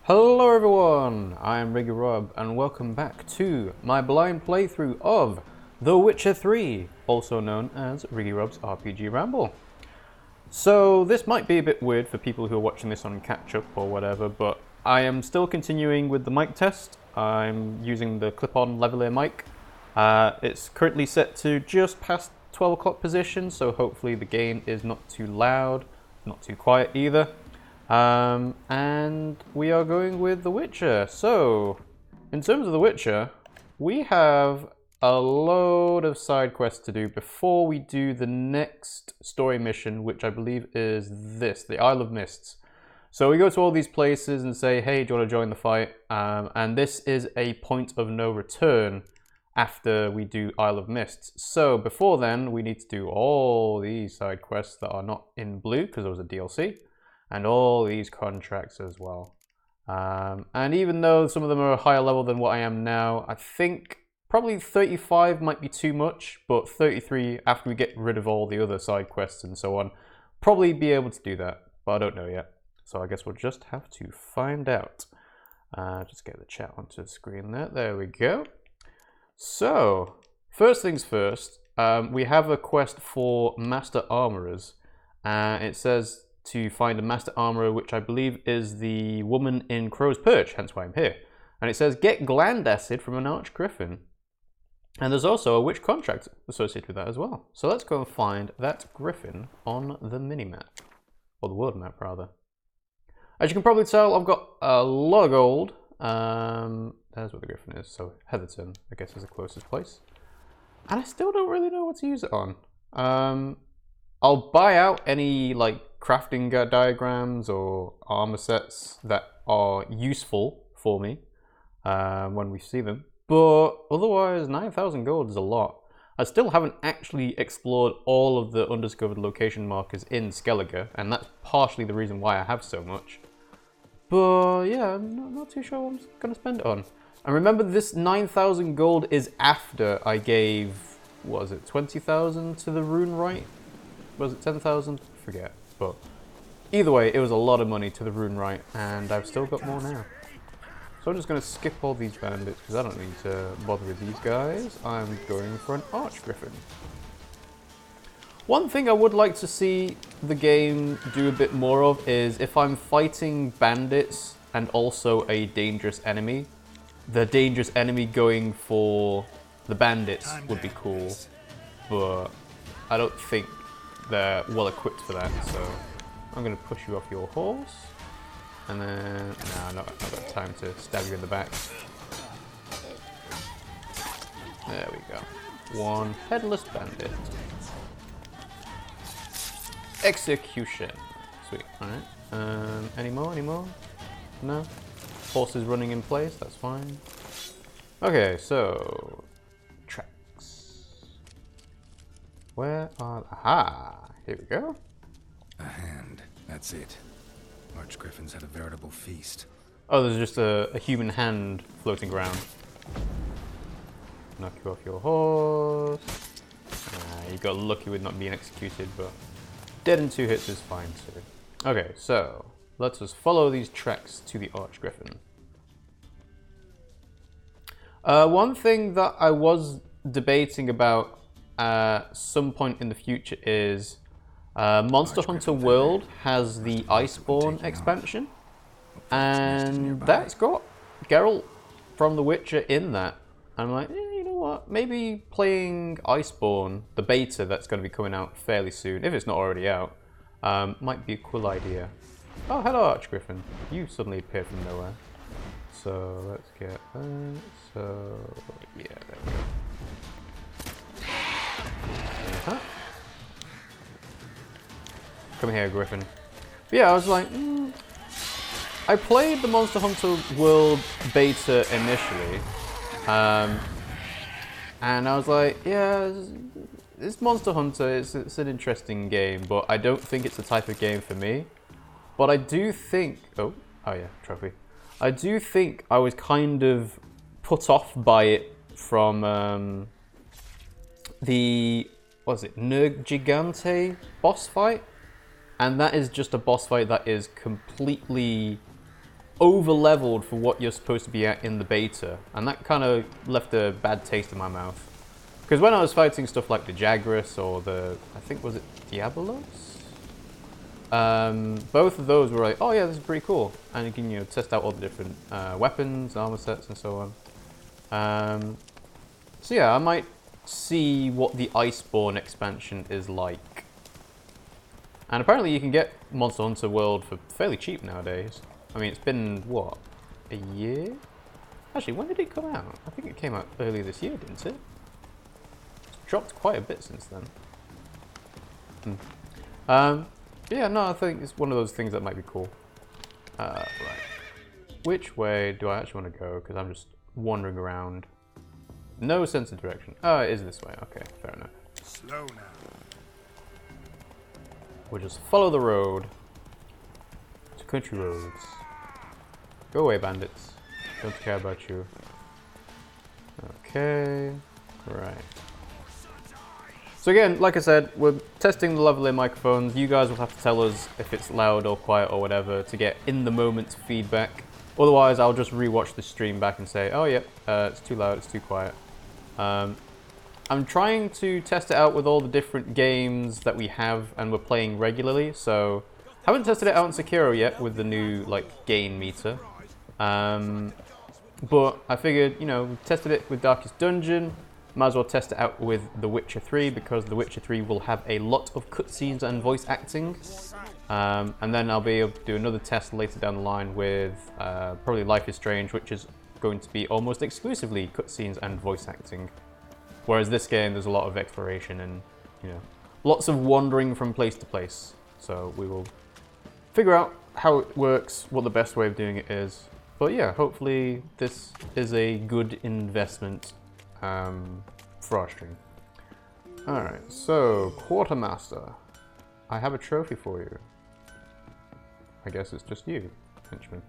Hello everyone, I am RiggyRob and welcome back to my blind playthrough of The Witcher 3, also known as RiggyRob's RPG Ramble. So this might be a bit weird for people who are watching this on catch-up or whatever, but I am still continuing with the mic test. I'm using the clip-on lavalier mic. It's currently set to just past 12 o'clock position, so hopefully the gain is not too loud, not too quiet either. And we are going with The Witcher. So, in terms of The Witcher, we have a load of side quests to do before we do the next story mission, which I believe is this, the Isle of Mists. So we go to all these places and say, hey, do you want to join the fight? And this is a point of no return after we do Isle of Mists. So before then, we need to do all these side quests that are not in blue, because those are DLC. And all these contracts as well. And even though some of them are a higher level than what I am now, I think probably 35 might be too much, but 33 after we get rid of all the other side quests and so on, probably be able to do that, but I don't know yet. So I guess we'll just have to find out. Just get the chat onto the screen there. There we go. So, first things first, we have a quest for Master Armourers. It says to find a Master Armourer, which I believe is the woman in Crow's Perch, hence why I'm here. And it says, get gland acid from an arch Griffin. And there's also a witch contract associated with that as well. So let's go and find that Griffin on the minimap. Or the world map, rather. As you can probably tell, I've got a lot of gold. There's where the Griffin is, so Heatherton, I guess, is the closest place. And I still don't really know what to use it on. I'll buy out any, like, crafting diagrams or armor sets that are useful for me when we see them. But otherwise, 9,000 gold is a lot. I still haven't actually explored all of the undiscovered location markers in Skellige, and that's partially the reason why I have so much. But yeah, I'm not too sure what I'm going to spend it on. And remember, this 9,000 gold is after I gave, what was it, 20,000 to the rune right? Was it 10,000? Forget. But either way, it was a lot of money to the rune right, and I've still got more now. So I'm just going to skip all these bandits because I don't need to bother with these guys. I'm going for an arch Griffin. One thing I would like to see the game do a bit more of is if I'm fighting bandits and also a dangerous enemy, the dangerous enemy going for the bandits would be cool, but I don't think they're well equipped for that, so I'm going to push you off your horse, and then, no, I've not got time to stab you in the back. There we go. One headless bandit. Execution. Sweet, alright. Any more? No? Horse is running in place, that's fine. Okay, so tracks. Where are... Aha! Here we go. A hand. That's it. Arch Griffins had a veritable feast. Oh, there's just a human hand floating around. Knock you off your horse. You got lucky with not being executed, but dead in 2 hits is fine too. Okay, so let us follow these tracks to the Arch Griffin. One thing that I was debating about some point in the future is Monster Hunter World has the Iceborne expansion, And that's got Geralt from The Witcher in that. I'm like, you know what? Maybe playing Iceborne, the beta that's going to be coming out fairly soon, if it's not already out, might be a cool idea. Oh, hello, Archgriffin. You suddenly appeared from nowhere. So let's get that. So yeah, there we go. Uh-huh. Come here, Griffin. But yeah, I was like, I played the Monster Hunter World beta initially, and I was like, yeah, it's Monster Hunter. It's an interesting game, but I don't think it's the type of game for me. But I do think, oh yeah, trophy. I do think I was kind of put off by it from the, what is it, Nergigante boss fight? And that is just a boss fight that is completely over-leveled for what you're supposed to be at in the beta. And that kind of left a bad taste in my mouth. Because when I was fighting stuff like the Jagras or the, I think, was it Diabolos? Both of those were like, oh yeah, this is pretty cool. And you can, you know, test out all the different weapons, armor sets, and so on. So yeah, I might see what the Iceborne expansion is like. And apparently you can get Monster Hunter World for fairly cheap nowadays. I mean, it's been, what, a year? Actually, when did it come out? I think it came out earlier this year, didn't it? It's dropped quite a bit since then. Yeah, no, I think it's one of those things that might be cool. Right. Which way do I actually want to go? Because I'm just wandering around. No sense of direction. Oh, it is this way. Okay, fair enough. Slow now. We'll just follow the road. To country roads. Go away, bandits. Don't care about you. Okay. Right. So again, like I said, we're testing the lavalier microphones. You guys will have to tell us if it's loud or quiet or whatever to get in the moment feedback. Otherwise, I'll just rewatch the stream back and say, oh yeah, it's too loud, it's too quiet. I'm trying to test it out with all the different games that we have and we're playing regularly. So, haven't tested it out in Sekiro yet with the new like gain meter. But I figured, you know, we've tested it with Darkest Dungeon. Might as well test it out with The Witcher 3 because The Witcher 3 will have a lot of cutscenes and voice acting. And then I'll be able to do another test later down the line with probably Life is Strange, which is going to be almost exclusively cutscenes and voice acting. Whereas this game, there's a lot of exploration and, you know, lots of wandering from place to place. So we will figure out how it works, what the best way of doing it is. But yeah, hopefully this is a good investment for our stream. Alright, so Quartermaster. I have a trophy for you. I guess it's just you, henchman.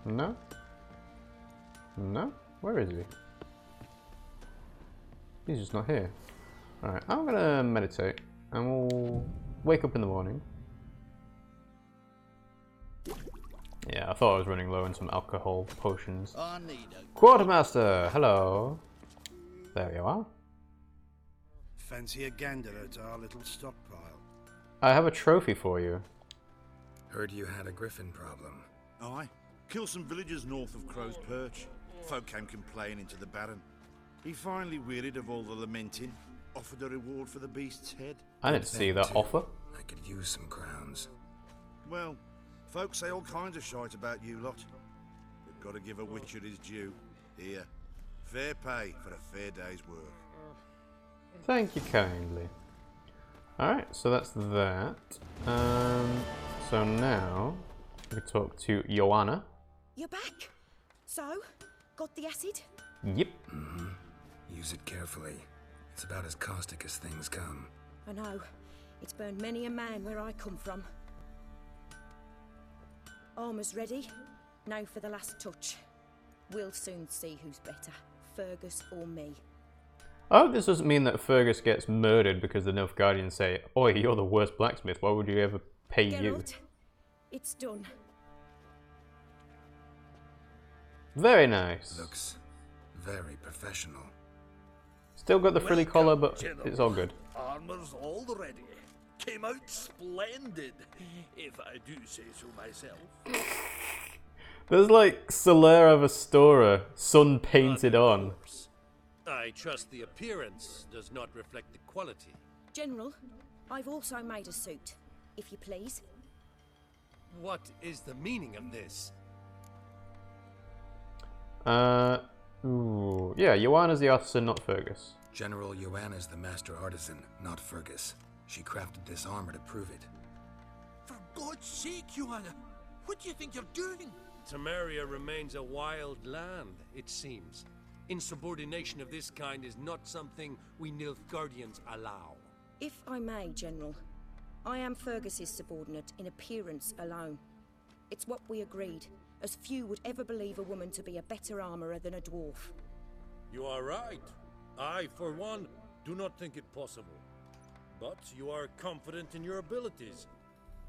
No? No? Where is he? He's just not here. Alright, I'm gonna meditate and we'll wake up in the morning. Yeah, I thought I was running low on some alcohol potions. Quartermaster, hello. There you are. Fancy a gander at our little stockpile. I have a trophy for you. Heard you had a Griffin problem. Aye. Kill some villagers north of Crow's Perch. Folk came complaining to the Baron. He finally wearied of all the lamenting, offered a reward for the beast's head. I didn't see that offer. I could use some crowns. Well, folks say all kinds of shite about you lot. But gotta give a witcher his due. Here, fair pay for a fair day's work. Thank you kindly. Alright, so that's that. So now we talk to Joanna. You're back. So, got the acid? Yep. Mm-hmm. Use it carefully. It's about as caustic as things come. I know. It's burned many a man where I come from. Armour's ready. Now for the last touch. We'll soon see who's better, Fergus or me. I hope this doesn't mean that Fergus gets murdered because the Nilfgaardians say, "Oi, you're the worst blacksmith. Why would you ever pay you?" Geralt, it's done. Very nice. Looks very professional. Still got the frilly collar, but it's all good. Armour's all ready. Came out splendid, if I do say so myself. There's like Solera of Astora, sun painted on. I trust the appearance does not reflect the quality. General, I've also made a suit, if you please. What is the meaning of this? Ooh. Yeah, Joanna's the artisan, not Fergus. General Joanna is the master artisan, not Fergus. She crafted this armor to prove it. For God's sake, Joanna, what do you think you're doing? Temeria remains a wild land, it seems. Insubordination of this kind is not something we Nilfgaardians allow. If I may, General, I am Fergus's subordinate in appearance alone. It's what we agreed, as few would ever believe a woman to be a better armourer than a dwarf. You are right. I, for one, do not think it possible. But you are confident in your abilities.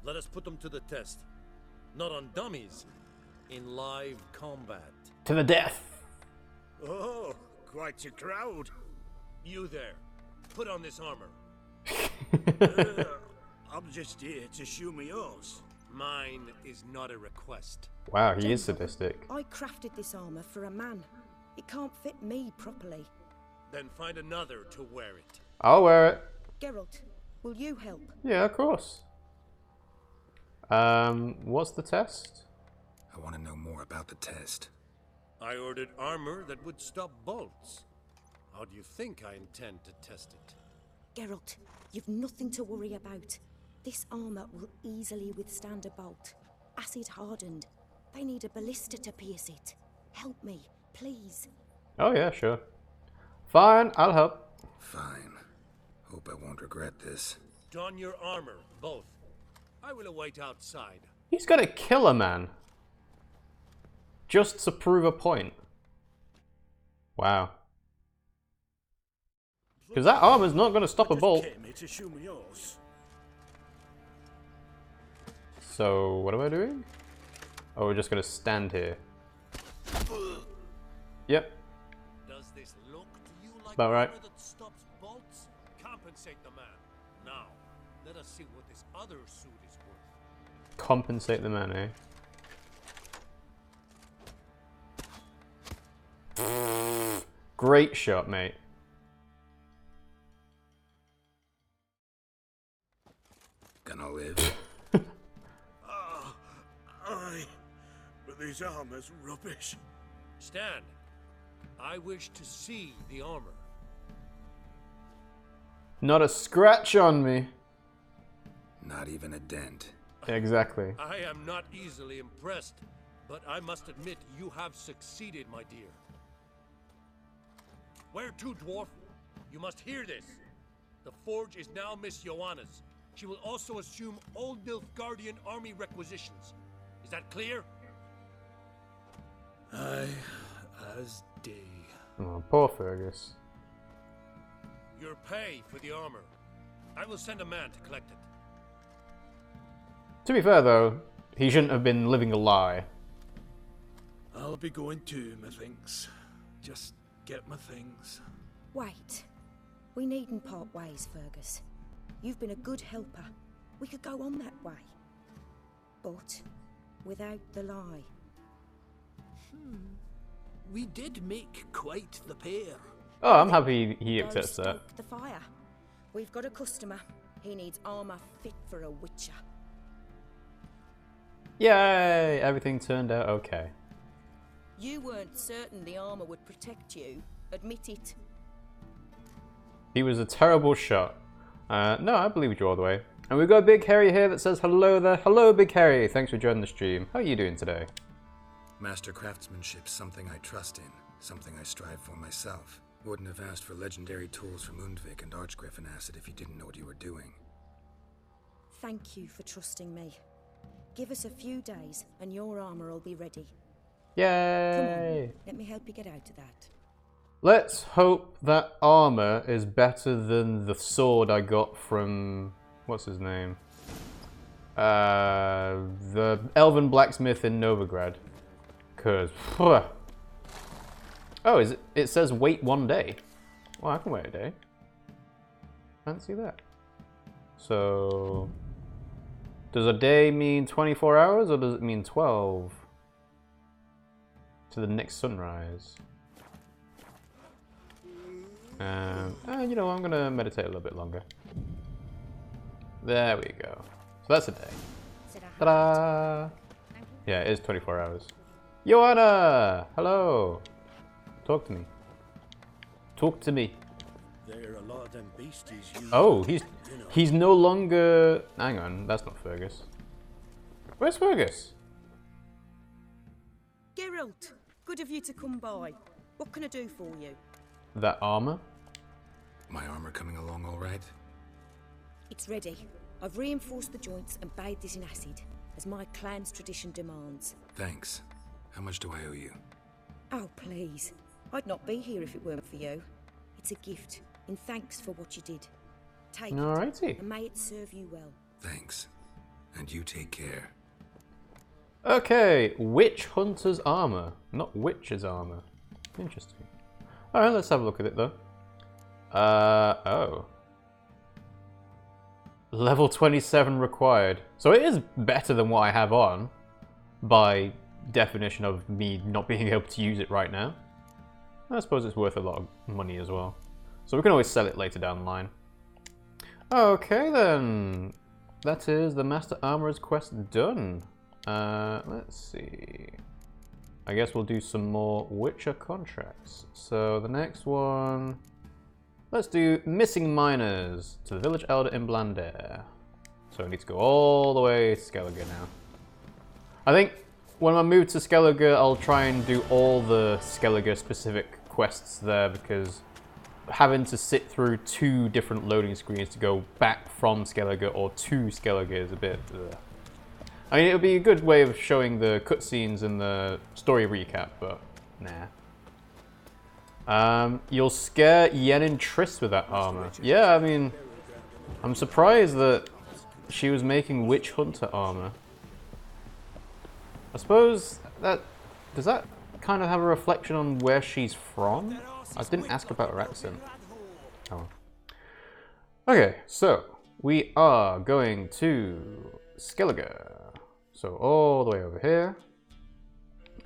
Let us put them to the test. Not on dummies, in live combat. To the death! Oh, quite a crowd. You there, put on this armor. I'm just here to show me yours. Mine is not a request. Wow, he is General, sadistic. I crafted this armour for a man. It can't fit me properly. Then find another to wear it. I'll wear it. Geralt, will you help? Yeah, of course. What's the test? I want to know more about the test. I ordered armor that would stop bolts. How do you think I intend to test it? Geralt, you've nothing to worry about. This armour will easily withstand a bolt. Acid hardened. They need a ballista to pierce it. Help me, please. Oh yeah, sure. Fine, I'll help. Fine. Hope I won't regret this. Don your armor, both. I will await outside. He's gonna kill a man. Just to prove a point. Wow. Because that armor's not gonna stop a bolt. Came here to show me yours. So, what am I doing? Oh, we're just gonna stand here. Yep. Does this look to you like About right. armor that stops bolts? Compensate the man. Now, let us see what this other suit is worth. Compensate the man, eh? Great shot, mate. Gonna live. Aye, but this armor's rubbish. Stand. I wish to see the armor. Not a scratch on me. Not even a dent. Exactly. I am not easily impressed, but I must admit you have succeeded, my dear. Where to, dwarf? You must hear this. The forge is now Miss Joanna's. She will also assume all Nilfgaardian army requisitions. Is that clear? Aye, as day. Oh, poor Fergus. Your pay for the armor. I will send a man to collect it. To be fair, though, he shouldn't have been living a lie. I'll be going too, methinks. Just get my things. Wait. We needn't part ways, Fergus. You've been a good helper. We could go on that way. But without the lie. We did make quite the pair. Oh, I'm happy he Go accepts that. stoke the fire. We've got a customer. He needs armour fit for a witcher. Yay! Everything turned out okay. You weren't certain the armour would protect you. Admit it. He was a terrible shot. No, I believe you all the way. And we've got Big Harry here that says hello there. Hello, Big Harry. Thanks for joining the stream. How are you doing today? Master craftsmanship's something I trust in, something I strive for myself. Wouldn't have asked for legendary tools from Undvik and Archgriffin acid if you didn't know what you were doing. Thank you for trusting me. Give us a few days and your armour will be ready. Come Yay! on, let me help you get out of that. Let's hope that armor is better than the sword I got from... what's his name? The elven blacksmith in Novigrad. Because... oh, it says wait 1 day. Well, I can wait a day. Fancy that. So... does a day mean 24 hours or does it mean 12? to the next sunrise. You know, I'm gonna meditate a little bit longer. There we go. So that's a day. Ta-da! Yeah, it is 24 hours. Joanna! Hello! Talk to me. Talk to me. There are a lot of them beasties you... Oh, he's no longer... Hang on, that's not Fergus. Where's Fergus? Geralt, good of you to come by. What can I do for you? That armor? My armor coming along all right? It's ready. I've reinforced the joints and bathed it in acid, as my clan's tradition demands. Thanks. How much do I owe you? Oh, please. I'd not be here if it weren't for you. It's a gift, in thanks for what you did. Take Alrighty. it, and may it serve you well. Thanks. And you take care. Okay, Witch Hunter's armor, not Witch's armor. Interesting. Alright, let's have a look at it though. Oh. Level 27 required. So it is better than what I have on, by definition of me not being able to use it right now. I suppose it's worth a lot of money as well. So we can always sell it later down the line. Okay then. That is the Master Armourer's quest done. Let's see. I guess we'll do some more Witcher contracts. So the next one... Let's do Missing Miners to the Village Elder in Blandair. So I need to go all the way to Skellige now. I think when I move to Skellige, I'll try and do all the Skellige specific quests there, because having to sit through 2 different loading screens to go back from Skellige or to Skellige is a bit... I mean, it would be a good way of showing the cutscenes and the story recap, but nah. You'll scare Yenin Triss with that armor. Yeah, I mean, I'm surprised that she was making Witch Hunter armor. I suppose that... Does that kind of have a reflection on where she's from? I didn't ask about her accent. Oh. Okay, so we are going to Skellige. So all the way over here.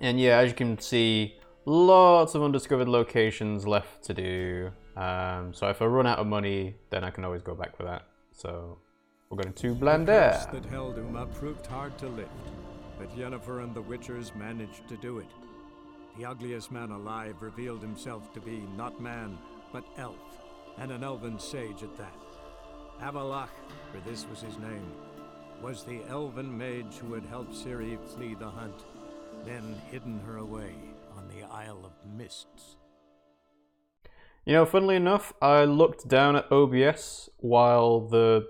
And yeah, as you can see, lots of undiscovered locations left to do. So if I run out of money, then I can always go back for that. So we're going to The Blandair. curse that held Uma proved hard to lift, but Yennefer and the Witchers managed to do it. The ugliest man alive revealed himself to be not man, but elf, and an elven sage at that. Avalach, for this was his name, was the elven mage who had helped Ciri flee the hunt, then hidden her away on the Isle of Mists. You know, funnily enough, I looked down at OBS while the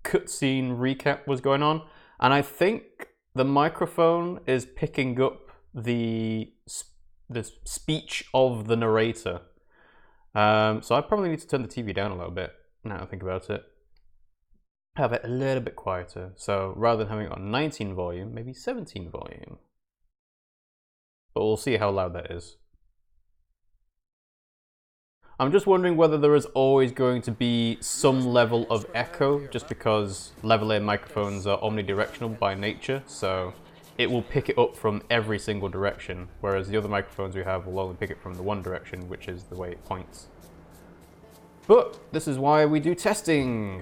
cutscene recap was going on, and I think the microphone is picking up the speech of the narrator. So I probably need to turn the TV down a little bit, now that I think about it. Have it a little bit quieter. So rather than having it on 19 volume, maybe 17 volume. But we'll see how loud that is. I'm just wondering whether there is always going to be some level of echo, just because lavalier microphones are omnidirectional by nature, so it will pick it up from every single direction, whereas the other microphones we have will only pick it from the one direction, which is the way it points. But this is why we do testing.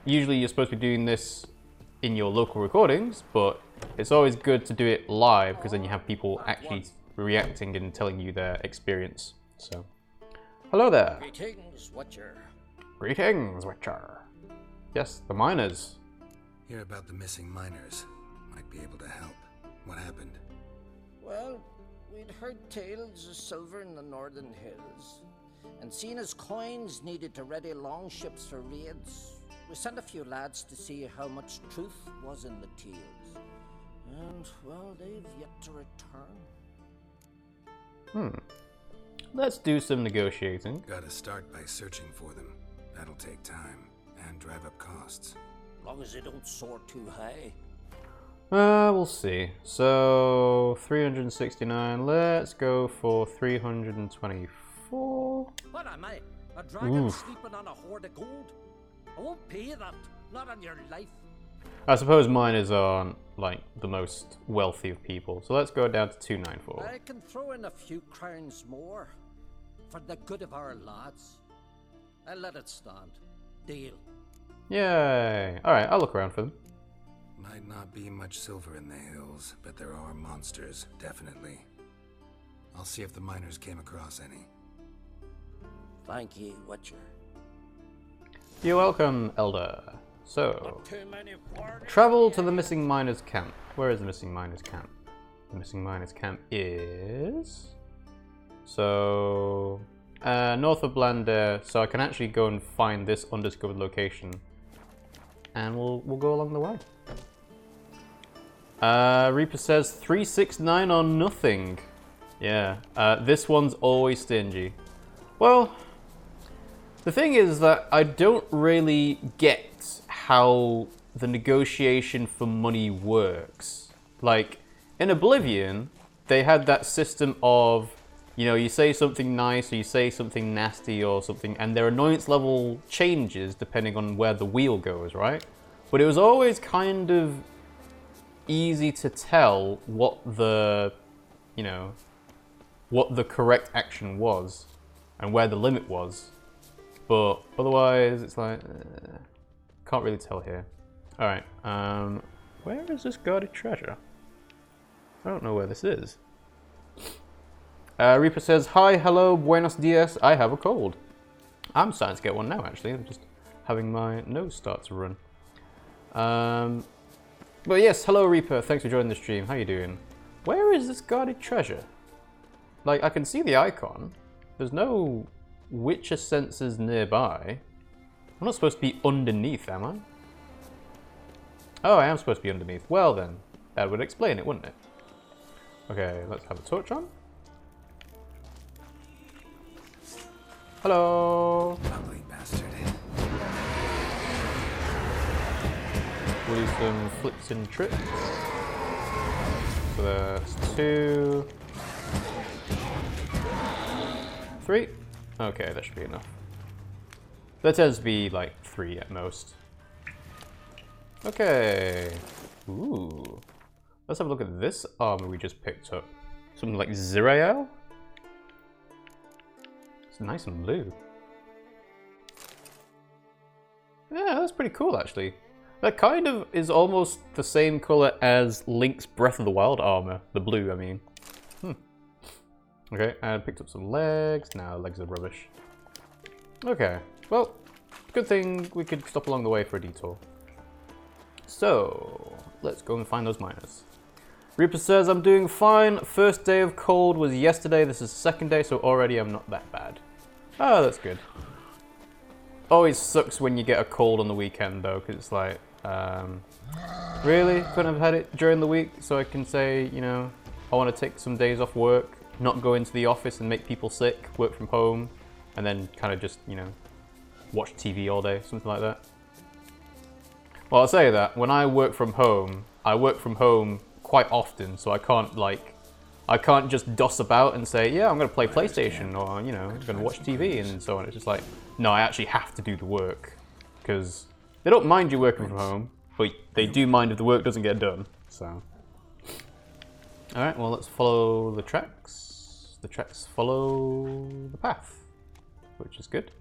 Usually you're supposed to be doing this in your local recordings, but it's always good to do it live, because then you have people actually reacting and telling you their experience. So, hello there. Greetings, Witcher. Greetings, Witcher. Yes, the miners. Hear about the missing miners. Might be able to help. What happened? Well, we'd heard tales of silver in the northern hills, and seen as coins needed to ready longships for raids, we sent a few lads to see how much truth was in the tales. And, well, they've yet to return. Let's do some negotiating. Gotta start by searching for them. That'll take time and drive up costs. Long as they don't soar too high. We'll see. So, 369. Let's go for 324. What am I? A dragon sleeping on a hoard of gold? I won't pay you that. Not on your life. I suppose miners aren't like the most wealthy of people, so let's go down to 294. I can throw in a few crowns more for the good of our lads. I'll let it stand. Deal. Yay! Alright, I'll look around for them. Might not be much silver in the hills, but there are monsters, definitely. I'll see if the miners came across any. Thank ye, Witcher. You're welcome, Elder. So, Too many parties. travel to the missing miners' camp. Where is the missing miners' camp? The missing miners' camp is... So... north of Blander, so I can actually go and find this undiscovered location. And we'll go along the way. Reaper says 369 or nothing. Yeah, this one's always stingy. Well, the thing is that I don't really get how the negotiation for money works. Like, in Oblivion, they had that system of, you know, you say something nice or you say something nasty or something, and their annoyance level changes depending on where the wheel goes, right? But it was always kind of easy to tell what the, you know, what the correct action was and where the limit was. But otherwise, it's like, can't really tell here. Alright, where is this guarded treasure? I don't know where this is. Reaper says, hi, hello, buenos dias, I have a cold. I'm starting to get one now, actually. I'm just having my nose start to run. But yes, hello, Reaper. Thanks for joining the stream. How you doing? Where is this guarded treasure? Like, I can see the icon. There's no Witcher sensors nearby. I'm not supposed to be underneath, am I? Oh, I am supposed to be underneath. Well then, that would explain it, wouldn't it? Okay, let's have a torch on. Hello! Ugly bastard. We'll do some flips and tricks. So that's 2, 3. Okay, that should be enough. That tends to be like 3 at most. Okay. Ooh. Let's have a look at this armor we just picked up. Something like Zirael? It's nice and blue. Yeah, that's pretty cool actually. That kind of is almost the same colour as Link's Breath of the Wild armor. The blue, I mean. Okay, and picked up some legs. Now legs are rubbish. Okay, well, good thing we could stop along the way for a detour. So, let's go and find those miners. Reaper says, I'm doing fine. First day of cold was yesterday. This is second day, so already I'm not that bad. Oh, that's good. Always sucks when you get a cold on the weekend, though, because it's like, really? Couldn't have had it during the week, so I can say, you know, I want to take some days off work, not go into the office and make people sick, work from home, and then kind of just, you know, watch TV all day, something like that. Well, I'll say that, when I work from home quite often, so I can't just doss about and say, yeah, I'm going to play PlayStation, or, you know, I'm going to watch TV and so on. It's just like, no, I actually have to do the work, because they don't mind you working from home, but they do mind if the work doesn't get done, so. Alright, well, let's follow the tracks. The tracks follow the path, which is good.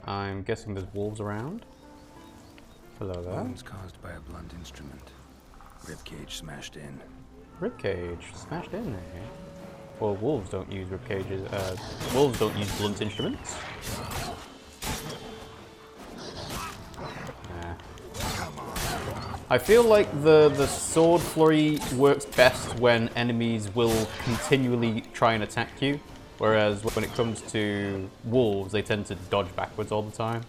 I'm guessing there's wolves around. Hello there. Wounds caused by a blunt instrument. Ribcage smashed in. Ribcage smashed in there. Well, wolves don't use ribcages. Wolves don't use blunt instruments. Nah. I feel like the sword flurry works best when enemies will continually try and attack you, whereas when it comes to wolves, they tend to dodge backwards all the time.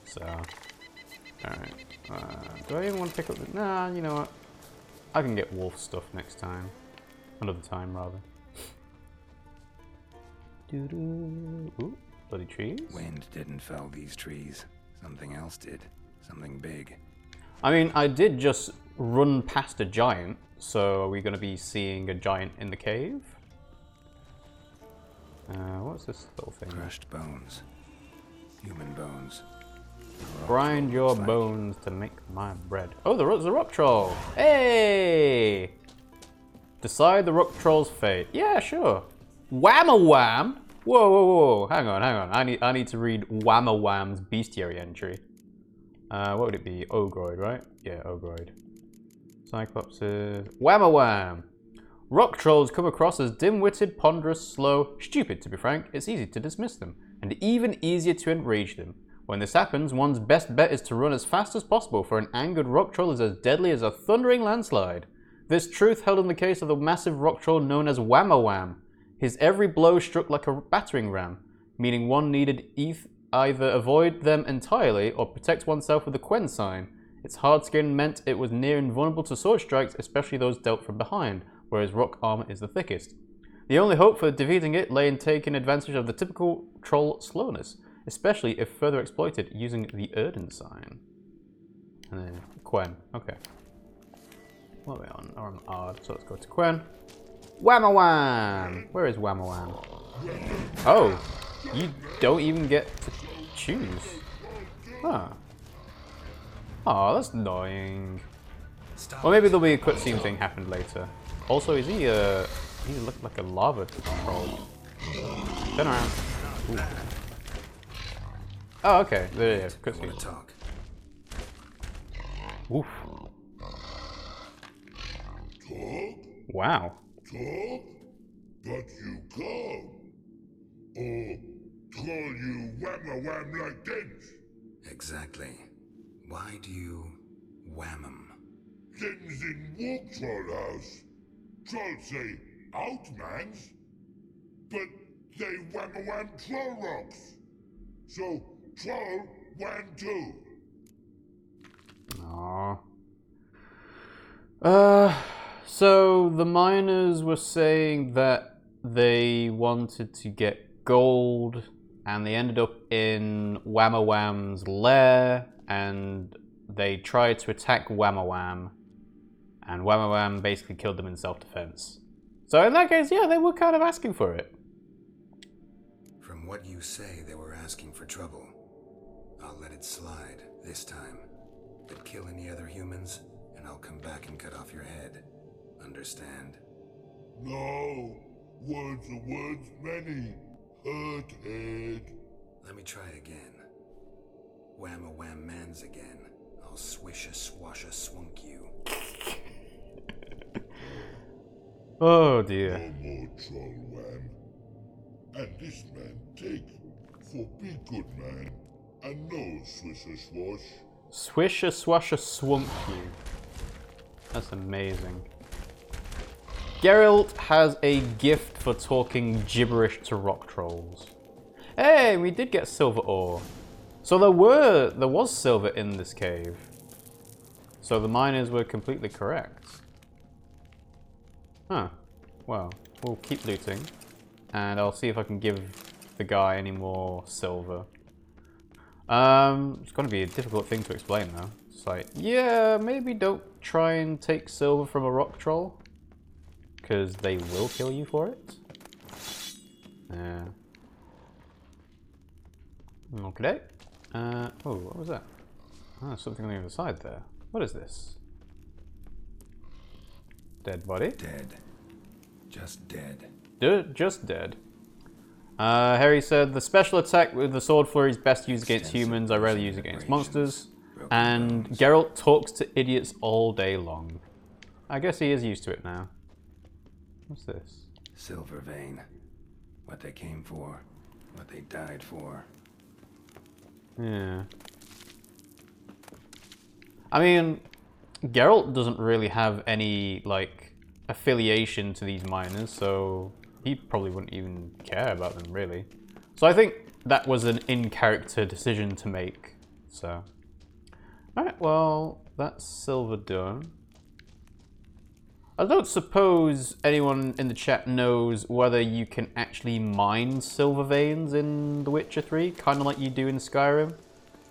So, alright. Do I even want to pick up the... Nah, you know what? I can get wolf stuff next time. Another time, rather. Doo-doo. Ooh, bloody trees. Wind didn't fell these trees. Something else did. Something big. I mean, I did just run past a giant, so are we going to be seeing a giant in the cave? What's this little thing? Crushed bones. Human bones. Grind your bones to make my bread. Oh, there's a rock troll. Hey! Decide the rock troll's fate. Yeah, sure. Wham-a-wham? Whoa, whoa, whoa. Hang on. I need to read Wham-a-wham's bestiary entry. What would it be? Ogroid, right? Yeah, Ogroid. Cyclopses. Wham-a-wham! Rock trolls come across as dim-witted, ponderous, slow, stupid to be frank. It's easy to dismiss them, and even easier to enrage them. When this happens, one's best bet is to run as fast as possible, for an angered rock troll is as deadly as a thundering landslide. This truth held in the case of the massive rock troll known as Wham-a-wham. His every blow struck like a battering ram, meaning one needed either avoid them entirely or protect oneself with the Quen sign. Its hard skin meant it was near invulnerable to sword strikes, especially those dealt from behind, whereas rock armor is the thickest. The only hope for defeating it lay in taking advantage of the typical troll slowness, especially if further exploited using the Erden sign. And then Quen, okay. What are we on? We're on Ard, so let's go to Quen. Wham-a-wham! Where is Wham-a-wham? Oh, you don't even get to choose. Huh. Oh, that's annoying. Well, maybe there'll be a cutscene thing happened later. Also, is he looked like a lava troll. Turn around. Ooh. Oh, okay. There it is. Cutscene. Talk. Oof. Wow. Talk, but you come. Or call you wham-a-wham like this. Exactly. Why do you wham 'em? Things in Walk Troll House. Trolls say outmans, but they wham-a-wham troll rocks. So troll wham too. Aww. So the miners were saying that they wanted to get gold, and they ended up in Wham-a-wham's lair, and they tried to attack Wham-a-wham, and Wham-a-wham basically killed them in self-defense. So in that case, yeah, they were kind of asking for it. From what you say, they were asking for trouble. I'll let it slide this time. But kill any other humans, and I'll come back and cut off your head. Understand? No, words are words many. Hurt head. Let me try again. Wham-a-wham mans again. I'll swish-a-swash-a-swunk you. Oh dear. No more troll wham. And this man take for be good man. And no swish-a-swash. Swish-a-swash-a-swunk you. That's amazing. Geralt has a gift for talking gibberish to rock trolls. Hey, we did get silver ore. So there was silver in this cave. So the miners were completely correct. Huh. Well, we'll keep looting. And I'll see if I can give the guy any more silver. It's gonna be a difficult thing to explain though. It's like, yeah, maybe don't try and take silver from a rock troll. Because they will kill you for it. Yeah. Okay. Oh, what was that? Oh, something on the other side there. What is this? Dead body? Dead. Just dead. Just dead. Harry said, the special attack with the sword flurry is best used against humans. I rarely use it against monsters. And Geralt talks to idiots all day long. I guess he is used to it now. What's this? Silver vein. What they came for. What they died for. Yeah. I mean, Geralt doesn't really have any, like, affiliation to these miners, so he probably wouldn't even care about them, really. So I think that was an in-character decision to make, so. Alright, well, that's silver done. I don't suppose anyone in the chat knows whether you can actually mine silver veins in The Witcher 3, kind of like you do in Skyrim.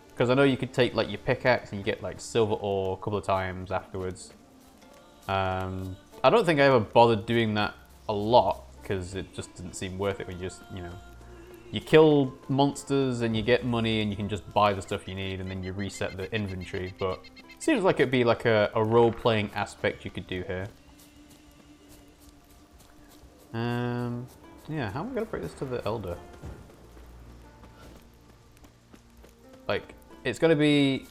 Because I know you could take like your pickaxe and you get like silver ore a couple of times afterwards. I don't think I ever bothered doing that a lot because it just didn't seem worth it when you just, you know, you kill monsters and you get money and you can just buy the stuff you need and then you reset the inventory, but it seems like it'd be like a role-playing aspect you could do here. Yeah, how am I gonna break this to the Elder? Like, it's gonna be...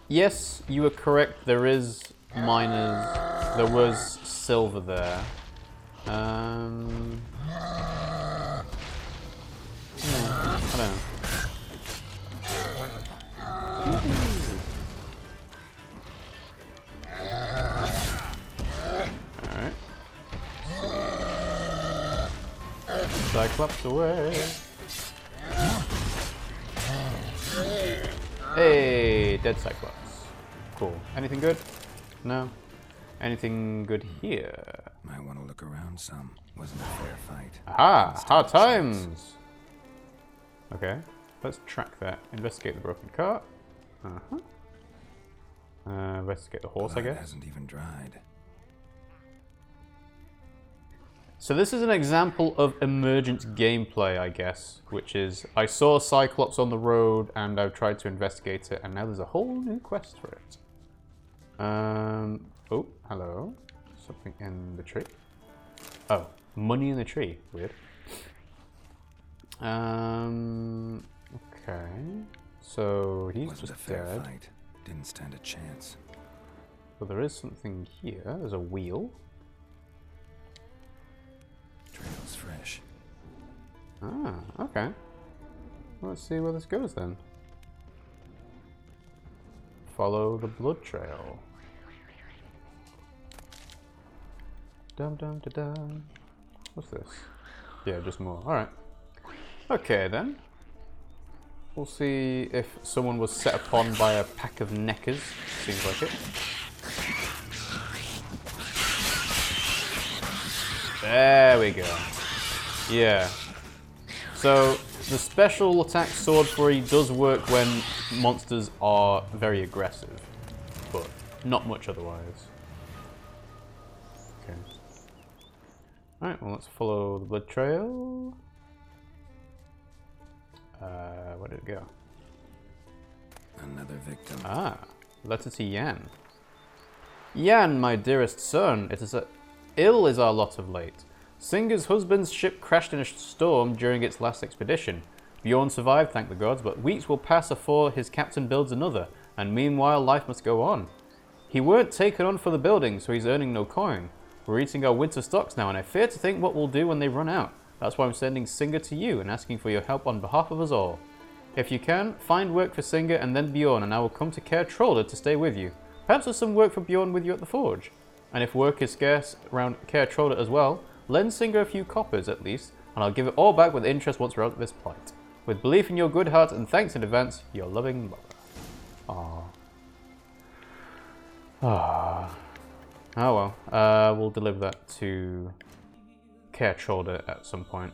Yes, you were correct, there is miners, there was silver there. I don't know. Alright. Cyclops away. Hey, dead Cyclops. Cool. Anything good? No. Anything good here? Might want to look around some. Wasn't a fair fight. Aha! Hard times! Okay. Let's track that. Investigate the broken cart. Uh-huh. Investigate the horse, I guess. Hasn't even dried. So this is an example of emergent gameplay, I guess, which is I saw Cyclops on the road and I've tried to investigate it, and now there's a whole new quest for it. Oh, hello. Something in the tree. Oh, money in the tree. Weird. Okay. So he's Wasn't just a fair dead. fight. Didn't stand a chance. But there is something here. There's a wheel. Trail's fresh. Ah, okay. Let's see where this goes then. Follow the blood trail. Dum dum da dum. What's this? Yeah, just more. Alright. Okay then. We'll see if someone was set upon by a pack of neckers. Seems like it. There we go. Yeah. So the special attack sword flurry does work when monsters are very aggressive, but not much otherwise. Okay. Alright, well let's follow the blood trail. Where did it go? Another victim. Ah, letter to Yan. Yan, my dearest son, ill is our lot of late. Singer's husband's ship crashed in a storm during its last expedition. Bjorn survived, thank the gods, but weeks will pass afore his captain builds another, and meanwhile life must go on. He weren't taken on for the building, so he's earning no coin. We're eating our winter stocks now, and I fear to think what we'll do when they run out. That's why I'm sending Singer to you and asking for your help on behalf of us all. If you can, find work for Singer and then Bjorn, and I will come to Caer Troller to stay with you. Perhaps there's some work for Bjorn with you at the forge. And if work is scarce around Caer Troller as well, lend Singer a few coppers at least, and I'll give it all back with interest once we're out of this plight. With belief in your good heart and thanks in advance, your loving mother. Aww. Oh well, we'll deliver that to Caer Troller at some point.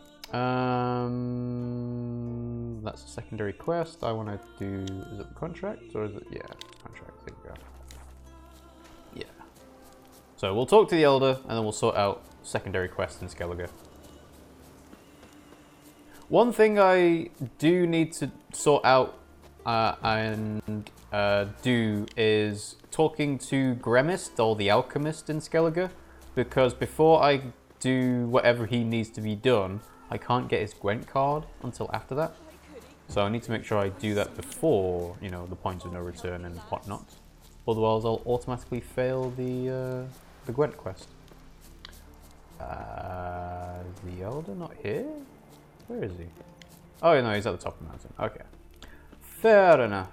That's a secondary quest. I want to do, is it the contract or is it, yeah, contract, there we go. Yeah. So we'll talk to the Elder and then we'll sort out secondary quests in Skellige. One thing I do need to sort out and do is talking to Gremist or the Alchemist in Skellige, because before I do whatever he needs to be done, I can't get his Gwent card until after that. So I need to make sure I do that before, you know, the point of no return and whatnot. Otherwise I'll automatically fail the Gwent quest. Is the Elder not here? Where is he? Oh no, he's at the top of the mountain. Okay. Fair enough.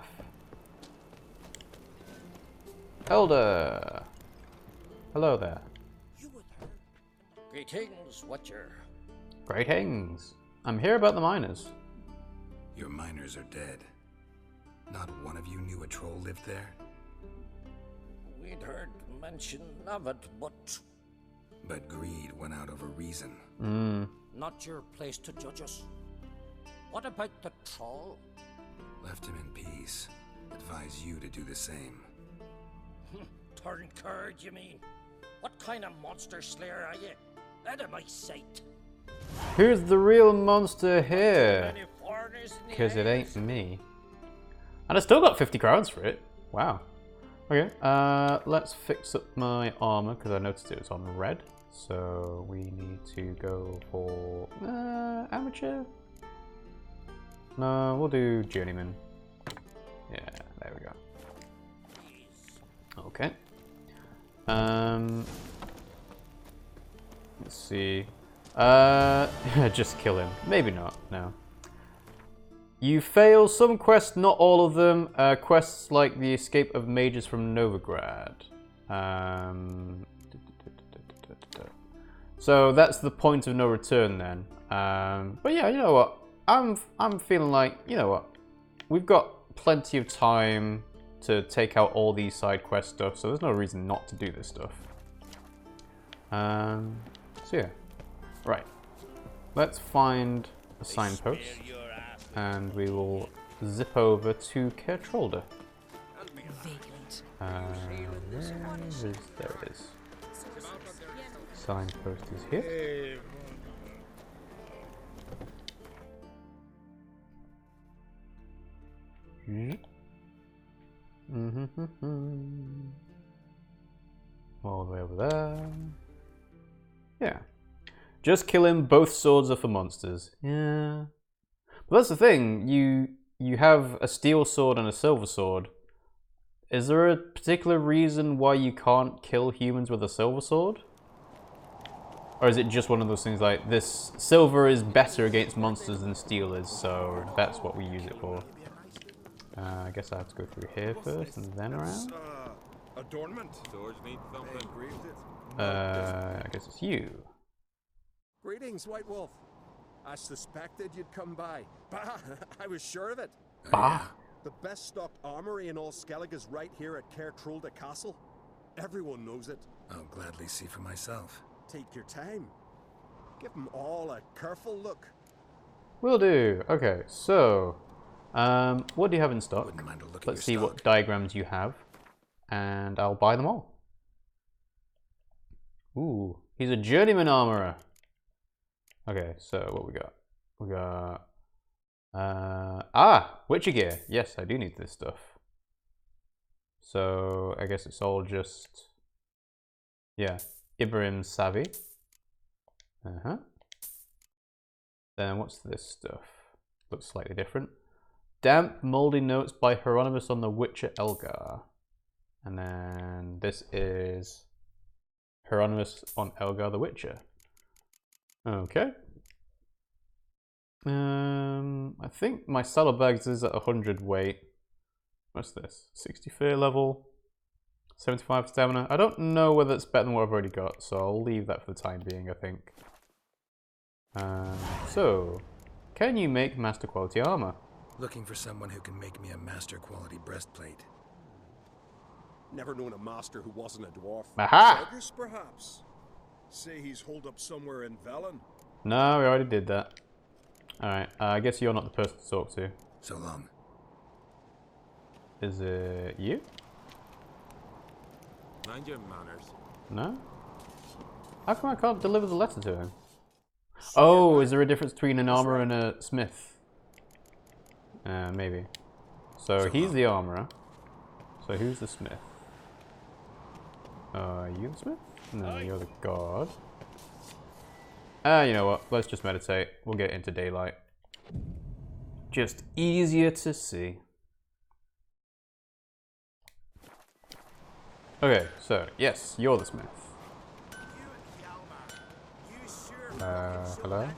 Elder! Hello there. Greetings, Watcher. Greetings. I'm here about the miners. Your miners are dead. Not one of you knew a troll lived there? We'd heard mention of it, but... But greed went out over reason. Not your place to judge us. What about the troll? Left him in peace. Advise you to do the same. Turn card, you mean? What kind of monster slayer are you? Out of my sight. Who's the real monster here? Because it ain't me. And I still got 50 crowns for it. Wow. Okay, let's fix up my armor because I noticed it was on red. So we need to go for amateur. No, we'll do journeyman. Yeah, there we go. Okay. Let's see. Just kill him. Maybe not. No. You fail some quests, not all of them. Quests like the escape of mages from Novigrad. So that's the point of no return then. But yeah, you know what? I'm feeling like, you know what? We've got plenty of time to take out all these side quest stuff, so there's no reason not to do this stuff. So yeah. Right. Let's find a signpost. And we will zip over to Kertrolda. There it is. Signpost is here. All the way over there. Yeah. Just kill him, both swords are for monsters. Yeah. But that's the thing, you have a steel sword and a silver sword. Is there a particular reason why you can't kill humans with a silver sword? Or is it just one of those things like, this silver is better against monsters than steel is, so that's what we use it for. I guess I have to go through here first and then around? Adornment. Swords need thumping. I guess it's you. Greetings, White Wolf. I suspected you'd come by. Bah! I was sure of it. Bah! The best stocked armory in all Skellige is right here at Kertrolda Castle. Everyone knows it. I'll gladly see for myself. Take your time. Give them all a careful look. Will do. Okay, so what do you have in stock? Let's see what diagrams you have, and I'll buy them all. Ooh, he's a journeyman armourer. Okay, so what we got? We got Witcher gear. Yes, I do need this stuff. So I guess it's all just Ibrahim Savvy. Then what's this stuff? Looks slightly different. Damp Moldy Notes by Hieronymus on the Witcher Elgar. And then this is Hieronymus on Elgar the Witcher. Okay. I think my saddlebags is at 100 weight. What's this? 60 fear level, 75 stamina. I don't know whether it's better than what I've already got, so I'll leave that for the time being, I think. So, can you make master quality armor? Looking for someone who can make me a master quality breastplate. Never known a master who wasn't a dwarf. Aha! Fergus, perhaps? Say he's holed up somewhere in Velen. No, we already did that. Alright, I guess you're not the person to talk to. So long. Is it you? Mind your manners. No? How come I can't deliver the letter to him? Oh, is there a difference between an armourer and a smith? Maybe. So he's the armourer. So who's the smith? Are you the smith? No, you're the guard. You know what? Let's just meditate. We'll get into daylight. Just easier to see. Okay, so yes, you're the smith. Hello?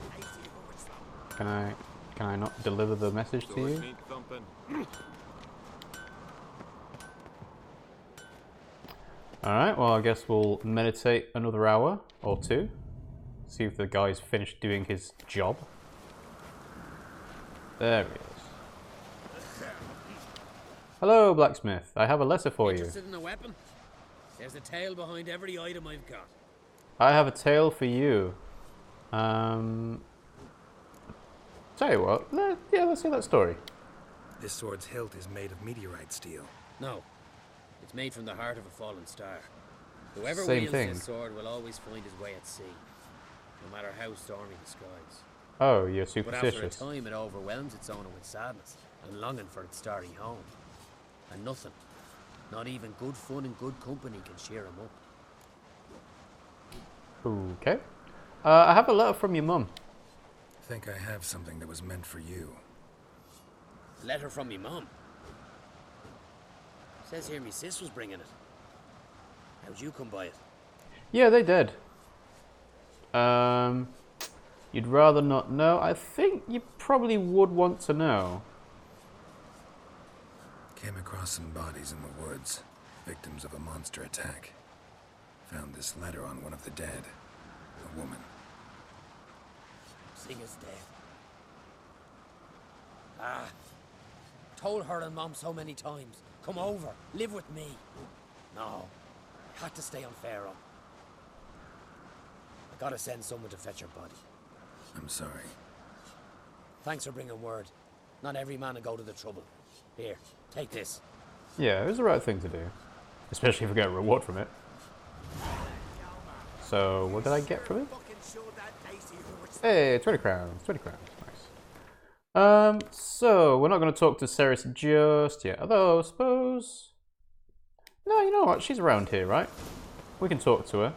Can I not deliver the message to you? Alright, well I guess we'll meditate another hour or two. See if the guy's finished doing his job. There he is. Hello, blacksmith. I have a letter for you. Interested in a weapon? There's a tale behind every item I've got. I have a tale for you. Tell you what, let's hear that story. This sword's hilt is made of meteorite steel. No, it's made from the heart of a fallen star. Whoever Same wields thing. this sword will always find his way at sea, no matter how stormy the skies. Oh, you're But after a superstitious. time, it overwhelms its owner with sadness and longing for its starry home. And nothing, not even good fun and good company, can cheer him up. Okay. I have a letter from your mum. Think I have something that was meant for you. Letter from me mum. Says here me sis was bringing it. How'd you come by it? Yeah, they did. You'd rather not know? I think you probably would want to know. Came across some bodies in the woods, victims of a monster attack. Found this letter on one of the dead. A woman. Singer's dead. Ah. Told her and Mom so many times. Come over, live with me. No. Had to stay on Pharaoh. I gotta send someone to fetch her body. I'm sorry. Thanks for bringing word. Not every man will go to the trouble. Here, take this. Yeah, it was the right thing to do. Especially if we get a reward from it. So, what did I get from it? Hey, 20 crowns. 20 crowns. Nice. So, we're not going to talk to Saris just yet. Although, I suppose... No, you know what? She's around here, right? We can talk to her.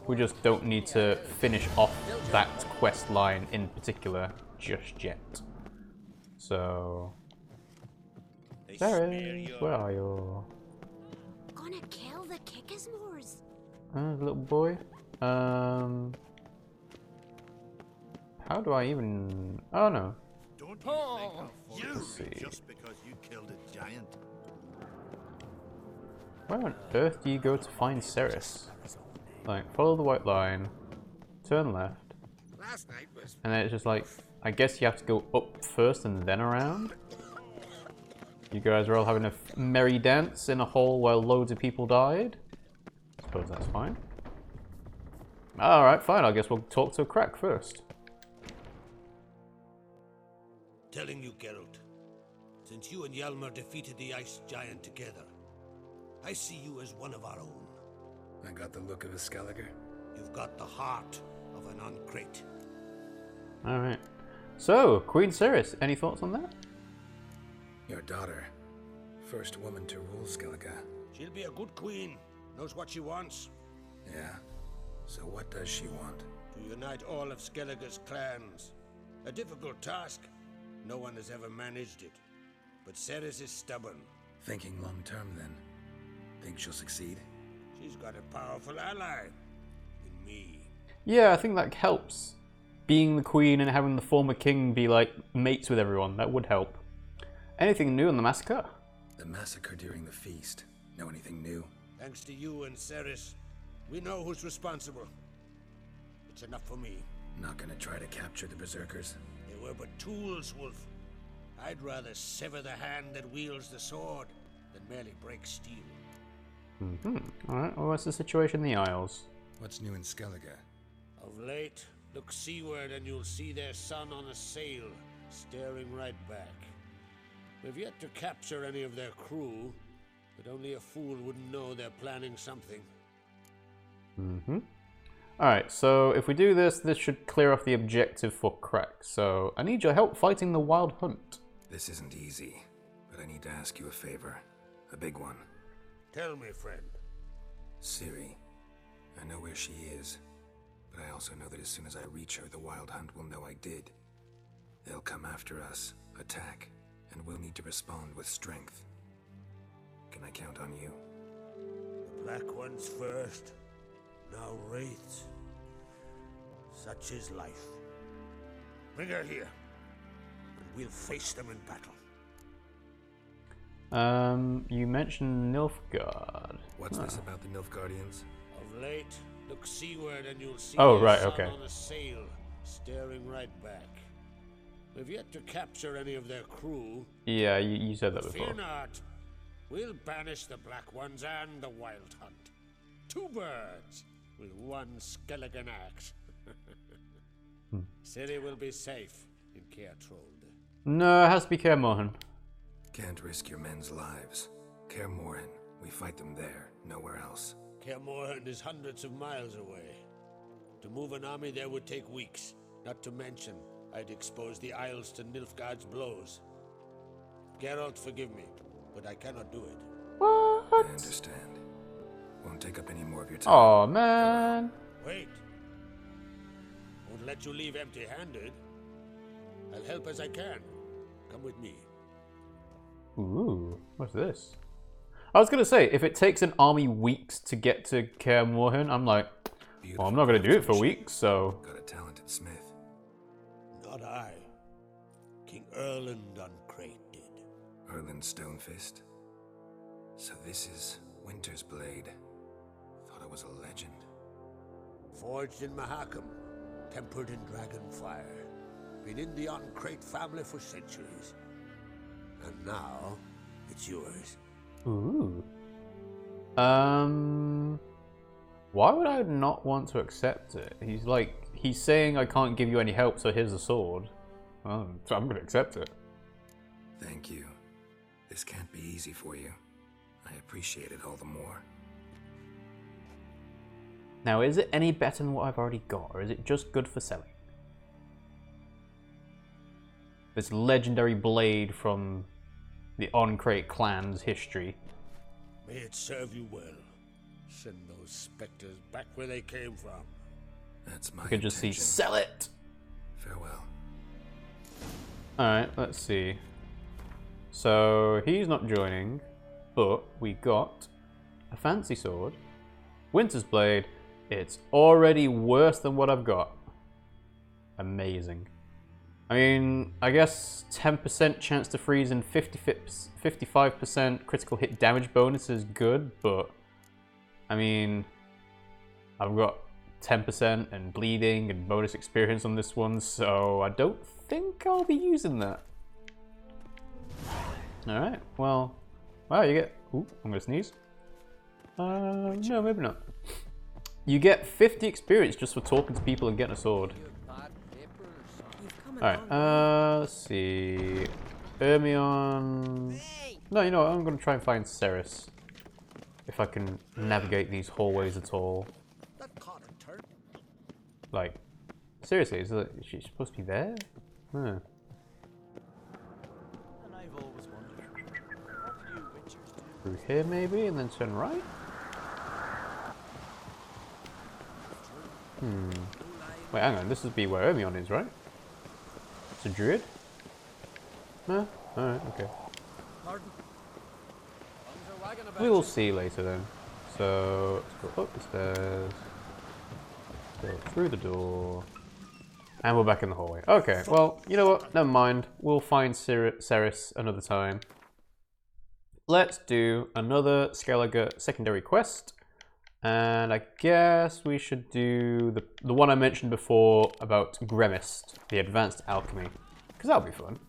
We just don't need to finish off that quest line in particular just yet. So... Saris, where are you? Gonna kill the Kickasmores. Little boy. How do I even... Oh, no. Don't you Let's see. just because you killed a giant. Where on earth do you go to find Saris? Like, follow the white line, turn left, and then it's just like, I guess you have to go up first and then around? You guys are all having a merry dance in a hole where loads of people died? I suppose that's fine. Alright, fine, I guess we'll talk to a crack first. Telling you, Geralt, since you and Hjalmar defeated the ice giant together, I see you as one of our own. I got the look of a Skellige. You've got the heart of an Uncrate. Alright. So, Queen Saris, any thoughts on that? Your daughter. First woman to rule Skellige. She'll be a good queen. Knows what she wants. Yeah. So what does she want? To unite all of Skellige's clans. A difficult task. No one has ever managed it. But Saris is stubborn. Thinking long term then. Think she'll succeed? She's got a powerful ally. In me. Yeah, I think that helps. Being the queen and having the former king be like mates with everyone, that would help. Anything new on the massacre? The massacre during the feast. Know anything new? Thanks to you and Saris, we know who's responsible. It's enough for me. Not gonna try to capture the berserkers? They were but tools, Wolf. I'd rather sever the hand that wields the sword than merely break steel. Alright, well, what's the situation in the Isles? What's new in Skellige? Of late, look seaward and you'll see their sun on a sail, staring right back. We've yet to capture any of their crew, but only a fool wouldn't know they're planning something. Alright, so if we do this, this should clear off the objective for Crack. So, I need your help fighting the Wild Hunt. This isn't easy, but I need to ask you a favor. A big one. Tell me, friend. Ciri. I know where she is, but I also know that as soon as I reach her, the Wild Hunt will know I did. They'll come after us, attack, and we'll need to respond with strength. Can I count on you? The Black Ones first, now Wraiths. Such is life. Bring her here, and we'll face them in battle. You mentioned Nilfgaard. What's this about the Nilfgaardians? Of late, look seaward and you'll see Oh, their right, sun okay. on a sail, staring right back. We've yet to capture any of their crew. Yeah, you said that before. Fear not. We'll banish the Black Ones and the Wild Hunt. Two birds with one Skellige axe. Ciri will be safe in Kaer Trolde. No, it has to be Kaer Morhen. Can't risk your men's lives. Kaer Morhen, we fight them there, nowhere else. Kaer Morhen is hundreds of miles away. To move an army there would take weeks, not to mention I'd expose the Isles to Nilfgaard's blows. Geralt, forgive me, but I cannot do it. What? I understand. Won't take up any more of your time. Oh man. Wait. Won't let you leave empty-handed. I'll help as I can. Come with me. Ooh, what's this? I was gonna say, if it takes an army weeks to get to Kaer Morhen, I'm like, well, I'm not gonna do it for weeks, so. Got a talented smith. Not I. King Erland Uncrate did. Erland Stonefist. So this is Winter's Blade. Thought it was a legend. Forged in Mahakam, tempered in dragon fire. Been in the Uncrate family for centuries. And now, it's yours. Ooh. Why would I not want to accept it? He's saying I can't give you any help, so here's the sword. Oh, so I'm gonna accept it. Thank you. This can't be easy for you. I appreciate it all the more. Now, is it any better than what I've already got, or is it just good for selling? This legendary blade from the Uncrate clan's history. May it serve you well. Send those specters back where they came from. That's my You can just see, sell it! Farewell. Alright, let's see. So, he's not joining, but we got a fancy sword. Winter's Blade. It's already worse than what I've got. Amazing. I mean, I guess 10% chance to freeze and 55% critical hit damage bonus is good, but I mean, I've got 10% and bleeding and bonus experience on this one, so I don't think I'll be using that. Alright, well, wow, you get, ooh, I'm gonna sneeze. No, maybe not. You get 50 experience just for talking to people and getting a sword. Alright, let's see. Ermion. No, you know what? I'm going to try and find Saris. If I can navigate these hallways at all. Like, seriously, is she supposed to be there? Huh. Through here, maybe, and then turn right? Wait, hang on. This would be where Ermion is, right? It's a druid? No? Alright, okay. We will see later then. So, let's go up the stairs. Go through the door. And we're back in the hallway. Okay, well, you know what? Never mind. We'll find Saris another time. Let's do another Skellige secondary quest. And I guess we should do the one I mentioned before about Gremist, the advanced alchemy. Because that'll be fun.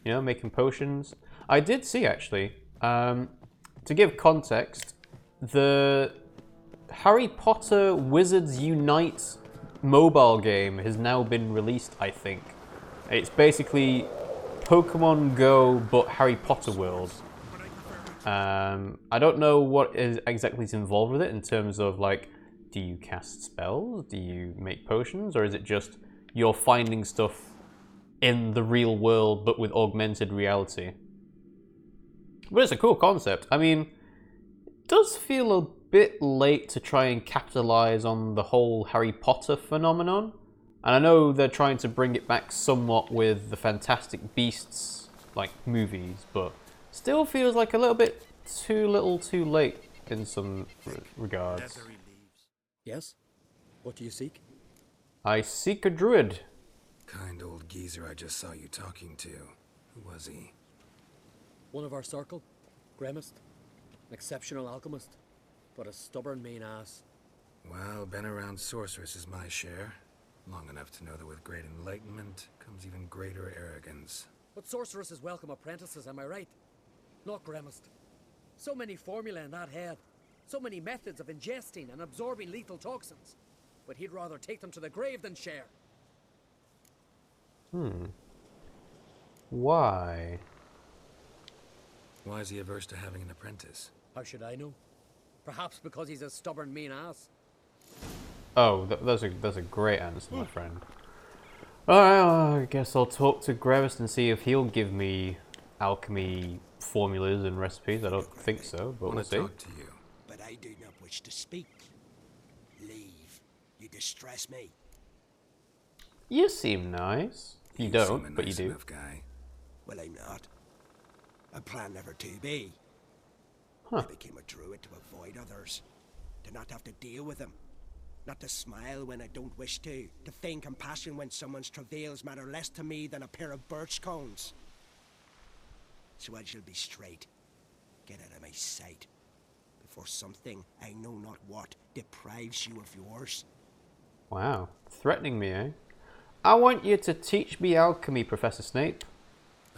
You know, making potions. I did see, actually, to give context, the Harry Potter Wizards Unite mobile game has now been released, I think. It's basically Pokemon Go, but Harry Potter world. I don't know what exactly is involved with it in terms of, like, do you cast spells? Do you make potions? Or is it just you're finding stuff in the real world but with augmented reality? But it's a cool concept. I mean, it does feel a bit late to try and capitalize on the whole Harry Potter phenomenon. And I know they're trying to bring it back somewhat with the Fantastic Beasts, like, movies, but still feels like a little bit too little too late in some regards. Yes? What do you seek? I seek a druid. Kind old geezer I just saw you talking to. Who was he? One of our circle. Gremist. An exceptional alchemist. But a stubborn mean ass. Well, been around sorceress is my share. Long enough to know that with great enlightenment comes even greater arrogance. But sorceresses welcome apprentices, am I right? Not Gremist. So many formulae in that head. So many methods of ingesting and absorbing lethal toxins. But he'd rather take them to the grave than share. Why? Why is he averse to having an apprentice? How should I know? Perhaps because he's a stubborn mean ass. Oh, that's a great answer, my friend. Alright, well, I guess I'll talk to Gravis and see if he'll give me alchemy formulas and recipes. I don't think so, but we'll see. Talk to you. But I do not wish to speak. Leave. You distress me. You seem nice. You don't, but you do. Guy. Well, I'm not. I plan never to be. Huh. I became a druid to avoid others. To not have to deal with them. Not to smile when I don't wish to feign compassion when someone's travails matter less to me than a pair of birch cones. So I shall be straight. Get out of my sight. Before something, I know not what, deprives you of yours. Wow. Threatening me, eh? I want you to teach me alchemy, Professor Snape.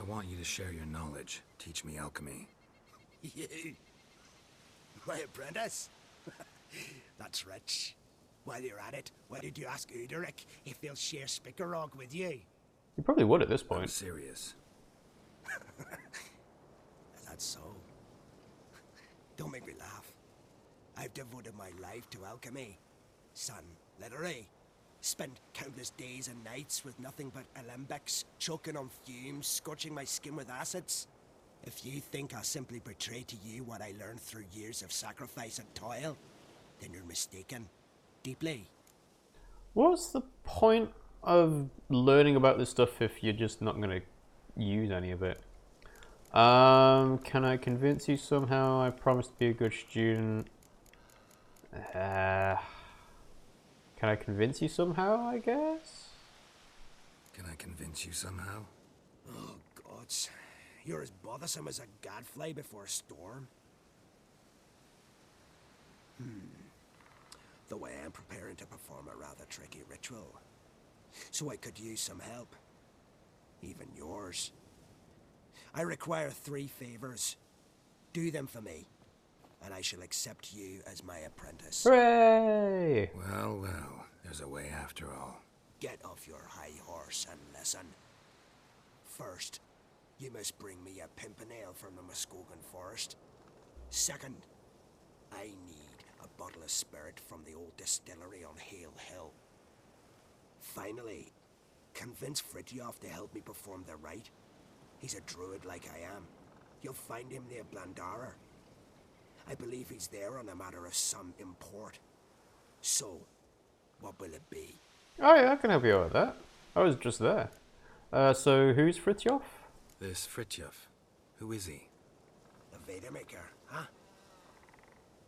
I want you to share your knowledge. Teach me alchemy. You? My apprentice? That's rich. While you're at it, why did you ask Uderic if he'll share Spickerog with you? You probably would at this point. I'm serious. Is that so? Don't make me laugh. I've devoted my life to alchemy. Son, literally. Spent countless days and nights with nothing but alembics, choking on fumes, scorching my skin with acids. If you think I'll simply betray to you what I learned through years of sacrifice and toil, then you're mistaken. Deeply. What's the point of learning about this stuff if you're just not going to use any of it? Can I convince you somehow? I promise to be a good student. Can I convince you somehow, I guess? Can I convince you somehow? Oh, gods. You're as bothersome as a gadfly before a storm. Though I am preparing to perform a rather tricky ritual. So I could use some help. Even yours. I require 3 favors. Do them for me, and I shall accept you as my apprentice. Hooray! Well, well, there's a way after all. Get off your high horse and listen. First, you must bring me a pimpernel from the Muskogan forest. Second, I need a bottle of spirit from the old distillery on Hale Hill. Finally, convince Fritjof to help me perform the rite. He's a druid like I am. You'll find him near Blandara. I believe he's there on a matter of some import. So, what will it be? Oh yeah, I can help you out with that. I was just there. So who's Fritjof? This Fritjof. Who is he? The Vadermaker, huh?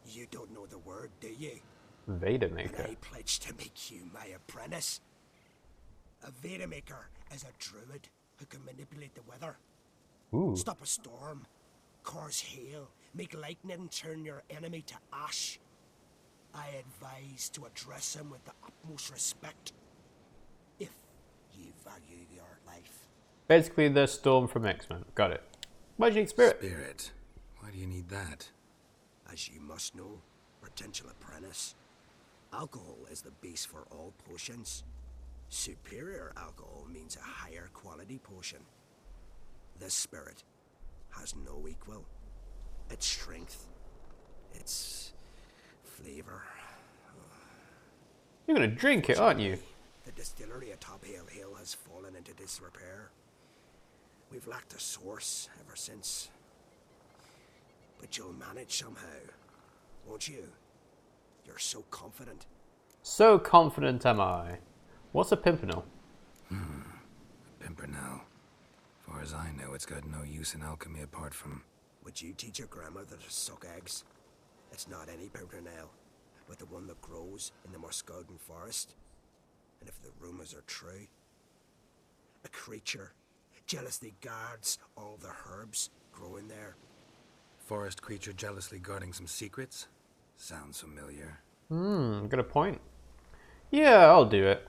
You don't know the word, do you? Vadermaker. And I pledge to make you my apprentice. A Vadermaker is a druid who can manipulate the weather. Ooh. Stop a storm, cause hail, make lightning turn your enemy to ash. I advise to address him with the utmost respect, if you value your life. Basically the Storm from X-Men. Got it. Magic Spirit. Spirit. Why do you need that? As you must know, potential apprentice, alcohol is the base for all potions. Superior alcohol means a higher quality potion. This spirit has no equal. Its strength, its flavor. You're gonna drink it, aren't you? The distillery atop Hale Hill has fallen into disrepair. We've lacked a source ever since. But you'll manage somehow, won't you? You're so confident. So confident am I. What's a pimpernel? Pimpernel. Far as I know, it's got no use in alchemy apart from... Would you teach your grandmother to suck eggs? It's not any pimpernel, but the one that grows in the Muskogan forest. And if the rumors are true, a creature jealously guards all the herbs growing there. Forest creature jealously guarding some secrets? Sounds familiar. Got a point. Yeah, I'll do it.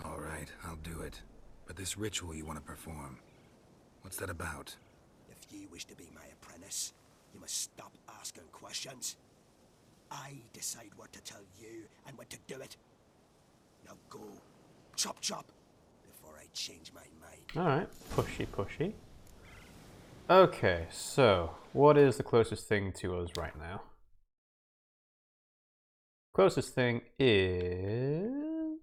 All right, I'll do it. But this ritual you want to perform, what's that about? If you wish to be my apprentice, you must stop asking questions. I decide what to tell you and when to do it. Now go. Chop chop. Before I change my mind. Alright, pushy pushy. Okay, so what is the closest thing to us right now? Closest thing is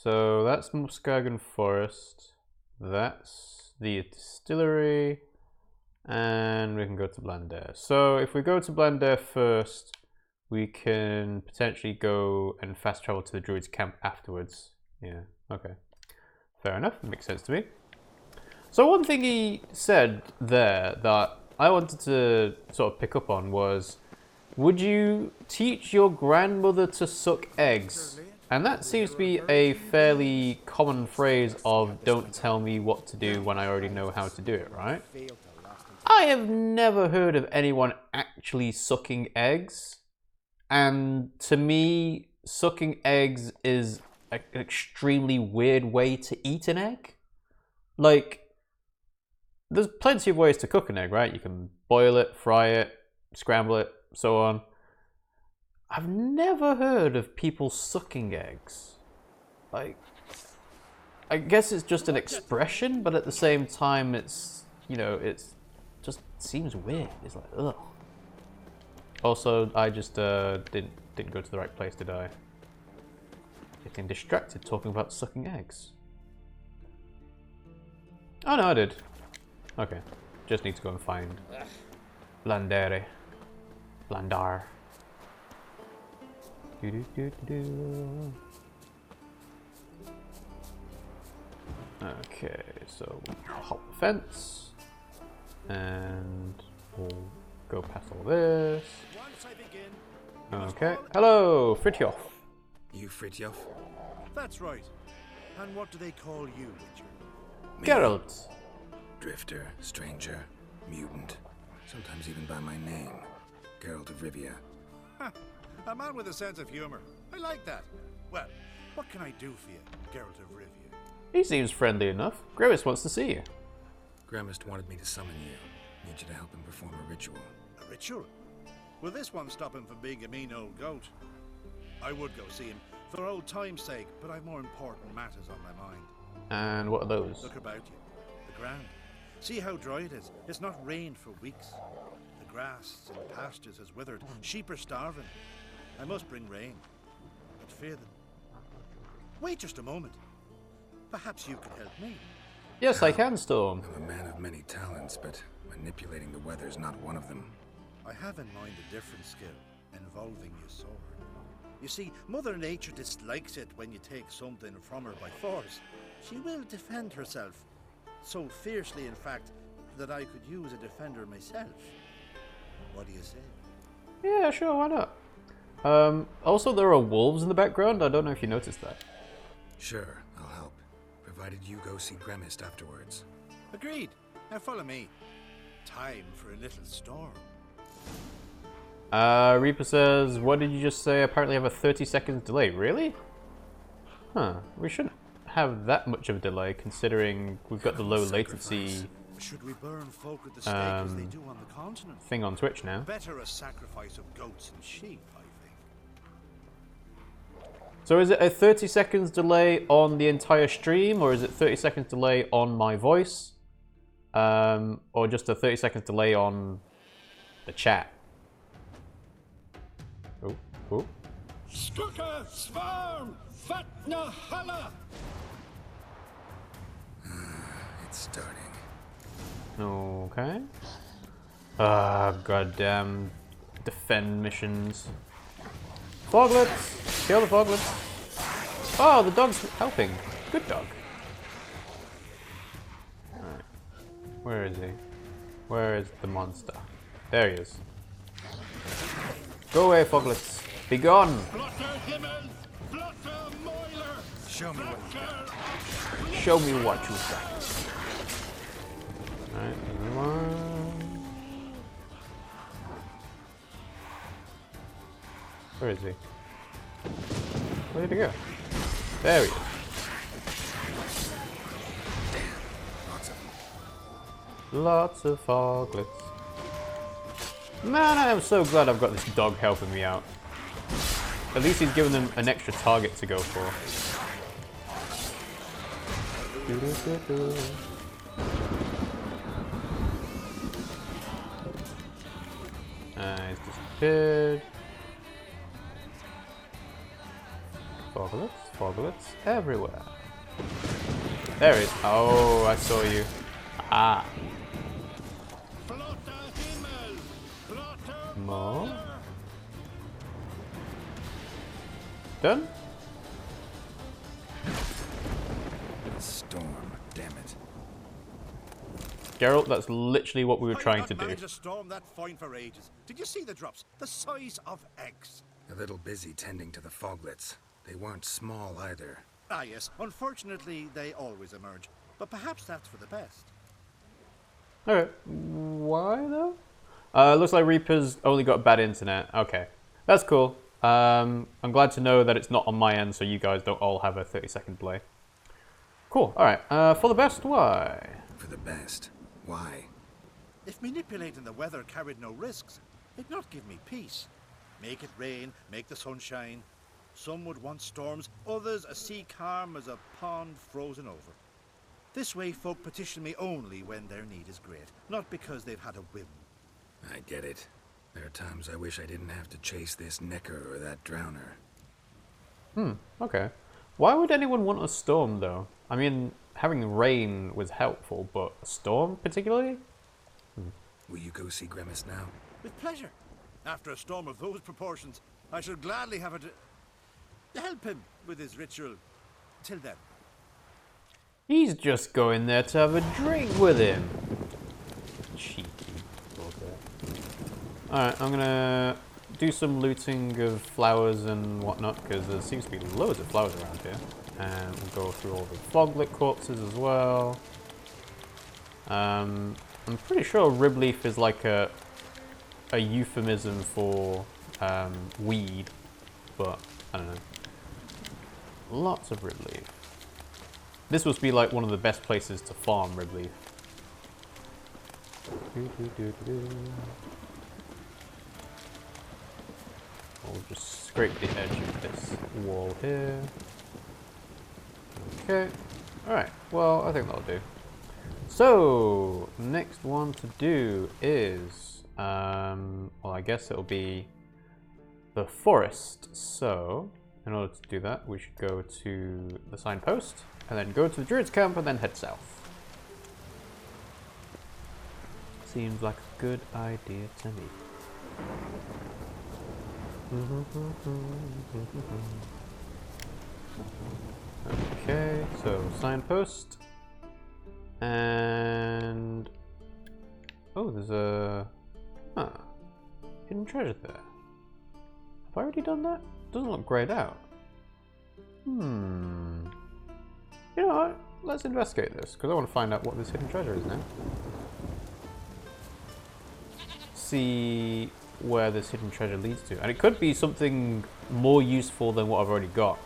So that's Muskagan Forest. That's the distillery. And we can go to Blandair. So if we go to Blandair first, we can potentially go and fast travel to the Druid's camp afterwards. Yeah, okay. Fair enough, makes sense to me. So one thing he said there that I wanted to sort of pick up on was, would you teach your grandmother to suck eggs? And that seems to be a fairly common phrase of don't tell me what to do when I already know how to do it, right? I have never heard of anyone actually sucking eggs. And to me, sucking eggs is an extremely weird way to eat an egg. Like, there's plenty of ways to cook an egg, right? You can boil it, fry it, scramble it, so on. I've never heard of people sucking eggs. Like, I guess it's just an expression, but at the same time, it's, you know, it's just seems weird. It's like, ugh. Also, I just didn't go to the right place, did I? Getting distracted talking about sucking eggs. Oh no, I did. Okay, just need to go and find Blandare. Blandar. Okay, so we'll hop the fence and we'll go past all this. Okay, hello, Fritjof. You Fritjof? That's right. And what do they call you, Witcher? Geralt. Drifter, stranger, mutant, sometimes even by my name. Geralt of Rivia. A man with a sense of humor. I like that. Well, what can I do for you, Geralt of Rivia? He seems friendly enough. Griffin wants to see you. Gramist wanted me to summon you. Need you to help him perform a ritual. A ritual? Will this one stop him from being a mean old goat? I would go see him for old time's sake, but I've more important matters on my mind. And what are those? Look about you. The ground. See how dry it is. It's not rained for weeks. The grass in the pastures has withered. Sheep are starving. I must bring rain. But fear them. Wait just a moment. Perhaps you could help me. Yes, I can, Storm. I'm a man of many talents, but manipulating the weather's not one of them. I have in mind a different skill, involving your sword. You see, Mother Nature dislikes it when you take something from her by force. She will defend herself. So fiercely, in fact, that I could use a defender myself. What do you say? Yeah, sure, why not? Also, there are wolves in the background. I don't know if you noticed that. Sure, I'll help. Provided you go see Gramist afterwards. Agreed. Now follow me. Time for a little storm. Reaper says, what did you just say? Apparently have a 30-second delay. Really? Huh, we shouldn't have that much of a delay considering we've got the low latency Should we burn folk at the stake as they do on the continent? thing on Twitch now. Better a sacrifice of goats and sheep, I think. So is it a 30 seconds delay on the entire stream, or is it 30 seconds delay on my voice? Or just a 30 seconds delay on the chat? Oh, oh. Skuka Svarm Fatna Hala! It's starting. Okay. Goddamn defend missions. Foglets! Kill the foglets! Oh, the dog's helping. Good dog. Alright. Where is he? Where is the monster? There he is. Go away, foglets. Be gone! Show me what you got. Show me what you got. Alright, everyone. Where is he? Where did he go? There he is. Lots of foglets. Man, I am so glad I've got this dog helping me out. At least he's given them an extra target to go for. He's disappeared. foglets everywhere. There it is. Oh, I saw you. Ah. More. Done? Storm, damn it. Geralt, that's literally what we were trying to do. Managed to storm that fine for ages. Did you see the drops? The size of eggs. A little busy tending to the foglets. They weren't small either. Ah yes, unfortunately they always emerge. But perhaps that's for the best. Okay, why though? Looks like Reaper's only got bad internet. Okay, that's cool. I'm glad to know that it's not on my end, so you guys don't all have a 30-second delay. Cool. All right. For the best, why? For the best, why? If manipulating the weather carried no risks, it'd not give me peace. Make it rain, make the sun shine. Some would want storms, others a sea calm as a pond frozen over. This way folk petition me only when their need is great, not because they've had a whim. I get it. There are times I wish I didn't have to chase this necker or that drowner. Okay. Why would anyone want a storm, though? I mean, having rain was helpful, but a storm, particularly? Will you go see Grimace now? With pleasure. After a storm of those proportions, I shall gladly have it to help him with his ritual. Till then. He's just going there to have a drink with him. Cheeky. Alright, I'm gonna do some looting of flowers and whatnot, because there seems to be loads of flowers around here. And we'll go through all the foglet corpses as well. I'm pretty sure ribleaf is like a euphemism for weed, but I don't know. Lots of ribleaf. This must be like one of the best places to farm ribleaf. We'll just scrape the edge of this wall here. Okay. Alright, well, I think that'll do. So, next one to do is, well, I guess it'll be the forest. So, in order to do that, we should go to the signpost, and then go to the Druid's camp, and then head south. Seems like a good idea to me. Okay, so signpost, and oh, there's a hidden treasure there. Have I already done that? Doesn't look grayed out. You know what? Let's investigate this because I want to find out what this hidden treasure is now. See where this hidden treasure leads to, and it could be something more useful than what I've already got.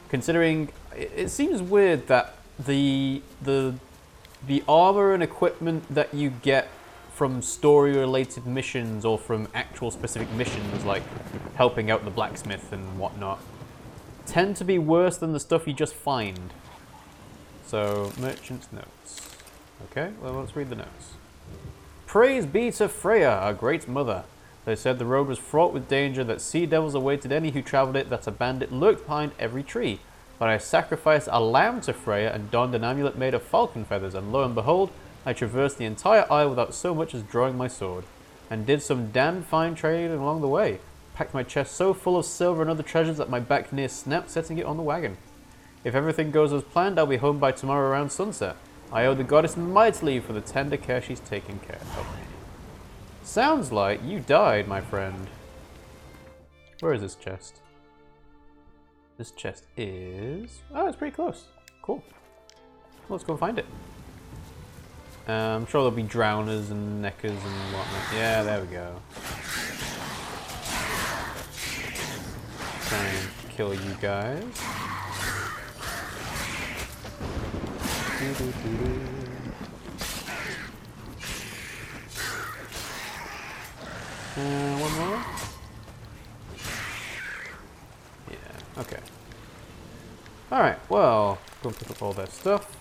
Considering it seems weird that the armor and equipment that you get from story-related missions or from actual specific missions, like helping out the blacksmith and whatnot, tend to be worse than the stuff you just find. So, merchant's notes. Okay, well, let's read the notes. Praise be to Freya, our great mother. They said the road was fraught with danger, that sea devils awaited any who travelled it, that a bandit lurked behind every tree. But I sacrificed a lamb to Freya and donned an amulet made of falcon feathers, and lo and behold, I traversed the entire isle without so much as drawing my sword, and did some damned fine trading along the way. Packed my chest so full of silver and other treasures that my back near snapped setting it on the wagon. If everything goes as planned, I'll be home by tomorrow around sunset. I owe the goddess mightily for the tender care she's taken care of me. Sounds like you died, my friend. Where is this chest? This chest is... oh, it's pretty close. Cool. Let's go find it. I'm sure there'll be drowners and neckers and whatnot. Yeah, there we go. Try and kill you guys. One more? Yeah, okay. Alright, well, go pick up all their stuff,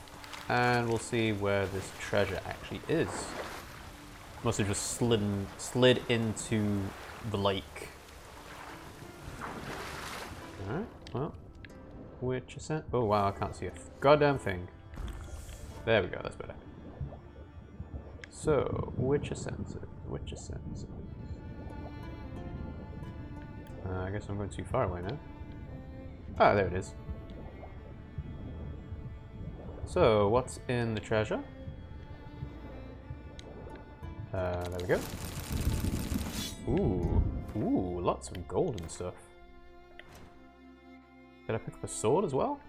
and we'll see where this treasure actually is. Must have just slid into the lake. Alright, well, which ascent? Oh wow, I can't see a goddamn thing. There we go, that's better. So, which ascensors? Which ascensors? I guess I'm going too far away now. Ah, there it is. So, what's in the treasure? There we go. Ooh, lots of gold and stuff. Did I pick up a sword as well?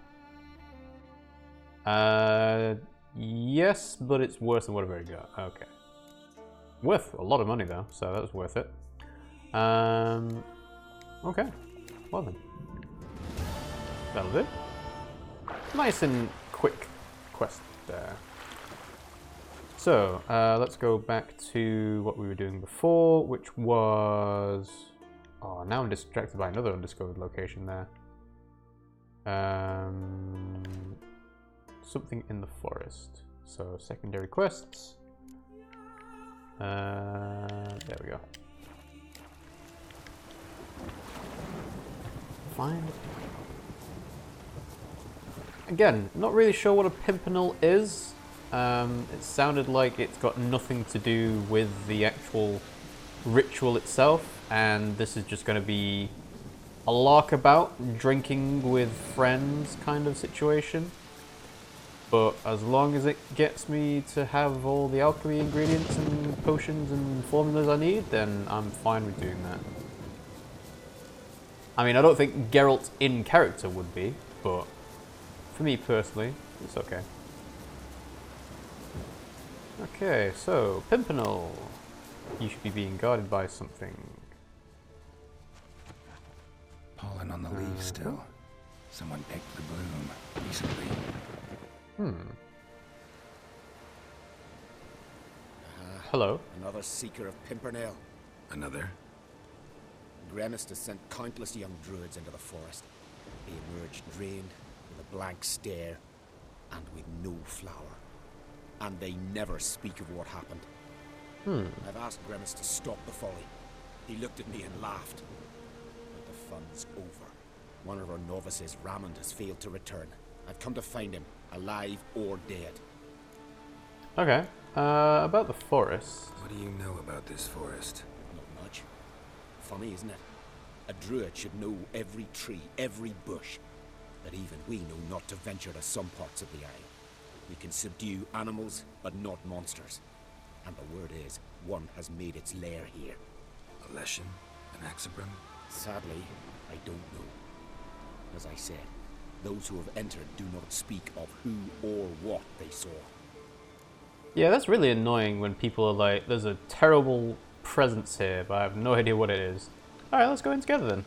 Yes, but it's worse than what I've already got. Okay. Worth a lot of money though, so that was worth it. Okay. Well then. That'll do. Nice and quick quest there. So, let's go back to what we were doing before, which was... Oh, now I'm distracted by another undiscovered location there. Something in the forest. So, secondary quests. There we go. Find... Again, not really sure what a pimpernel is. It sounded like it's got nothing to do with the actual ritual itself, and this is just going to be a lark about, drinking with friends kind of situation. But as long as it gets me to have all the alchemy ingredients and potions and formulas I need, then I'm fine with doing that. I mean, I don't think Geralt in character would be, but for me personally, it's okay. Okay, so, Pimpernel. You should be being guarded by something. Pollen on the leaves still. Someone picked the bloom recently. Hello. Another seeker of Pimpernel. Another? Gremist has sent countless young druids into the forest. They emerge drained, with a blank stare, and with no flower. And they never speak of what happened. I've asked Gremist to stop the folly. He looked at me and laughed. But the fun's over. One of our novices, Ramond, has failed to return. I've come to find him, alive or dead. Okay, about the forest. What do you know about this forest? Not much. Funny, isn't it? A druid should know every tree, every bush. But even we know not to venture to some parts of the isle. We can subdue animals, but not monsters. And the word is, one has made its lair here. A Leshen? An Axabrim? Sadly, I don't know. As I said, those who have entered do not speak of who or what they saw. Yeah, that's really annoying when people are like, there's a terrible presence here, but I have no idea what it is. Alright, let's go in together then.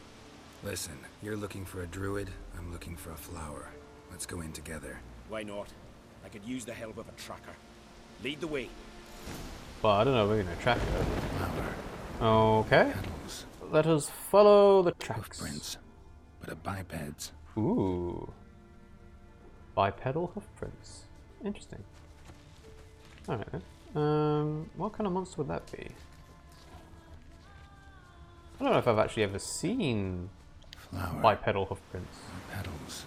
Listen, you're looking for a druid, I'm looking for a flower. Let's go in together. Why not? I could use the help of a tracker. Lead the way. Well, I don't know if we're going to track it. Flower. Okay. Petals. Let us follow the tracks. Hoofprints. But a bipeds. Ooh. Bipedal hoofprints. Interesting. Alright then. What kind of monster would that be? I don't know if I've actually ever seen Flower. bipedal hoofprints. Petals.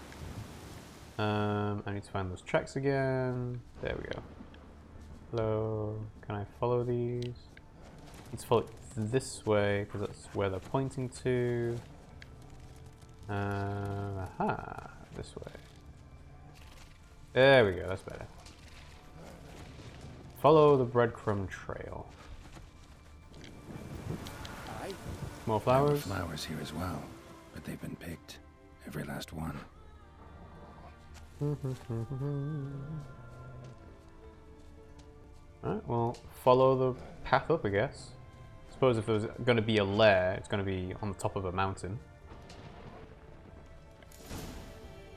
I need to find those tracks again. There we go. Hello. Can I follow these? Let's follow it this way because that's where they're pointing to. Aha. This way. There we go. That's better. Follow the breadcrumb trail. More flowers? There were flowers here as well, but they've been picked. Every last one. Alright, well, follow the path up, I guess. Suppose if there was going to be a lair, it's going to be on the top of a mountain.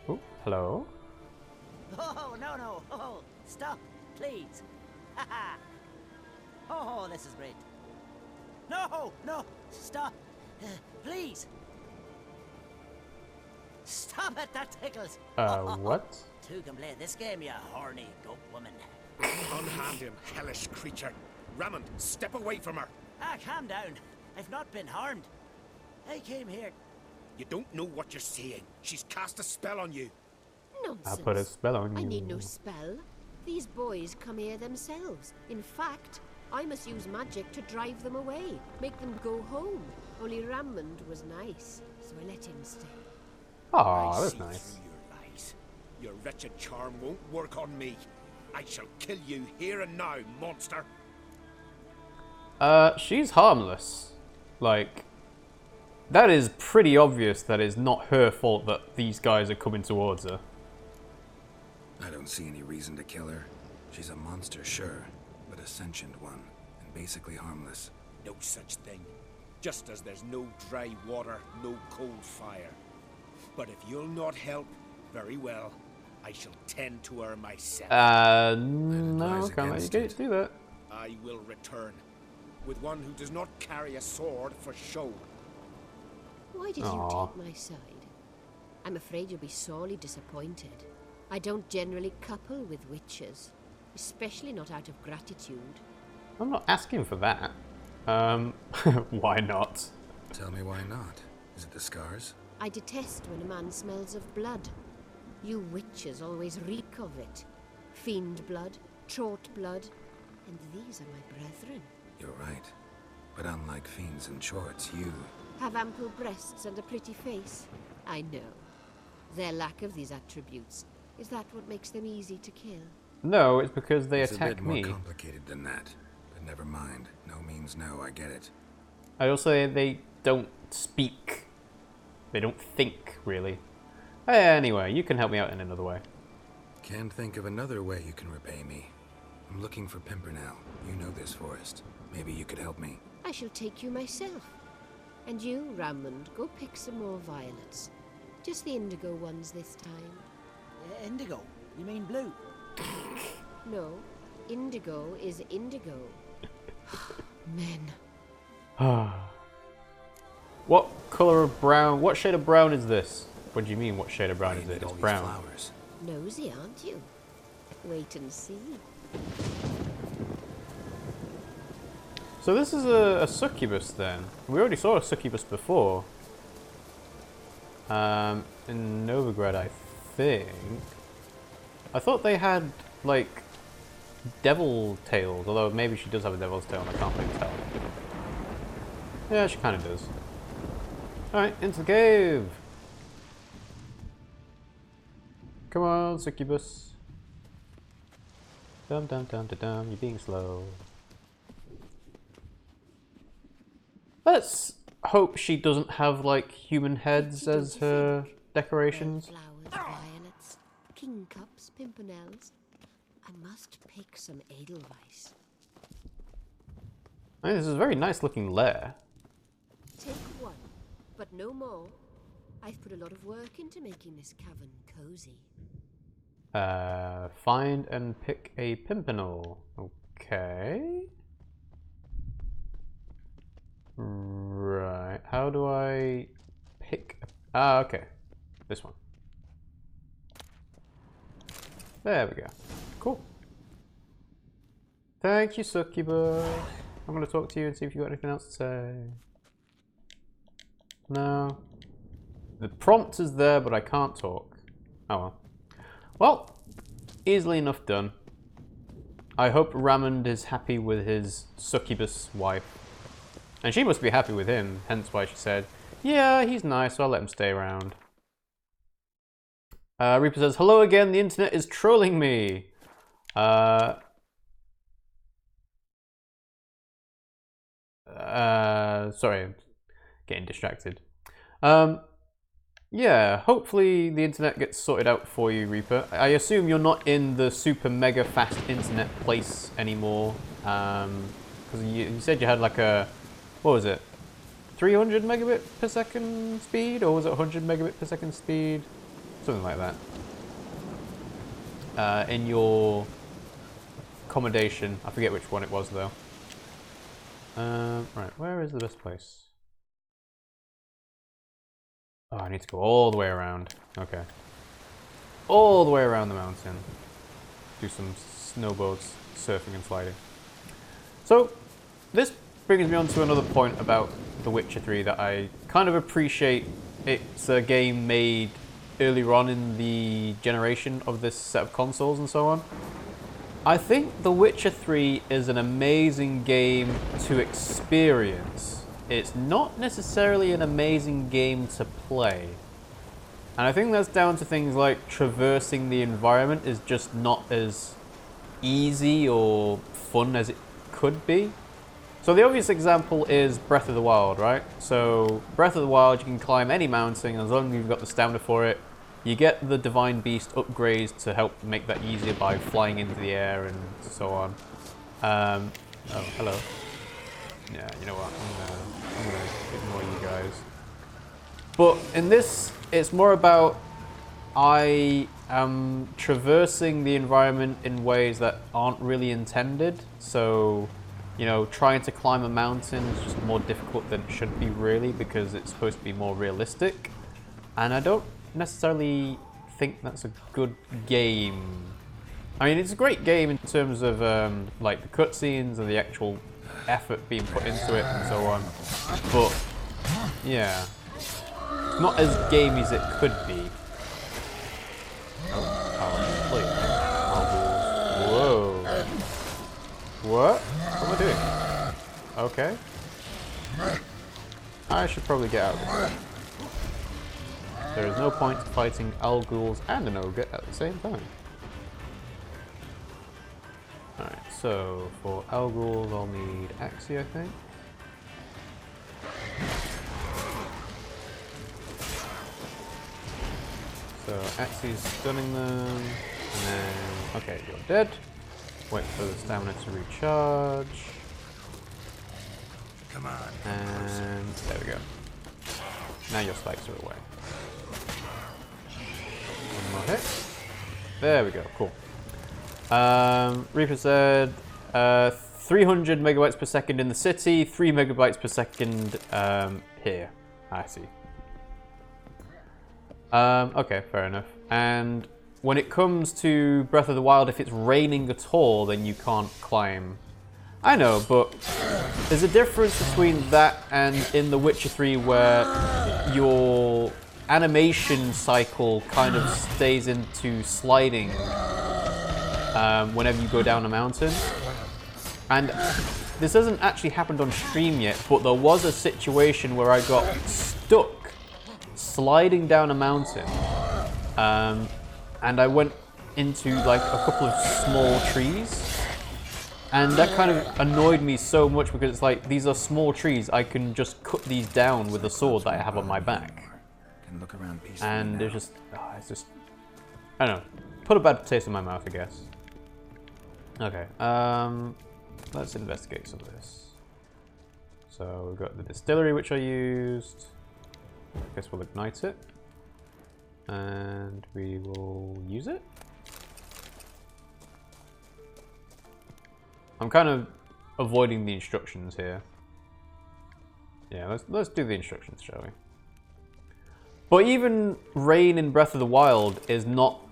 Oh, hello. Oh, no. Oh, stop, please. Haha. Oh, this is great. No, stop. Please. Stop it, that tickles. What? Two can play this game, you horny goat woman. Unhand him, hellish creature. Ramond, step away from her. Calm down. I've not been harmed. I came here You don't know what you're saying. She's cast a spell on you. I put a spell on you. I need no spell. These boys come here themselves. In fact, I must use magic to drive them away, make them go home. Only Rammond was nice, so I let him stay. Aw, that's nice. Through your lies. Your wretched charm won't work on me. I shall kill you here and now, monster. She's harmless. Like, that is pretty obvious that it's not her fault that these guys are coming towards her. I don't see any reason to kill her. She's a monster, sure, but a sentient one, and basically harmless. No such thing. Just as there's no dry water, no cold fire. But if you'll not help, very well. I shall tend to her myself. No, can't let you do that. I will return, with one who does not carry a sword for show. Why did you take my side? I'm afraid you'll be sorely disappointed. I don't generally couple with witches, especially not out of gratitude. I'm not asking for that. Why not? Tell me why not. Is it the scars? I detest when a man smells of blood. You witches always reek of it. Fiend blood, trot blood, and these are my brethren. You're right. But unlike fiends and chorts, you... have ample breasts and a pretty face. I know. Their lack of these attributes, is that what makes them easy to kill? No, it's because they It's attack a bit more me. complicated than that. But never mind. No means no, I get it. I also they don't speak. They don't think, really. Anyway, you can help me out in another way. Can't think of another way you can repay me. I'm looking for Pimpernel. You know this forest. Maybe you could help me. I shall take you myself. And you, Rammond, go pick some more violets. Just the indigo ones this time. Indigo? You mean blue? No, indigo is indigo. Men. What color of brown? What shade of brown is this? What do you mean, what shade of brown Why is you it? need It's all these brown. flowers? Nosy, aren't you? Wait and see. So this is a succubus then. We already saw a succubus before. In Novigrad, I think. I thought they had, like, devil tails, although maybe she does have a devil's tail and I can't really tell. Yeah, she kind of does. Alright, into the cave! Come on, succubus. Dum dum dum dum dum, you're being slow. Let's hope she doesn't have, like, human heads as her decorations. Flowers, violets, kingcups, pimpernels. I must pick some edelweiss. I mean, this is a very nice looking lair. Take one, but no more. I've put a lot of work into making this cavern cozy. Find and pick a pimpernel. Okay. Right. How do I pick? Okay. This one. There we go. Cool. Thank you, succubus. I'm going to talk to you and see if you've got anything else to say. No. The prompt is there, but I can't talk. Oh well. Well, easily enough done. I hope Rammond is happy with his succubus wife. And she must be happy with him, hence why she said, yeah, he's nice, so I'll let him stay around. Reaper says, hello again, the internet is trolling me. Sorry, I'm getting distracted. Yeah, hopefully the internet gets sorted out for you, Reaper. I assume you're not in the super mega fast internet place anymore. Because you said you had like a, what was it? 300 megabit per second speed? Or was it 100 megabit per second speed? Something like that. In your accommodation. I forget which one it was though. Right, where is the best place? Oh, I need to go all the way around. Okay. All the way around the mountain. Do some snowboards, surfing and sliding. So, this brings me on to another point about The Witcher 3 that I kind of appreciate. It's a game made earlier on in the generation of this set of consoles and so on. I think The Witcher 3 is an amazing game to experience. It's not necessarily an amazing game to play. And I think that's down to things like traversing the environment is just not as easy or fun as it could be. So the obvious example is Breath of the Wild, right? So Breath of the Wild, you can climb any mountain as long as you've got the stamina for it. You get the Divine Beast upgrades to help make that easier by flying into the air and so on. Oh, hello. Yeah, you know what? I'm gonna ignore you guys. But in this, it's more about I am traversing the environment in ways that aren't really intended. So, you know, trying to climb a mountain is just more difficult than it should be, really, because it's supposed to be more realistic. And I don't necessarily think that's a good game. I mean, it's a great game in terms of like the cutscenes and the actual effort being put into it and so on. But yeah, it's not as gamey as it could be. Whoa! What? What am I doing? Okay. I should probably get out of this. There is no point fighting Alguls and an ogre at the same time. Alright, so for Alguls I'll need Axie, I think. So Axie's stunning them, and then, okay, you're dead. Wait for the stamina to recharge. Come on. And there we go. Now your spikes are away. One more hit. There we go, cool. Reaper said 300 megabytes per second in the city, 3 megabytes per second here. I see. Okay, fair enough. And when it comes to Breath of the Wild, if it's raining at all, then you can't climb. I know, but there's a difference between that and in The Witcher 3 where your animation cycle kind of stays into sliding whenever you go down a mountain. And this hasn't actually happened on stream yet, but there was a situation where I got stuck sliding down a mountain, and I went into like a couple of small trees, and that kind of annoyed me so much because it's like, these are small trees, I can just cut these down with the sword that I have on my back. And it's just, I don't know, put a bad taste in my mouth, I guess. Okay, let's investigate some of this. So we've got the distillery, which I used. I guess we'll ignite it. And we will use it. I'm kind of avoiding the instructions here. Yeah, let's do the instructions, shall we? But even rain in Breath of the Wild is not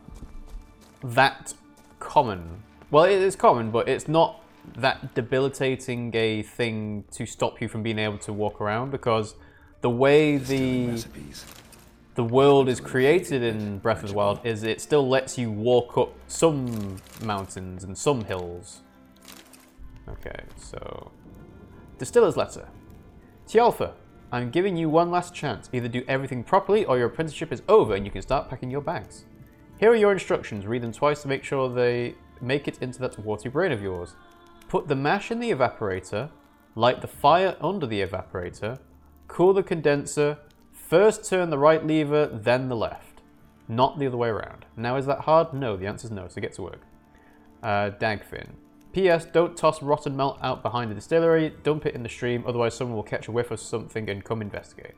that common. Well, it is common, but it's not that debilitating a thing to stop you from being able to walk around, because the way the world is created in Breath of the Wild is it still lets you walk up some mountains and some hills. Okay, so Distiller's Letter. Tialfa, I'm giving you one last chance. Either do everything properly or your apprenticeship is over and you can start packing your bags. Here are your instructions. Read them twice to make sure they make it into that watery brain of yours. Put the mash in the evaporator, light the fire under the evaporator, cool the condenser, first turn the right lever, then the left. Not the other way around. Now is that hard? No, the answer's no, so get to work. Dagfin. P.S. Don't toss rotten malt out behind the distillery, dump it in the stream, otherwise someone will catch a whiff of something and come investigate.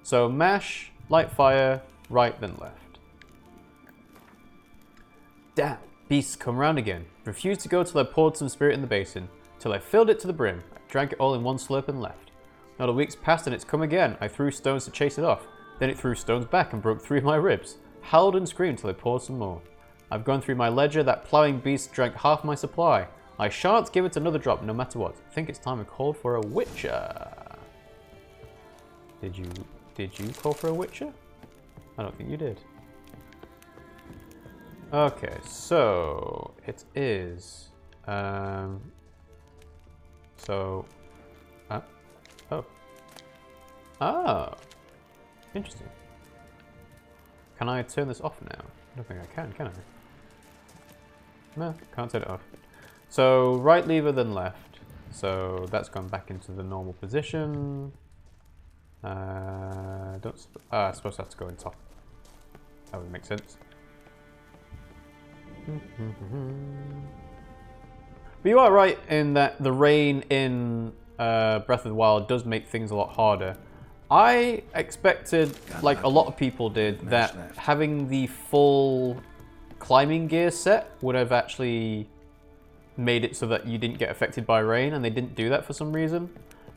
So mash, light fire, right then left. Damn, beasts come round again. Refused to go till I poured some spirit in the basin, till I filled it to the brim. I drank it all in one slurp and left. Not a week's passed and it's come again. I threw stones to chase it off. Then it threw stones back and broke 3 of my ribs. Howled and screamed till I poured some more. I've gone through my ledger. That ploughing beast drank half my supply. I shan't give it another drop, no matter what. I think it's time I called for a witcher. Did you call for a witcher? I don't think you did. Okay, so it is. Oh. Interesting. Can I turn this off now? I don't think I can I? No, can't turn it off. So right lever, then left. So that's gone back into the normal position. I suppose that's to go in top. That would make sense. But you are right in that the rain in Breath of the Wild does make things a lot harder. I expected, like a lot of people did, that having the full climbing gear set would have actually made it so that you didn't get affected by rain, and they didn't do that for some reason.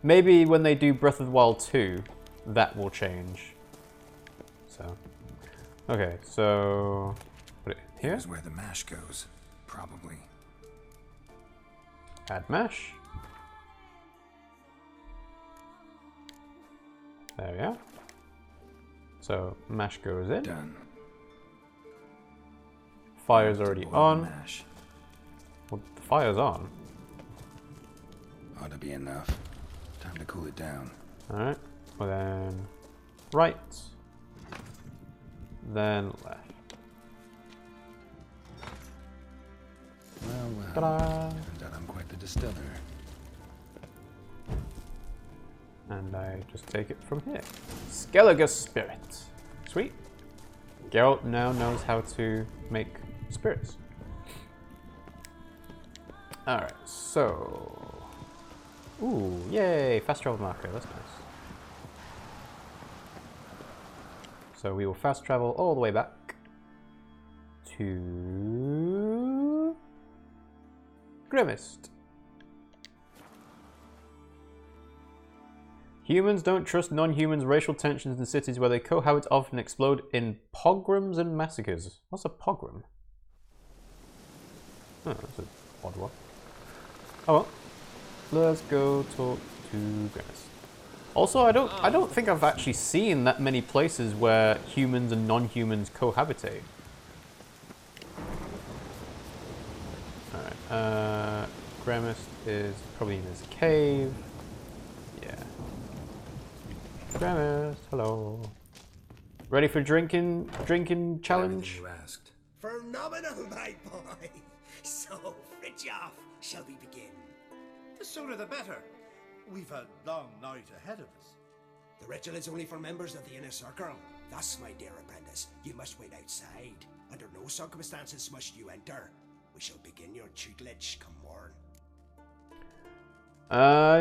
Maybe when they do Breath of the Wild 2, that will change. So, okay, so put it here. Here's where the mash goes, probably. Add mash. There we are. So mash goes in. Done. Fire's already on. Mash. Well, the fire's on. Ought to be enough. Time to cool it down. Alright. Well then, right. Then left. Well, Ta-da! Turns out I'm quite the distiller. And I just take it from here. Skellige spirit. Sweet. Geralt now knows how to make spirits. Alright, so... Ooh, yay! Fast travel marker, that's nice. So we will fast travel all the way back to... Grimmest. Humans don't trust non-humans. Racial tensions in cities where they cohabit often explode in pogroms and massacres. What's a pogrom? Oh, that's an odd one. Oh well. Let's go talk to Grimmest. Also, I don't think I've actually seen that many places where humans and non-humans cohabitate. Alright, Grimmest is probably in his cave. Yeah. Grimmest, hello. Ready for drinking challenge? You asked. Phenomenal, my boy. So, Fridtjof, shall we begin? The sooner the better. We've a long night ahead of us. The ritual is only for members of the inner circle. Thus, my dear apprentice, you must wait outside. Under no circumstances must you enter. We shall begin your tutelage come morn.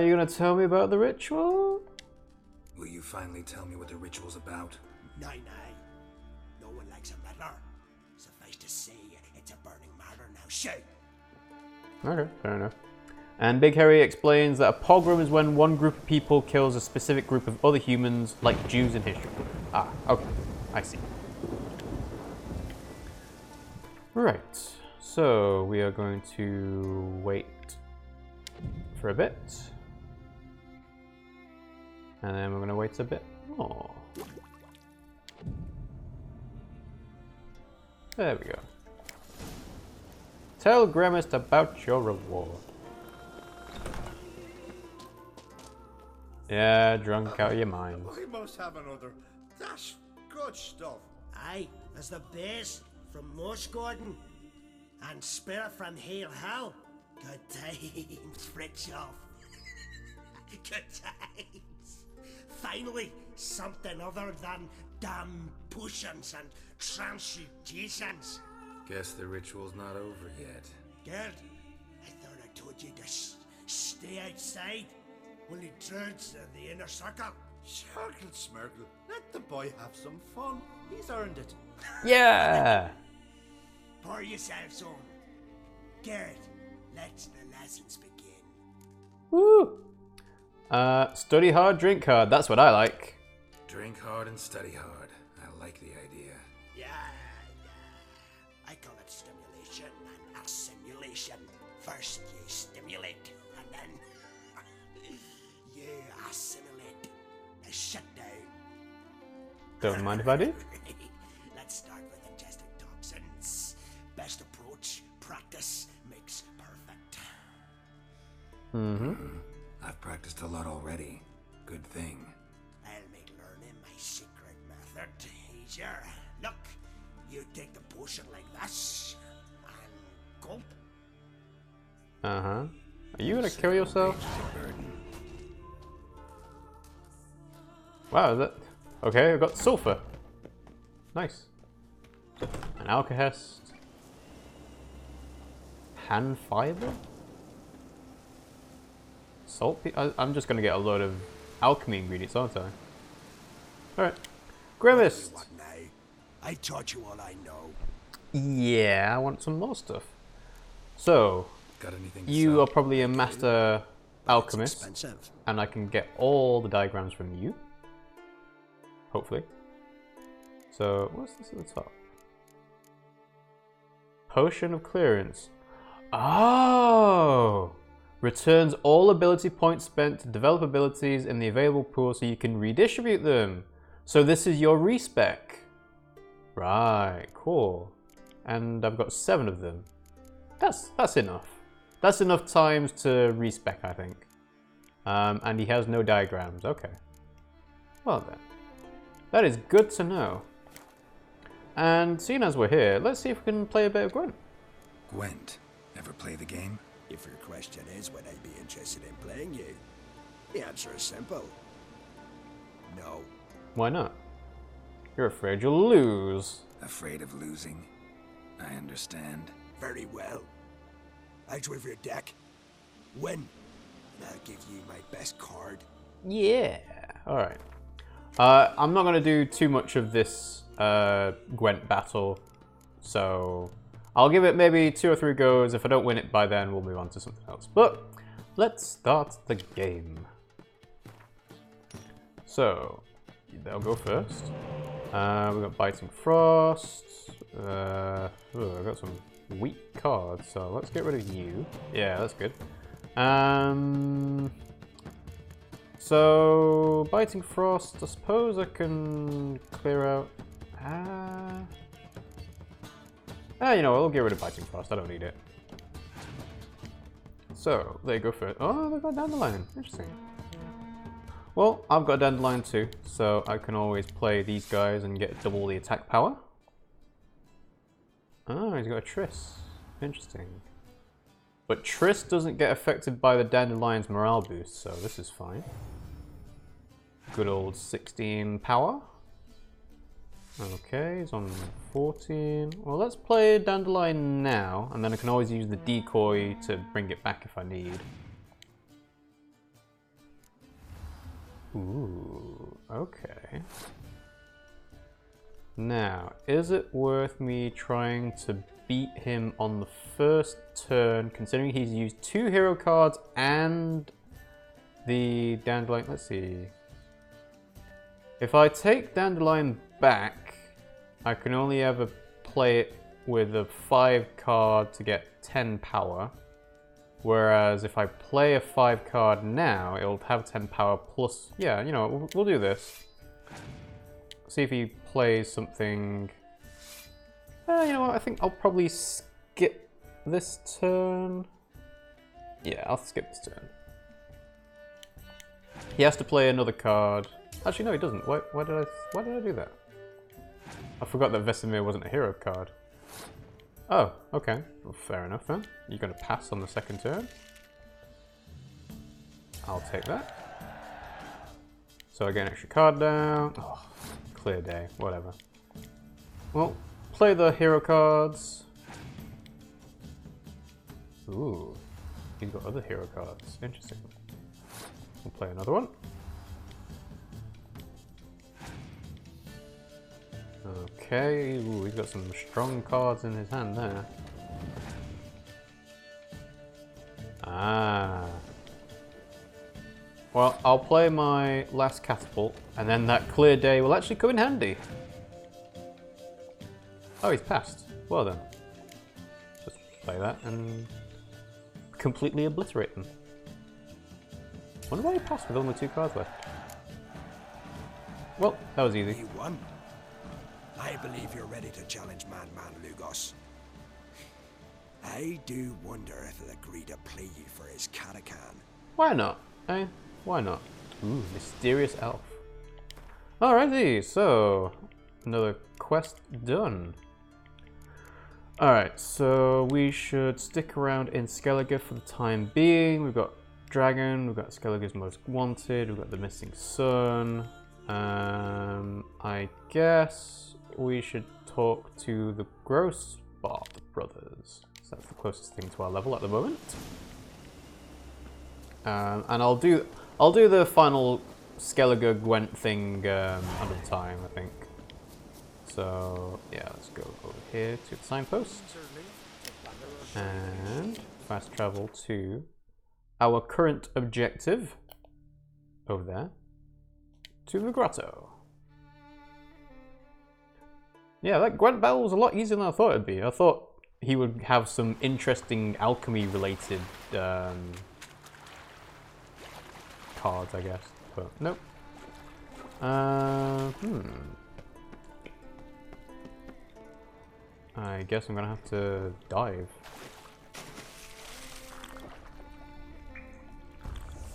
You gonna tell me about the ritual? Will you finally tell me what the ritual's about? Nay. No one likes a meddler. Suffice to say, it's a burning matter now. Shout! Okay, fair enough. And Big Harry explains that a pogrom is when one group of people kills a specific group of other humans, like Jews in history. Ah, okay. I see. Right. So, we are going to wait for a bit. And then we're going to wait a bit more. There we go. Tell Grimmest about your reward. Yeah, drunk out of your mind. We must have another. That's good stuff. Aye, as the base from Morsgordon and spirit from Hail Hell. Good times, Fridtjof. Good times. Finally, something other than damn potions and transmutations. Guess the ritual's not over yet. Gerd, I thought I told you to stay outside when he turns to the inner circle. Smirkle, Smirkle. Let the boy have some fun. He's earned it. Yeah! Pour yourselves on. Gerd, let the lessons begin. Woo! Study hard, drink hard. That's what I like. Drink hard and study hard. I like the idea. Yeah. I call it stimulation and assimilation. First you stimulate, and then you assimilate. Shut down. Don't mind if I do. Let's start with ingesting toxins. Best approach, practice makes perfect. Mm-hmm. I've practiced a lot already. Good thing. I'll make learning my secret method easier. Look, you take the potion like this, and gulp. Uh-huh. Are you gonna kill yourself? Wow, is that... Okay, I've got sulfur. Nice. An alkahest. Hand fiber? Salt? I'm just gonna get a load of alchemy ingredients, aren't I? Alright. Grimmist! What now? I taught you all I know. Yeah, I want some more stuff. So, Got anything you are probably a master alchemist, and I can get all the diagrams from you. Hopefully. So, what's this at the top? Potion of clearance. Oh! Returns all ability points spent to develop abilities in the available pool so you can redistribute them. So this is your respec. Right, cool. And I've got 7 of them. That's enough. That's enough times to respec, I think. And he has no diagrams. Okay. Well then. That is good to know. And seeing as we're here, let's see if we can play a bit of Gwent. Gwent. Ever play the game? If your question is would I be interested in playing you, the answer is simple. No. Why not? You're afraid you'll lose. Afraid of losing? I understand. Very well. Out with your deck. Win. And I'll give you my best card. Yeah. Alright. I'm not going to do too much of this Gwent battle, so I'll give it maybe 2 or 3 goes. If I don't win it by then, we'll move on to something else. But let's start the game. So, they'll go first. We've got Biting Frost. I've got some weak cards, so let's get rid of you. Yeah, that's good. So, Biting Frost, I suppose I can clear out... you know, I'll get rid of Biting Frost, I don't need it. So, they go first. Oh, they've got Dandelion, interesting. Well, I've got Dandelion too, so I can always play these guys and get double the attack power. Oh, he's got a Triss, interesting. But Triss doesn't get affected by the Dandelion's morale boost, so this is fine. Good old 16 power. Okay, he's on 14. Well, let's play Dandelion now, and then I can always use the decoy to bring it back if I need. Ooh, okay. Now, is it worth me trying to beat him on the first turn, considering he's used 2 hero cards and the Dandelion? Let's see. If I take Dandelion back, I can only ever play it with a 5 card to get 10 power. Whereas if I play a 5 card now, it'll have 10 power plus... Yeah, you know, we'll do this. See if he plays something... you know what, I think I'll probably skip this turn. Yeah, I'll skip this turn. He has to play another card. Actually, no, he doesn't. Why did I do that? I forgot that Vesemir wasn't a hero card. Oh, okay. Well, fair enough then. You're going to pass on the second turn. I'll take that. So I get an extra card down. Oh, clear day. Whatever. Well, play the hero cards. Ooh. He's got other hero cards. Interesting. We'll play another one. Okay, ooh, he's got some strong cards in his hand there. Ah. Well, I'll play my last catapult, and then that clear day will actually come in handy. Oh, he's passed. Well then. Just play that, and completely obliterate them. Wonder why he passed with only 2 cards left. Well, that was easy. You won. I believe you're ready to challenge Man Lugos. I do wonder if he'll agree to play you for his Catacan. Why not? Eh? Why not? Ooh, mysterious elf. Alrighty, so another quest done. Alright, so we should stick around in Skellige for the time being. We've got Dragon, we've got Skellige's Most Wanted, we've got the Missing Son. I guess we should talk to the Grossbart brothers. So that's the closest thing to our level at the moment. And I'll do the final Skellige Gwent thing another time, I think. So yeah, let's go over here to the signpost and fast travel to our current objective over there, to the grotto. Yeah, that Gwent battle was a lot easier than I thought it'd be. I thought he would have some interesting alchemy related cards, I guess, but nope. I guess I'm gonna have to dive.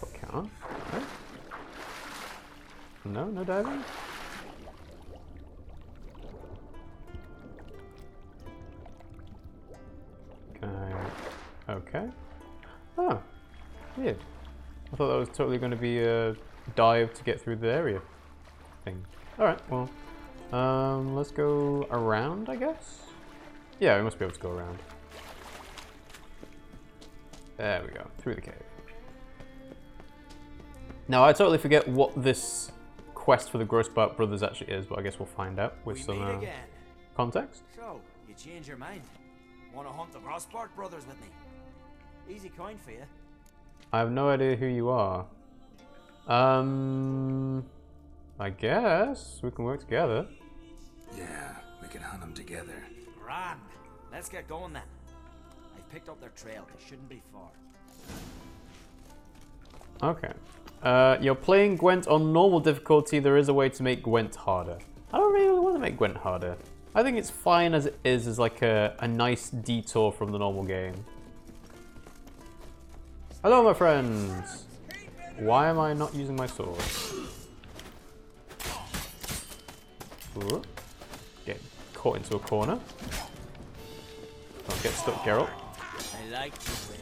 Okay. Okay. No, no diving? Can I... Okay. Oh, weird. I thought that was totally going to be a dive to get through the area thing. Alright, well, let's go around, I guess? Yeah, we must be able to go around. There we go, through the cave. Now, I totally forget what this quest for the Grossbart brothers actually is, but I guess we'll find out with some context. So, you change your mind? Want to hunt the Grossbart brothers with me? Easy coin for you. I have no idea who you are. I guess we can work together. Yeah, we can hunt them together. Grand. Let's get going then. I've picked up their trail. They shouldn't be far. Okay. You're playing Gwent on normal difficulty. There is a way to make Gwent harder. I don't really want to make Gwent harder. I think it's fine as it is, as like a nice detour from the normal game. Hello, my friends. Why am I not using my sword? Ooh. Get caught into a corner. Don't get stuck, Geralt. I like to win.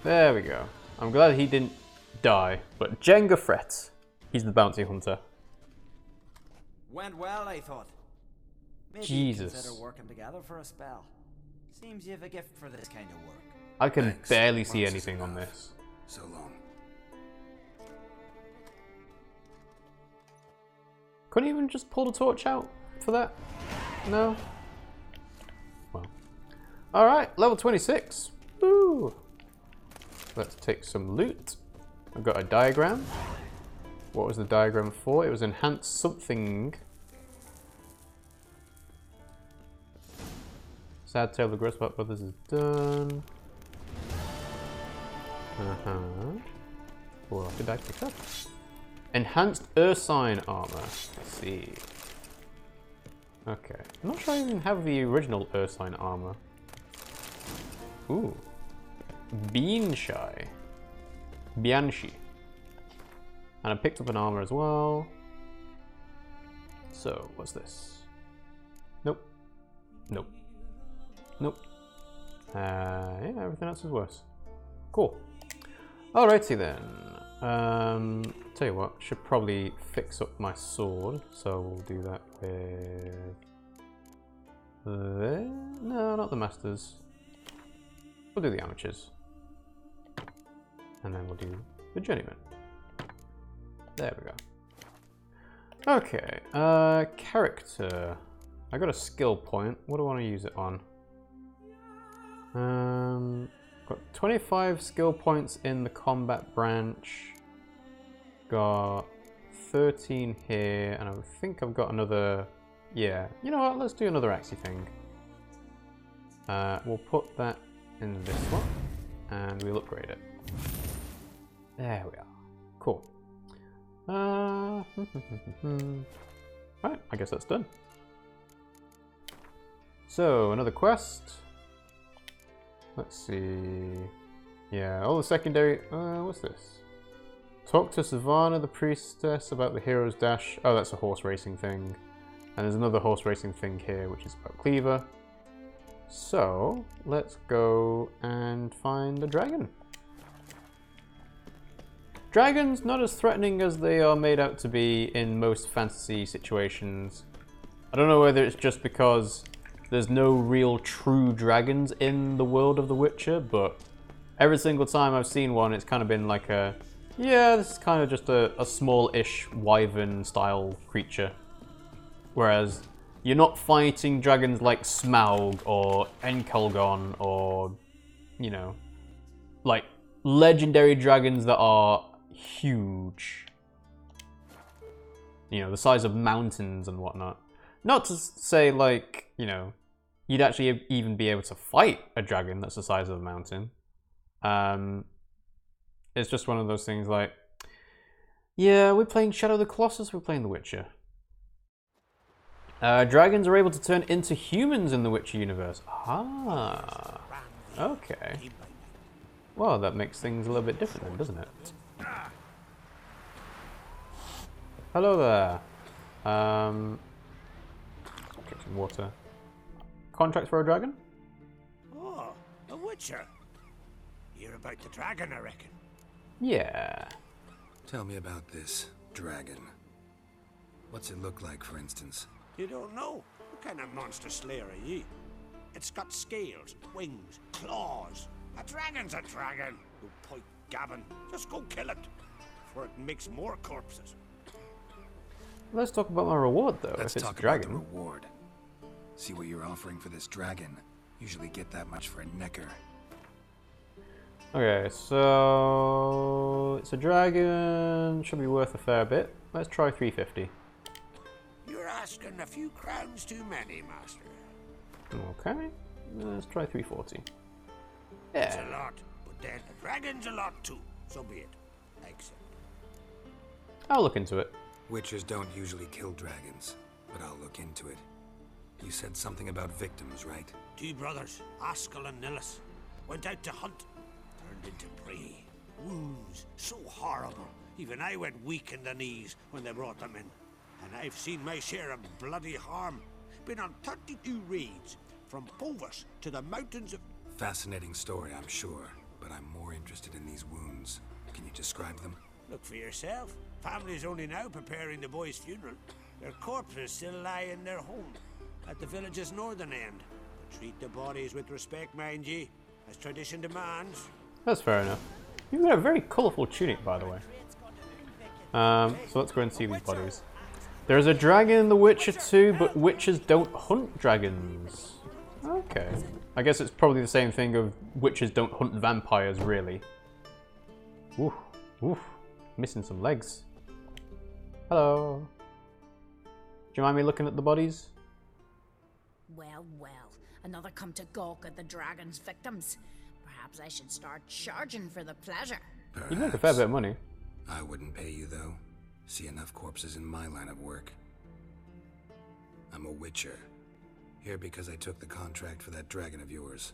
There we go. I'm glad he didn't die, but Jenga Fret. He's the bounty hunter. Went well, I thought. Maybe Jesus. Consider working together for a spell. Seems you have a gift for this kind of work. I can barely see anything on this. So long. Couldn't even just pull the torch out for that? No? Well. Alright, level 26. Woo! Let's take some loot. I've got a diagram. What was the diagram for? It was enhance something. Sad Tale of the Grossbart Brothers is done. What did I pick up? Enhanced Ursine armor. Let's see. Okay. I'm not sure I even have the original Ursine armor. Ooh. Bianchi. And I picked up an armor as well. So, what's this? Nope. Nope. Nope. Yeah, everything else is worse. Cool. Alrighty then. Tell you what, should probably fix up my sword. So we'll do that with... No, not the masters. We'll do the amateurs. And then we'll do the journeyman. There we go. Okay, character. I got a skill point. What do I want to use it on? Got 25 skill points in the combat branch. Got 13 here, and I think I've got another Yeah, you know what, let's do another axie thing. We'll put that in this one, and we'll upgrade it. There we are. Cool. Right, I guess that's done. So, another quest. Let's see. Yeah, all the secondary... what's this? Talk to Savannah, the priestess, about the hero's dash. Oh, that's a horse racing thing. And there's another horse racing thing here, which is about Cleaver. So, let's go and find a dragon. Dragons, not as threatening as they are made out to be in most fantasy situations. I don't know whether it's just because there's no real true dragons in the world of The Witcher, but every single time I've seen one, it's kind of been like a, yeah, this is kind of just a small-ish wyvern-style creature. Whereas you're not fighting dragons like Smaug or Enkelgon or, you know, like legendary dragons that are huge. You know, the size of mountains and whatnot. Not to say, like, you know, you'd actually even be able to fight a dragon that's the size of a mountain. It's just one of those things like, yeah, we're playing Shadow of the Colossus, we're playing The Witcher. Dragons are able to turn into humans in the Witcher universe. Ah, okay. Well, that makes things a little bit different then, doesn't it? Hello there. Get some water. Contract for a dragon? Oh, a Witcher. You're about the dragon, I reckon. Yeah. Tell me about this dragon. What's it look like, for instance? You don't know? What kind of monster slayer are you? It's got scales, wings, claws. A dragon's a dragon. You point gabbin'. Just go kill it, before it makes more corpses. Let's talk about my reward, though. Let's if it's talk a dragon. about the reward. See what you're offering for this dragon. Usually get that much for a necker. Okay, so it's a dragon. Should be worth a fair bit. Let's try 350. You're asking a few crowns too many, master. Okay, let's try 340. It's Yeah. a lot, but then a dragon's a lot too. So be it. I accept. I'll look into it. Witchers don't usually kill dragons, but I'll look into it. You said something about victims, right? 2 brothers, Askell and Nillis, went out to hunt, turned into prey. Wounds so horrible, even I went weak in the knees when they brought them in. And I've seen my share of bloody harm. Been on 32 raids, from Povus to the mountains of... Fascinating story, I'm sure, but I'm more interested in these wounds. Can you describe them? Look for yourself. Family's only now preparing the boy's funeral. Their corpses still lie in their home, at the village's northern end. But treat the bodies with respect, mind ye, as tradition demands. That's fair enough. You've got a very colourful tunic, by the way. So let's go and see these bodies. There's a dragon in The Witcher 2, but witchers don't hunt dragons. Okay. I guess it's probably the same thing of witchers don't hunt vampires, really. Oof, oof. Missing some legs. Hello. Do you mind me looking at the bodies? Well, well. Another come to gawk at the dragon's victims. Perhaps I should start charging for the pleasure. You'd make a fair bit of money. I wouldn't pay you, though. See enough corpses in my line of work. I'm a witcher. Here because I took the contract for that dragon of yours.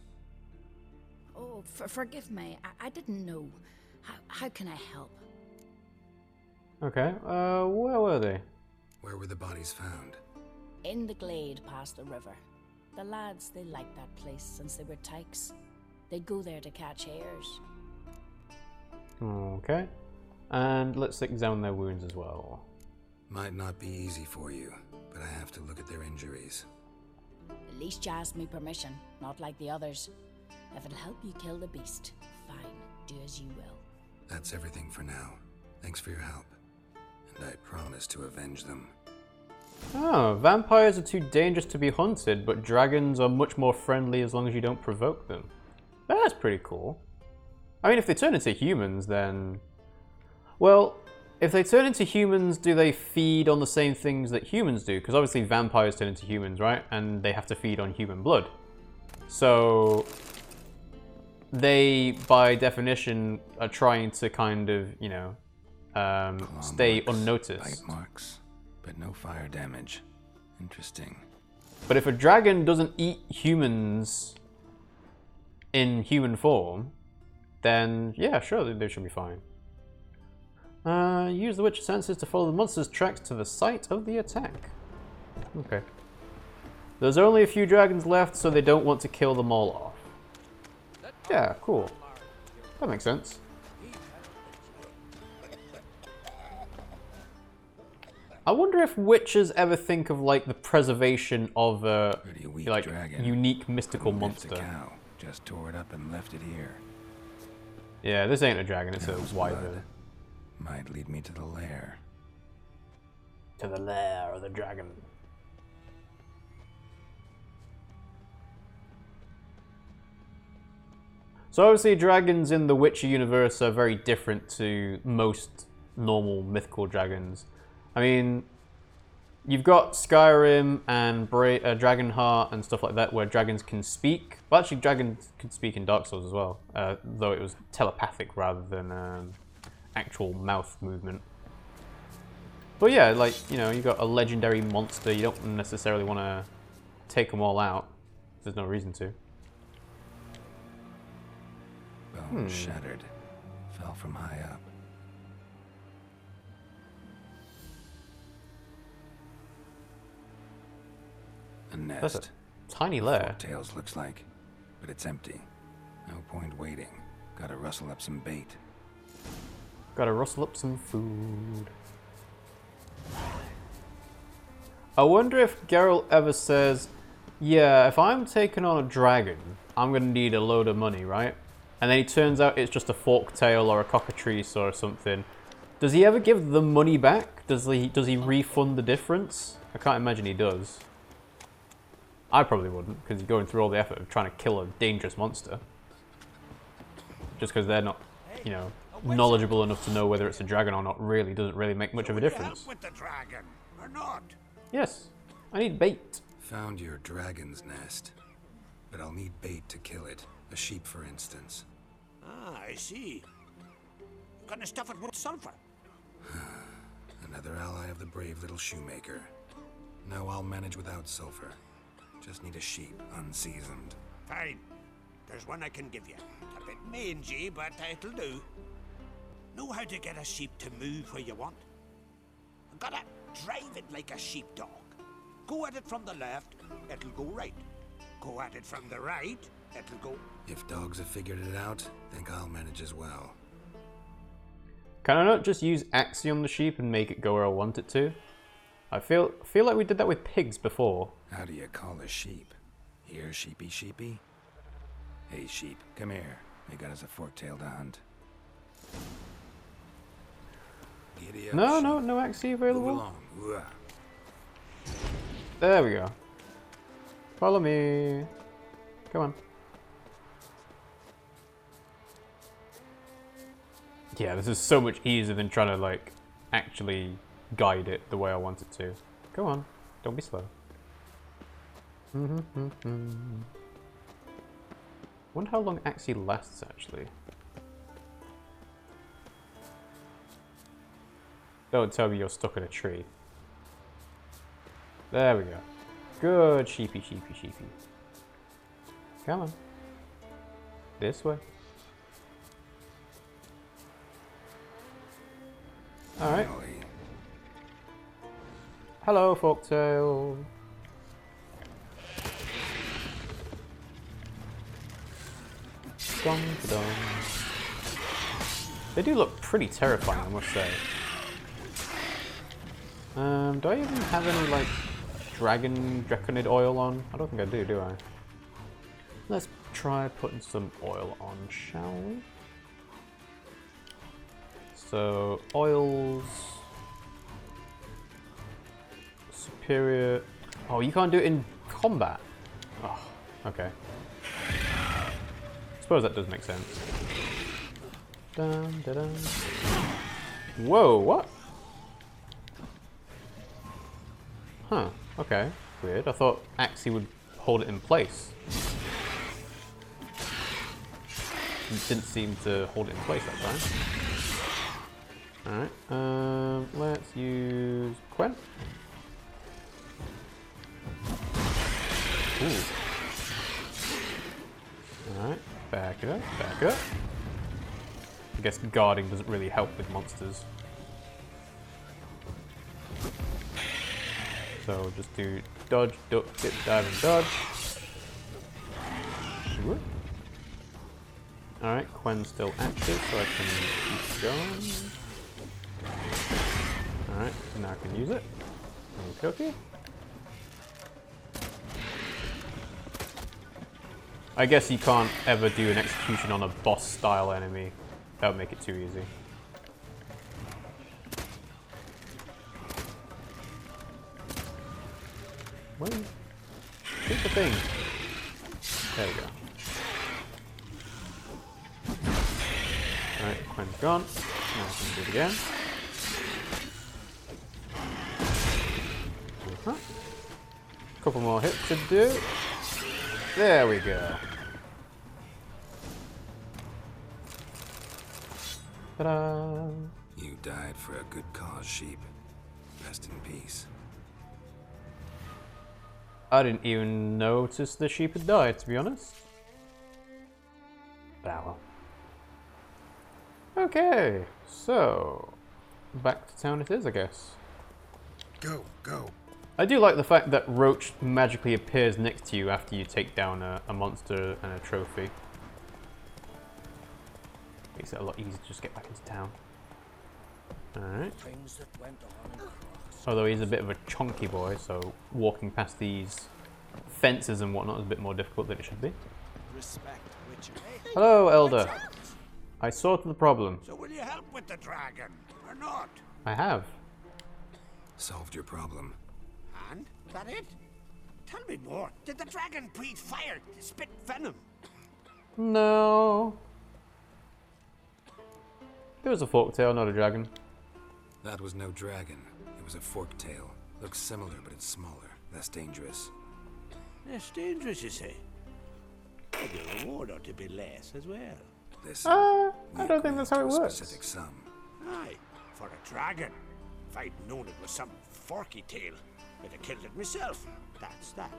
Oh, forgive me. I didn't know. How can I help? Okay, where were they? Where were the bodies found? In the glade past the river. The lads, they liked that place since they were tykes. They'd go there to catch hares. Okay. And let's examine their wounds as well. Might not be easy for you, but I have to look at their injuries. At least you asked me permission, not like the others. If it'll help you kill the beast, fine, do as you will. That's everything for now. Thanks for your help. And I promise to avenge them. Oh, vampires are too dangerous to be hunted, but dragons are much more friendly as long as you don't provoke them. That's pretty cool. I mean, if they turn into humans, then... Well, if they turn into humans, do they feed on the same things that humans do? Because obviously vampires turn into humans, right? And they have to feed on human blood. So they, by definition, are trying to kind of, you know, stay unnoticed. Bite marks, but no fire damage. Interesting. But if a dragon doesn't eat humans in human form, then yeah, sure, they should be fine. Use the Witcher senses to follow the monster's tracks to the site of the attack. Okay. There's only a few dragons left, so they don't want to kill them all off. Yeah, cool. That makes sense. I wonder if witches ever think of like the preservation of a like dragon. unique mystical Who lift monster. a cow, just tore it up and left it here. Yeah, this ain't a dragon, it's a Cow's wyvern. blood might lead me to the lair. To the lair of the dragon. So obviously dragons in the Witcher universe are very different to most normal mythical dragons. I mean, you've got Skyrim and Dragonheart and stuff like that where dragons can speak. Well, actually dragons can speak in Dark Souls as well, though it was telepathic rather than actual mouth movement. But yeah, like, you know, you got a legendary monster, you don't necessarily want to take them all out. There's no reason to. Bone shattered. Fell from high up. A nest. That's a tiny lair. Tails looks like, but it's empty. No point waiting. Gotta rustle up some bait. Gotta rustle up some food. I wonder if Geralt ever says, yeah, if I'm taking on a dragon, I'm gonna need a load of money, right? And then he turns out it's just a forktail or a cockatrice or something. Does he ever give the money back? Does he refund the difference? I can't imagine he does. I probably wouldn't, because you're going through all the effort of trying to kill a dangerous monster. Just because they're not, you know, knowledgeable enough to know whether it's a dragon or not really doesn't really make much of a difference. With the dragon, or not? Yes, I need bait. Found your dragon's nest, but I'll need bait to kill it. A sheep, for instance. Ah, I see. Gonna stuff it with sulfur. Another ally of the brave little shoemaker. No, I'll manage without sulfur. Just need a sheep, unseasoned. Fine. There's one I can give you. A bit mangy, but it'll do. Know how to get a sheep to move where you want? Gotta drive it like a sheepdog. Go at it from the left, it'll go right. Go at it from the right, it'll go... If dogs have figured it out, think I'll manage as well. Can I not just use Axie on the sheep and make it go where I want it to? I feel like we did that with pigs before. How do you call a sheep? Here, sheepy sheepy? Hey, sheep, come here. We got us a fork-tailed hunt. Giddy up, No, sheep. no Axie available. Move along. Ooh-ah. There we go. Follow me. Come on. Yeah, this is so much easier than trying to, like, actually guide it the way I want it to. Go on. Don't be slow. Wonder how long Axie lasts, actually. Don't tell me you're stuck in a tree. There we go. Good, sheepy, sheepy, sheepy. Come on. This way. Alright. Hello, Folktail. Dum dum. They do look pretty terrifying, I must say. Do I even have any, like, draconid oil on? I don't think I do I? Let's try putting some oil on, shall we? So, oils... Superior... Oh, you can't do it in combat? Oh, okay. Suppose that does make sense. Dun, dun, dun. Whoa, what? Huh, okay. Weird. I thought Axie would hold it in place. It didn't seem to hold it in place that time. Alright, let's use Quen. Ooh. Alright, back it up, back up. I guess guarding doesn't really help with monsters. So just do dodge, duck, dip, dive, and dodge. Alright, Quen's still active, so I can keep going. Alright, now I can use it. Okay. I guess you can't ever do an execution on a boss-style enemy. That would make it too easy. Well, shoot the thing. There we go. Alright, Quen's gone. Now I can do it again. Couple more hits to do. There we go. Ta-da! You died for a good cause, sheep. Rest in peace. I didn't even notice the sheep had died, to be honest. Bow. Okay, so back to town it is, I guess. Go, go. I do like the fact that Roach magically appears next to you after you take down a monster and a trophy. Makes it a lot easier to just get back into town. Alright. Although he's a bit of a chunky boy, so walking past these fences and whatnot is a bit more difficult than it should be. Hello, Elder. I sorted the problem. So will you help with the dragon, or not? I have. Solved your problem. And? That it? Tell me more. Did the dragon breathe fire to spit venom? No. It was a forktail, not a dragon. That was no dragon. It was a forktail. Looks similar, but it's smaller. Less dangerous. Less dangerous, you say? The reward ought to be less as well. Listen, I don't think that's how it works. Specific sum. Aye, for a dragon. If I'd known it was some forky tail, I'd have killed it myself. That's that.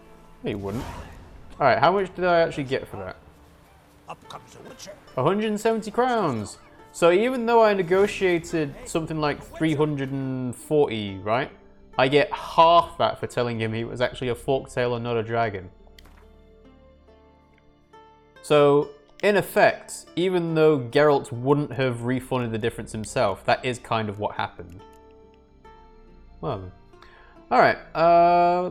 No, you wouldn't. Alright, how much did I actually get for that? Up comes a witcher. 170 crowns. So even though I negotiated something like 340, right? I get half that for telling him he was actually a forktail and not a dragon. So, in effect, even though Geralt wouldn't have refunded the difference himself, that is kind of what happened. Well, alright,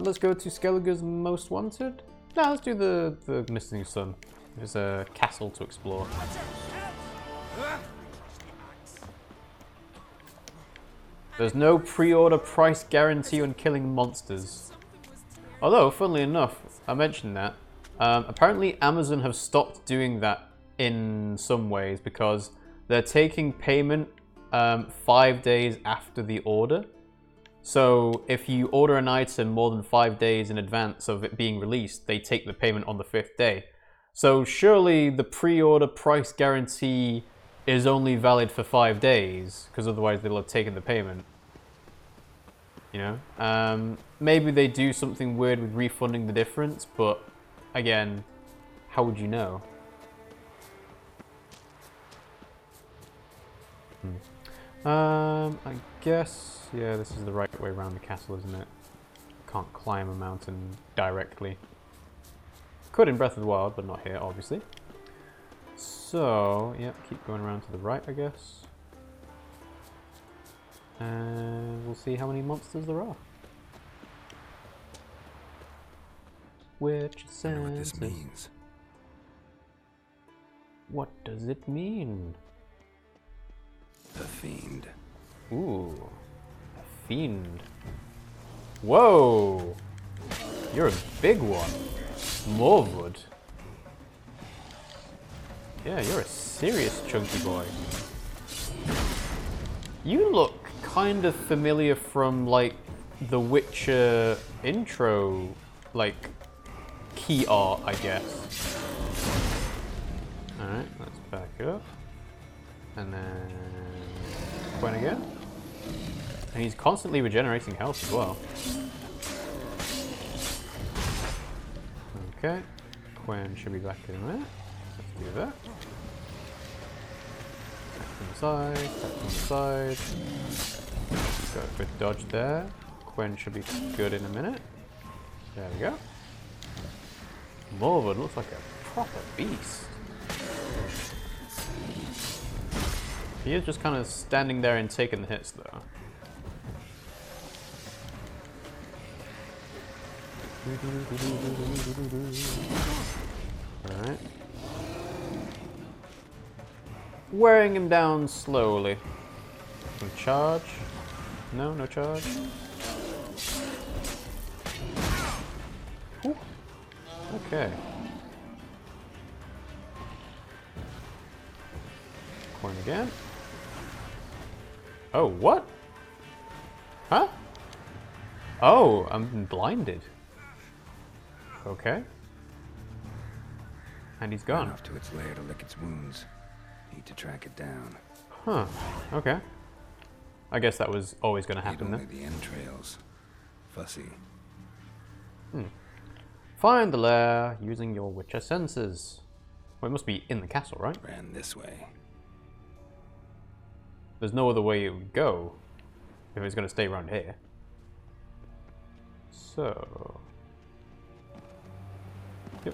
let's go to Skellige's Most Wanted. No, let's do the Missing Son. There's a castle to explore. There's no pre-order price guarantee on killing monsters. Although, funnily enough, I mentioned that. Apparently Amazon have stopped doing that in some ways because they're taking payment 5 days after the order. So if you order an item more than 5 days in advance of it being released, they take the payment on the 5th day. So surely the pre-order price guarantee is only valid for 5 days, because otherwise they'll have taken the payment. You know? Maybe they do something weird with refunding the difference, but again, how would you know? I guess, yeah, this is the right way around the castle, isn't it? Can't climb a mountain directly. Could in Breath of the Wild, but not here, obviously. So, yeah, keep going around to the right, I guess. And we'll see how many monsters there are. Which I know what this means. What does it mean? A fiend. Ooh, a fiend. Whoa! You're a big one. Morwood. Yeah, you're a serious chunky boy. You look kind of familiar from, like, the Witcher intro, like, key art, I guess. Alright, let's back it up. And then... Gwen again. And he's constantly regenerating health as well. Okay. Gwen should be back in there. Let's do that. Back from the side, back from the side. Got a good dodge there. Gwen should be good in a minute. There we go. Morwood looks like a proper beast. He is just kind of standing there and taking the hits though. Alright. Wearing him down slowly. Some charge? No, no charge. Ooh. Okay. Coin again. Oh, what? Huh? Oh, I'm blinded. Okay. And he's gone. Ran off to its lair to lick its wounds. Need to track it down. Huh. Okay. I guess that was always going to happen Only then. the entrails. Fussy. Find the lair using your Witcher senses. Well, it must be in the castle, right? Ran this way. There's no other way it would go if it's going to stay around here. So... Yep.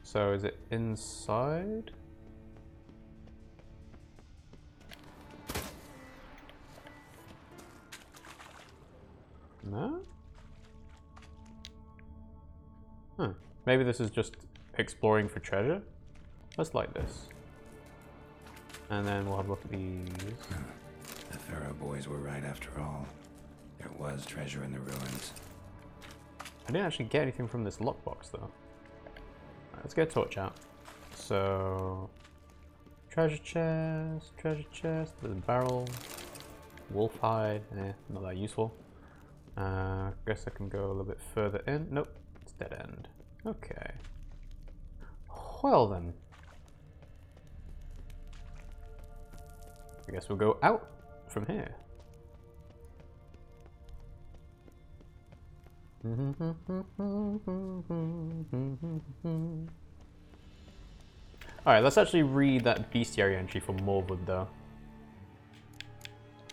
So is it inside? No? Huh. Maybe this is just exploring for treasure? Let's light this. And then we'll have a look at these. The Pharaoh boys were right after all. There was treasure in the ruins. I didn't actually get anything from this lockbox though. Alright, let's get a torch out. So... treasure chest, there's a barrel. Wolf hide, not that useful. Guess I can go a little bit further in. Nope, it's dead end. Okay. Well then. I guess we'll go out from here. Alright, let's actually read that bestiary entry for Morwood though.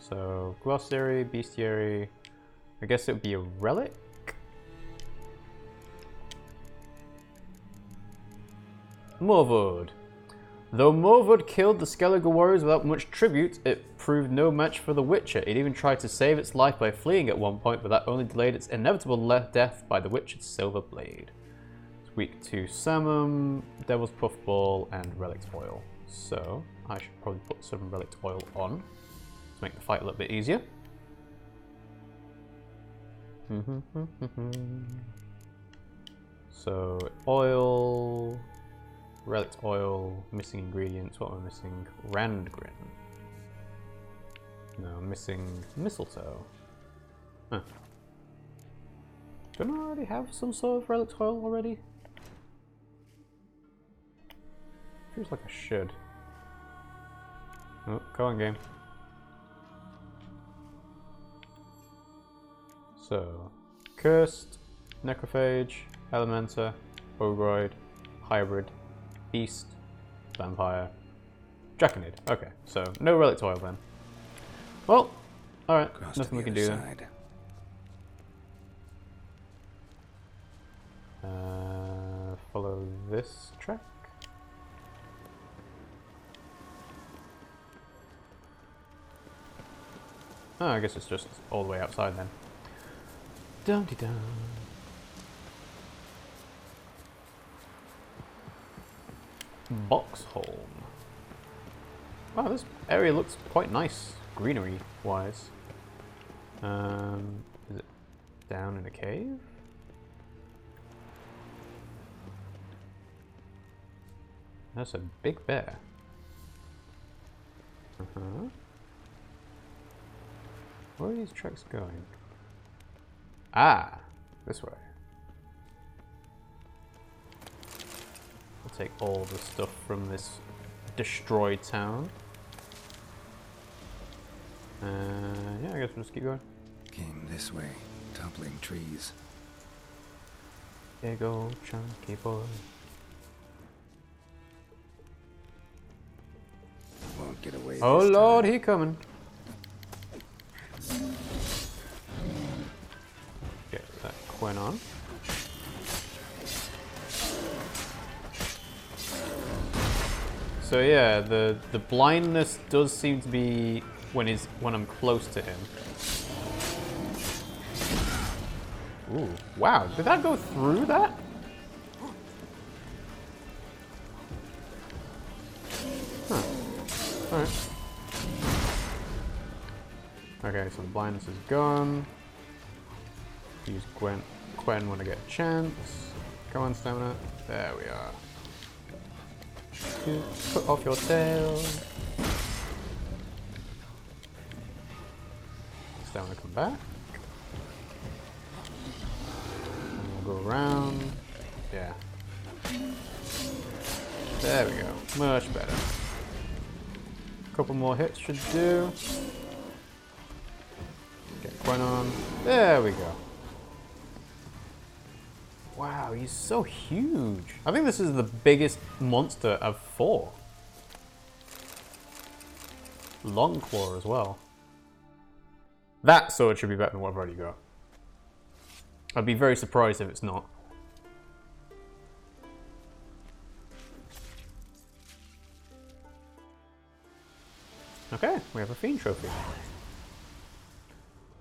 So, glossary, bestiary, I guess it would be a relic? Morwood. Though Morwood killed the Skellige warriors without much tribute, it proved no match for the Witcher. It even tried to save its life by fleeing at one point, but that only delayed its inevitable death by the Witcher's silver blade. It's weak to Samum, Devil's Puffball, and Relic Oil. So, I should probably put some Relic Oil on to make the fight a little bit easier. So, oil... Relic oil, missing ingredients, what am I missing? Randgrin. No, I'm missing mistletoe. Huh. Don't I already have some sort of relic oil already? Feels like I should. Oh, go on game. So, Cursed, Necrophage, Elementa, Ogroid, Hybrid, Beast, Vampire, Draconid. Okay, so no relic oil then. Well, alright, nothing we can do then. Follow this track. Oh, I guess it's just all the way outside then. Dum-de-dum. Boxholm. Wow, this area looks quite nice, greenery-wise. Is it down in a cave? That's a big bear. Where are these tracks going? Ah, this way. I'll take all the stuff from this destroyed town. Yeah, I guess we'll just keep going. Came this way, toppling trees. Big old chunky boy. Won't get away. Oh this Lord, time. he coming. Get that Quinn on. So yeah, the blindness does seem to be when I'm close to him. Ooh, wow, did that go through that? Huh. Alright. Okay, so the blindness is gone. Use Quen when I get a chance. Come on, stamina. There we are. Put off your tail. Stamina come back. And we'll go around. Yeah. There we go. Much better. Couple more hits should do. Get Quen on. There we go. Wow, he's so huge. I think this is the biggest monster of 4. Long claw as well. That sword should be better than what I've already got. I'd be very surprised if it's not. Okay, we have a Fiend Trophy.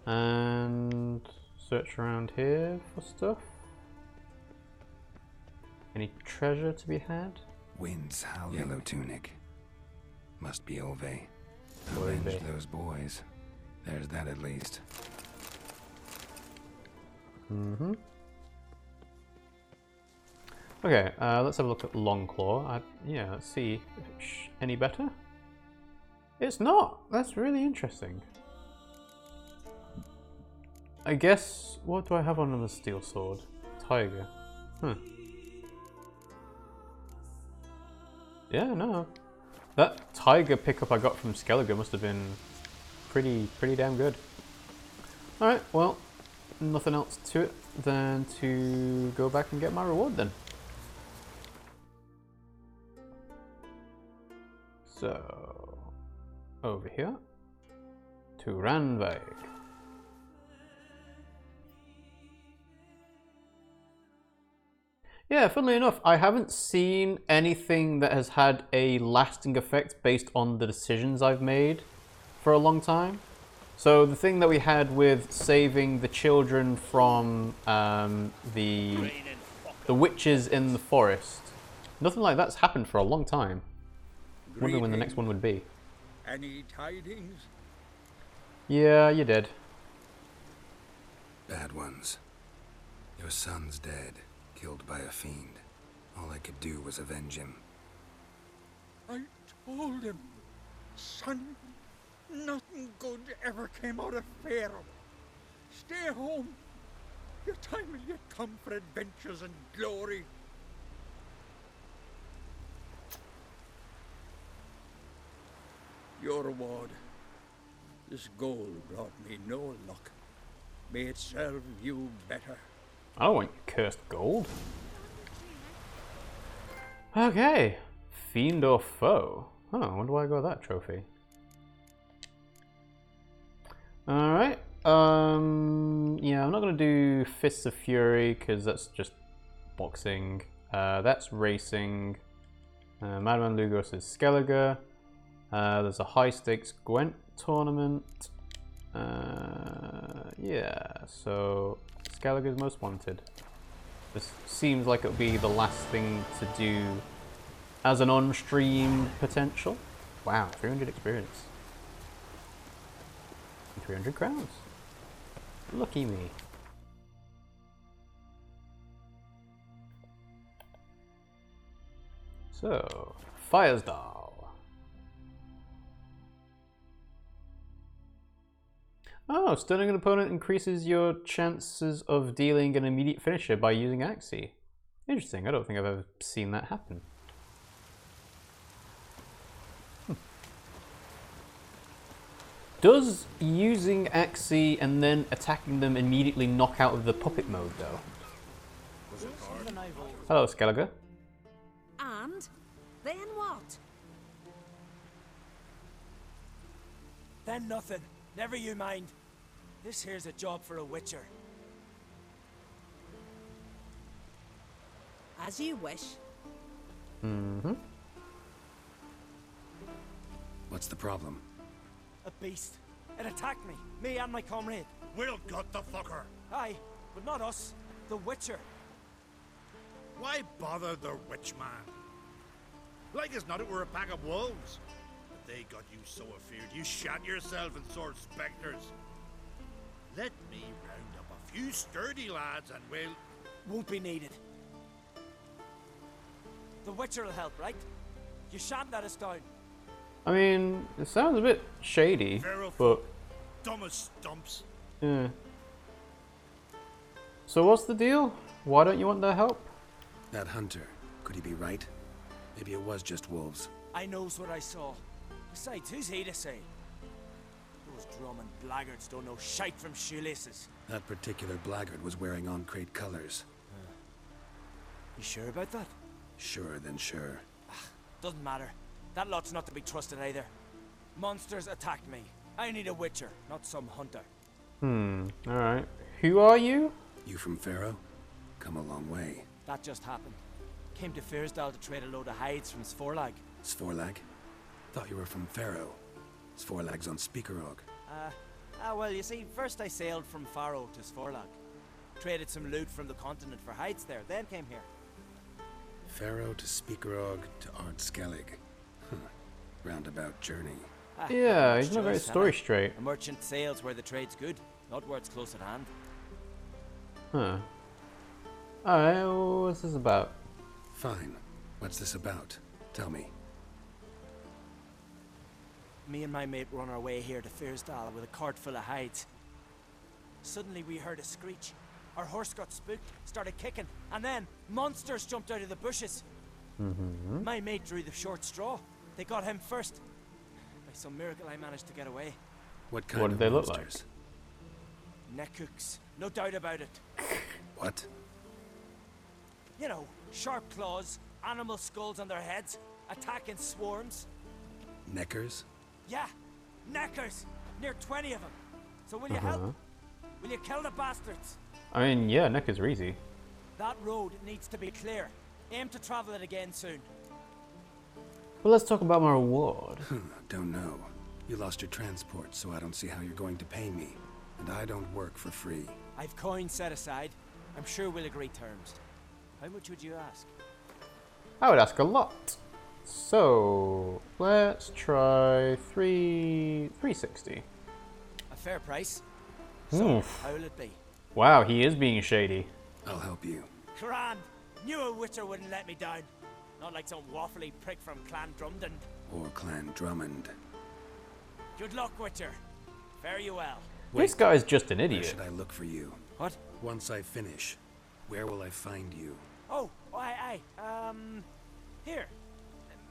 And search around here for stuff. Any treasure to be had? Winds howl. Yellow tunic. Must be Ove. Avenge those boys. There's that at least. Mm-hmm. Okay, let's have a look at Longclaw. Yeah, let's see. Any better? It's not! That's really interesting. I guess, what do I have on the steel sword? Tiger. Huh. Yeah, no. That tiger pickup I got from Skellige must have been pretty damn good. Alright, well, nothing else to it than to go back and get my reward then. So, over here to Randveig. Yeah, funnily enough, I haven't seen anything that has had a lasting effect based on the decisions I've made for a long time. So the thing that we had with saving the children from the witches in the forest, nothing like that's happened for a long time. Wondering when the next one would be. Any tidings? Yeah, you did. Bad ones. Your son's dead. Killed by a fiend. All I could do was avenge him. I told him, son, nothing good ever came out of Pharaoh. Stay home. Your time will yet come for adventures and glory. Your reward. This gold brought me no luck. May it serve you better. I don't want your cursed gold. Okay. Fiend or foe? Oh, I wonder why I got that trophy. Alright. Yeah, I'm not going to do Fists of Fury because that's just boxing. That's racing. Madman Lugos is Skellige. There's a high stakes Gwent tournament. Yeah, so Skellige is most wanted. This seems like it would be the last thing to do as an on-stream potential. Wow, 300 experience. 300 crowns. Lucky me. So, Firesdal. Oh, stunning an opponent increases your chances of dealing an immediate finisher by using Axii. Interesting, I don't think I've ever seen that happen. Does using Axii and then attacking them immediately knock out of the puppet mode though? Hello, Skellige. And then what? Then nothing. Never you mind. This here's a job for a witcher. As you wish. Mm-hmm. What's the problem? A beast. It attacked me. Me and my comrade. We'll gut the fucker. Aye, but not us. The witcher. Why bother the witch man? Like as not it were a pack of wolves. But they got you so afeard you shat yourself and sword spectres. Let me round up a few sturdy lads and we'll... Won't be needed. The witcher will help, right? You shan't let us down. I mean, it sounds a bit shady, but... Dumb as stumps. Yeah. So what's the deal? Why don't you want their help? That hunter, could he be right? Maybe it was just wolves. I knows what I saw. Besides, who's he to say? Those drumming blackguards don't know shite from shoelaces. That particular blackguard was wearing on-crate colors. You sure about that? Sure than sure. Doesn't matter. That lot's not to be trusted either. Monsters attacked me. I need a witcher, not some hunter. Alright. Who are you? You from Pharaoh? Come a long way. That just happened. Came to Fyrsdal to trade a load of hides from Svorlag. Svorlag? Thought you were from Pharaoh. Svorlag's on Speakerog. Well, you see, first I sailed from Faro to Svorlag. Traded some loot from the continent for hides there, then came here. Pharaoh to Speakerog to Ard Skellige. Roundabout journey. Yeah, he's not very story straight. A merchant sails where the trade's good, not where it's close at hand. Huh. Alright, what's this about? Fine. What's this about? Tell me. Me and my mate were on our way here to Fyrsdal with a cart full of hides. Suddenly we heard a screech. Our horse got spooked, started kicking, and then monsters jumped out of the bushes. My mate drew the short straw. They got him first. By some miracle I managed to get away. What kind of did they monsters? Look like? Neckhooks, no doubt about it. What? You know, sharp claws, animal skulls on their heads, attacking swarms. Neckers? Yeah, neckers! Near 20 of them. So will you help? Will you kill the bastards? I mean, yeah, neckers are easy. That road needs to be clear. Aim to travel it again soon. Well, let's talk about my reward. Don't know. You lost your transport, so I don't see how you're going to pay me. And I don't work for free. I've coins set aside. I'm sure we'll agree terms. How much would you ask? I would ask a lot. So, let's try 360. A fair price. So, Oof. how will it be? Wow, he is being shady. I'll help you. Grand! Knew a witcher wouldn't let me down. Not like some waffly prick from Clan Drumden. Or Clan Drummond. Good luck, witcher. Fare you well. This guy's just an Where idiot. should I look for you? What? Once I finish, where will I find you? Oh, aye. Here.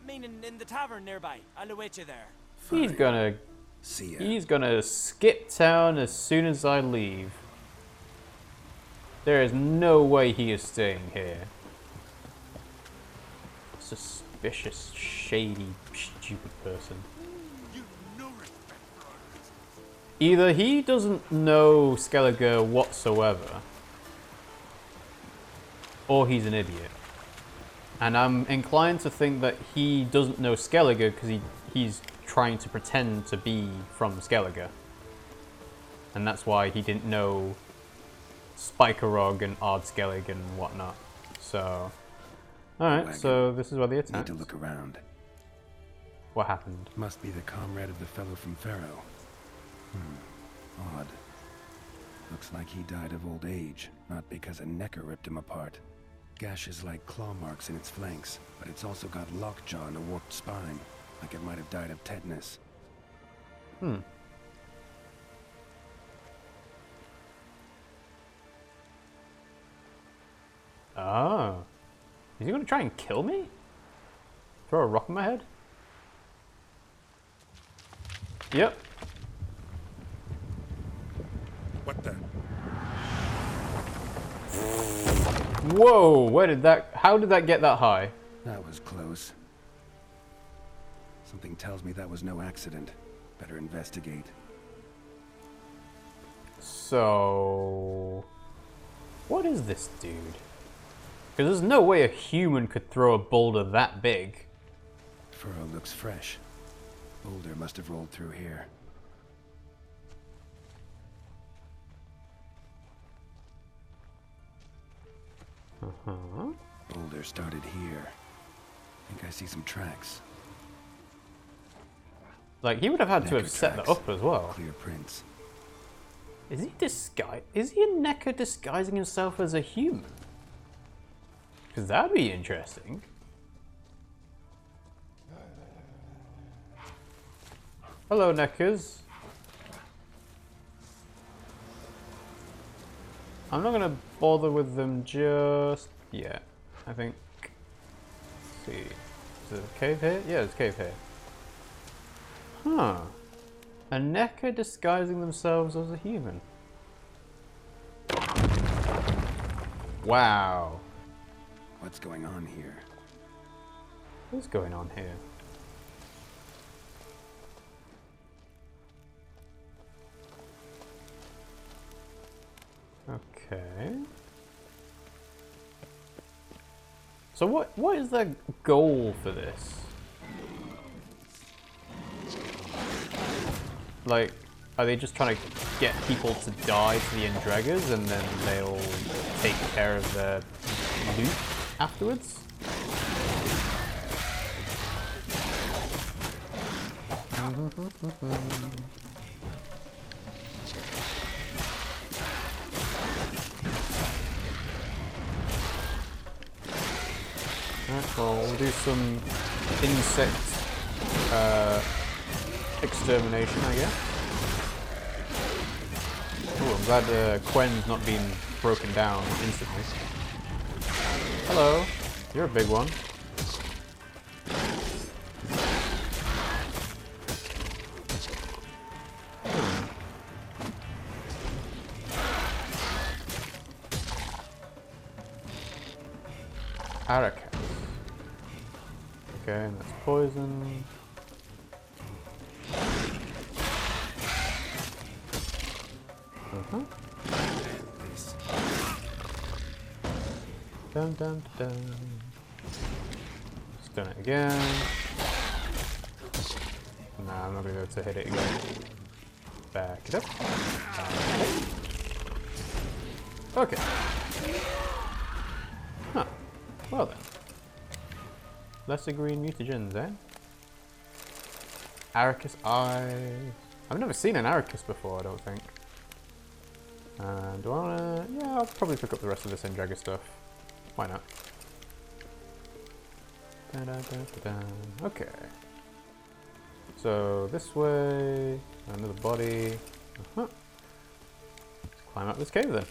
Meaning in the tavern nearby. I'll await you there. He's gonna... See ya. He's gonna skip town as soon as I leave. There is no way he is staying here. Suspicious, shady, stupid person. Either he doesn't know Skellige whatsoever, or he's an idiot. And I'm inclined to think that he doesn't know Skellige because he's trying to pretend to be from Skellige. And that's why he didn't know Spikerog and Ard Skellige and whatnot. So, alright, so this is where the attack. Need to look around. What happened? Must be the comrade of the fellow from Pharaoh. Odd. Looks like he died of old age, not because a necker ripped him apart. Gashes like claw marks in its flanks, but it's also got lockjaw and a warped spine, like it might have died of tetanus. gonna try and kill me? Throw a rock in my head? Yep. What the? Whoa, where did that... How did that get that high? That was close. Something tells me that was no accident. Better investigate. So... What is this dude? Because there's no way a human could throw a boulder that big. Furrow looks fresh. Boulder must have rolled through here. Uh-huh. Boulder started here. I think I see some tracks. Like, he would have had to have Necker set that tracks. up as well. Clear prints. Is he Is he a Necker disguising himself as a human? Because that'd be interesting. Hello, Neckers. I'm not gonna bother with them just yet. I think. Let's see. Is there a cave here? Yeah, there's a cave here. Huh. A Necker disguising themselves as a human. Wow. What's going on here? What's going on here? Okay. So what is their goal for this? Like, are they just trying to get people to die to the Endreggers and then they'll take care of their loot afterwards? Alright, well, we'll do some insect extermination, I guess. Oh, I'm glad Quen's not being broken down instantly. Hello, you're a big one. Arakas. Okay, and that's poison. Dun dun dun. Stun it again. Nah, I'm not gonna be able to hit it again. Back it up. Okay. Huh. Well then. Lesser green mutagens, eh? Arakas eyes. I've never seen an Arakas before, I don't think. Do I wanna... Yeah, I'll probably pick up the rest of this Endregger stuff. Why not? Da, da, da, da, da. Okay. So, this way... Another body. Uh-huh. Let's climb up this cave then.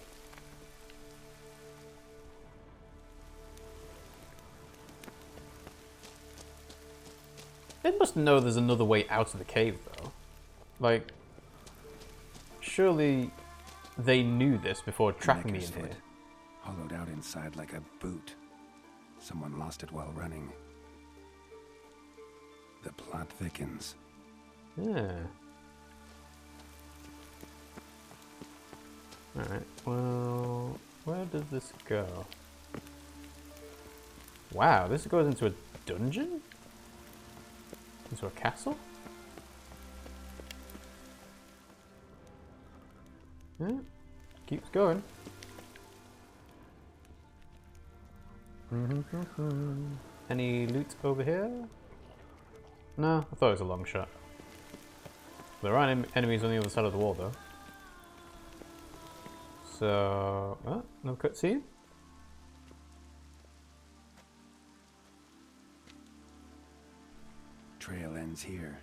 They must know there's another way out of the cave, though. Like, surely they knew this before trapping me in here. Hollowed out inside like a boot. Someone lost it while running. The plot thickens. Yeah. Alright, well, where does this go? Wow, this goes into a dungeon? Into a castle? Yeah, keeps going. Any loot over here? No, I thought it was a long shot. There are enemies on the other side of the wall though. So, no cutscene? Trail ends here.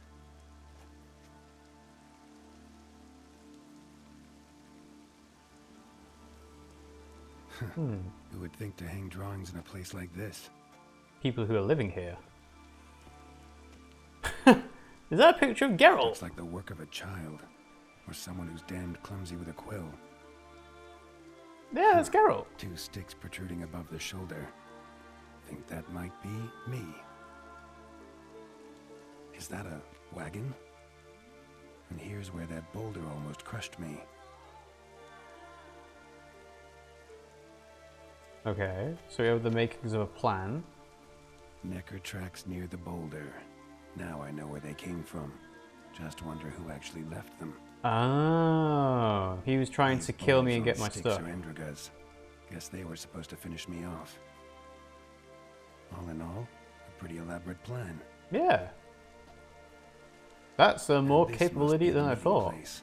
Who would think to hang drawings in a place like this? people who are living here. Is that a picture of Geralt? Looks like the work of a child, or someone who's damned clumsy with a quill. Yeah, that's Geralt. 2 sticks protruding above the shoulder. Think that might be me. Is that a wagon? And here's where that boulder almost crushed me. Okay, so we have the makings of a plan. Necker tracks near the boulder. Now I know where they came from. Just wonder who actually left them. Oh, he was trying to kill me and get my Sticks stuff. or Endrigas. Guess they were supposed to finish me off. All in all, a pretty elaborate plan. Yeah. That's a more And this capable must be idiot the than I meeting thought. place.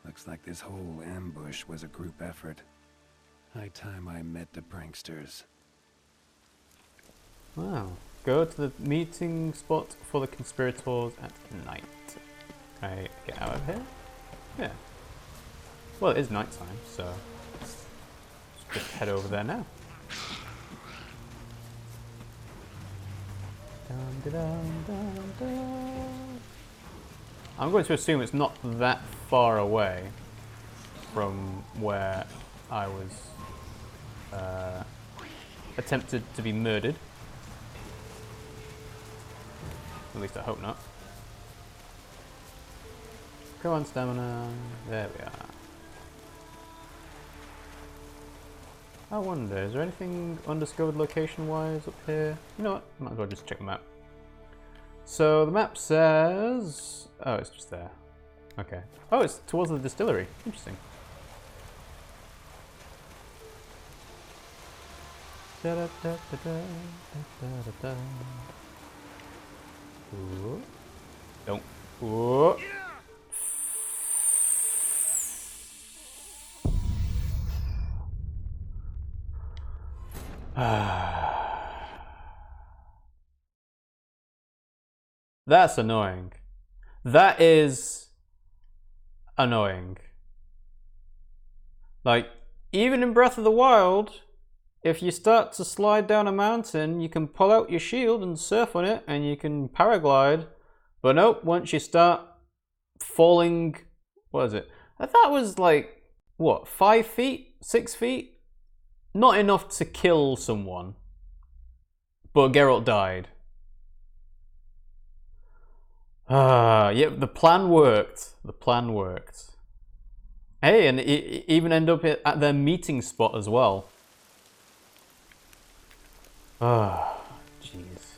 Looks like this whole ambush was a group effort. High time I met the pranksters. Wow. Go to the meeting spot for the conspirators at night. Can I get out of here? Yeah. Well, it is nighttime, so let's just head over there now. I'm going to assume it's not that far away from where I was attempted to be murdered. At least I hope not. Come on, stamina. There we are. I wonder, is there anything undiscovered location-wise up here? You know what? Might as well just check the map. So the map says... Oh, it's just there. Okay. Oh, it's towards the distillery. Interesting. Ooh. Don't. Ooh. That's annoying. That is annoying. Like, even in Breath of the Wild, if you start to slide down a mountain, you can pull out your shield and surf on it, and you can paraglide. But nope, once you start falling, what is it? I thought it was like, what, 5 feet? 6 feet? Not enough to kill someone. But Geralt died. Yep, the plan worked. The plan worked. Hey, and it even ended up at their meeting spot as well. Ah, jeez.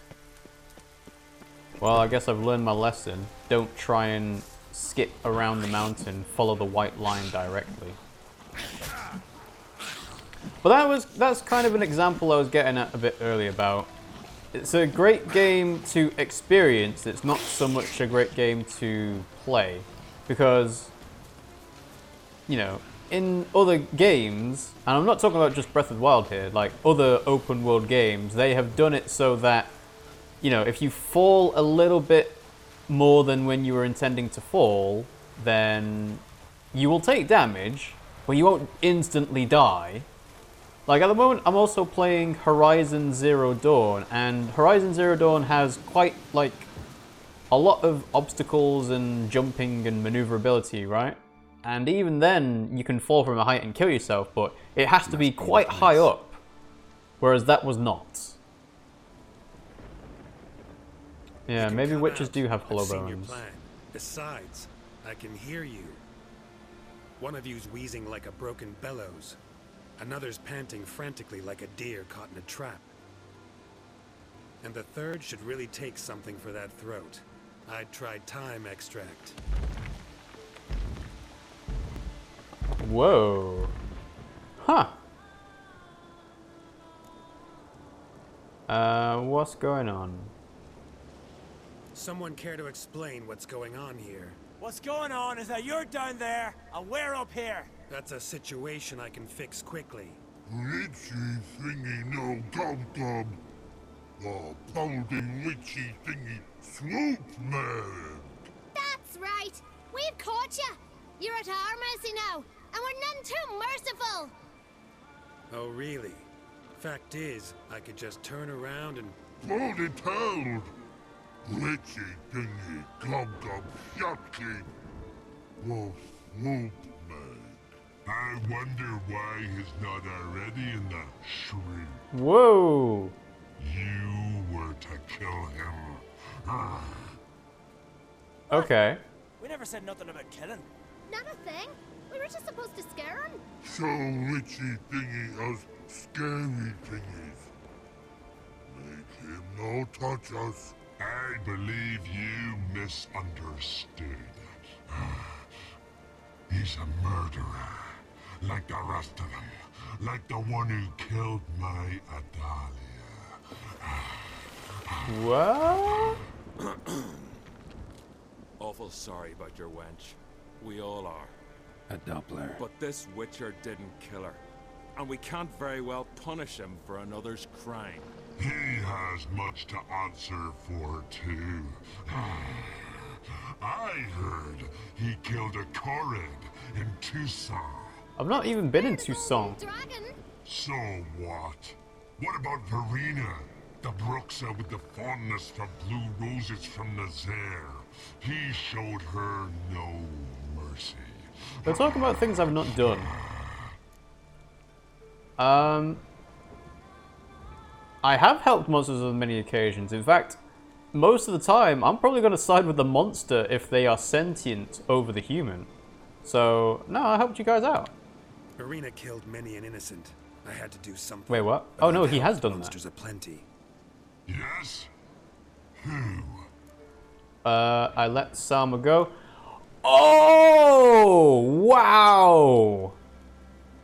Well, I guess I've learned my lesson. Don't try and skip around the mountain. Follow the white line directly. But that's kind of an example I was getting at a bit earlier about. It's a great game to experience. It's not so much a great game to play, because, you know, in other games, and I'm not talking about just Breath of the Wild here, like other open world games, they have done it so that, you know, if you fall a little bit more than when you were intending to fall, then you will take damage, but you won't instantly die. Like at the moment, I'm also playing Horizon Zero Dawn, and Horizon Zero Dawn has quite like a lot of obstacles and jumping and maneuverability, right? And even then, you can fall from a height and kill yourself, but it has to be quite high up, whereas that was not. Yeah, maybe witches do have hollow I've seen your bones. plan. Besides, I can hear you. One of you's wheezing like a broken bellows. Another's panting frantically like a deer caught in a trap. And the third should really take something for that throat. I'd try thyme extract. Whoa. Huh. What's going on? Someone care to explain what's going on here? What's going on is that you're down there and we're up here. That's a situation I can fix quickly. Witchy thingy no dum-dum. The balding witchy thingy swoop man. That's right. We've caught you. You're at Armourers, you know, and we're none too merciful. Oh, really? Fact is, I could just turn around and... Bloody told! Witchy dingy, gob gob, shotky. Whoa, swoop, man. I wonder why he's not already in the shrew. Whoa! You were to kill him. Okay. We never said nothing about killing. Not a thing. We were just supposed to scare him. So witchy thingy us scary thingies. Make him no touch us. I believe you misunderstood. He's a murderer, like the rest of them. Like the one who killed my Adalia. What? Awful sorry about your wench. We all are. A Doppler. But this Witcher didn't kill her. And we can't very well punish him for another's crime. He has much to answer for, too. I heard he killed a Korred in Tucson. I've not even been in Tucson. So what? What about Verena, the Bruxa with the fondness for blue roses from Nazaire? He showed her no mercy. They're talking about things I've not done. I have helped monsters on many occasions. In fact, most of the time, I'm probably going to side with the monster if they are sentient over the human. So, no, I helped you guys out. Verena killed many an innocent. I had to do something. Wait, what? Oh no, he has done that. Monsters aplenty. Yes? Who? I let Salma go. Oh, wow!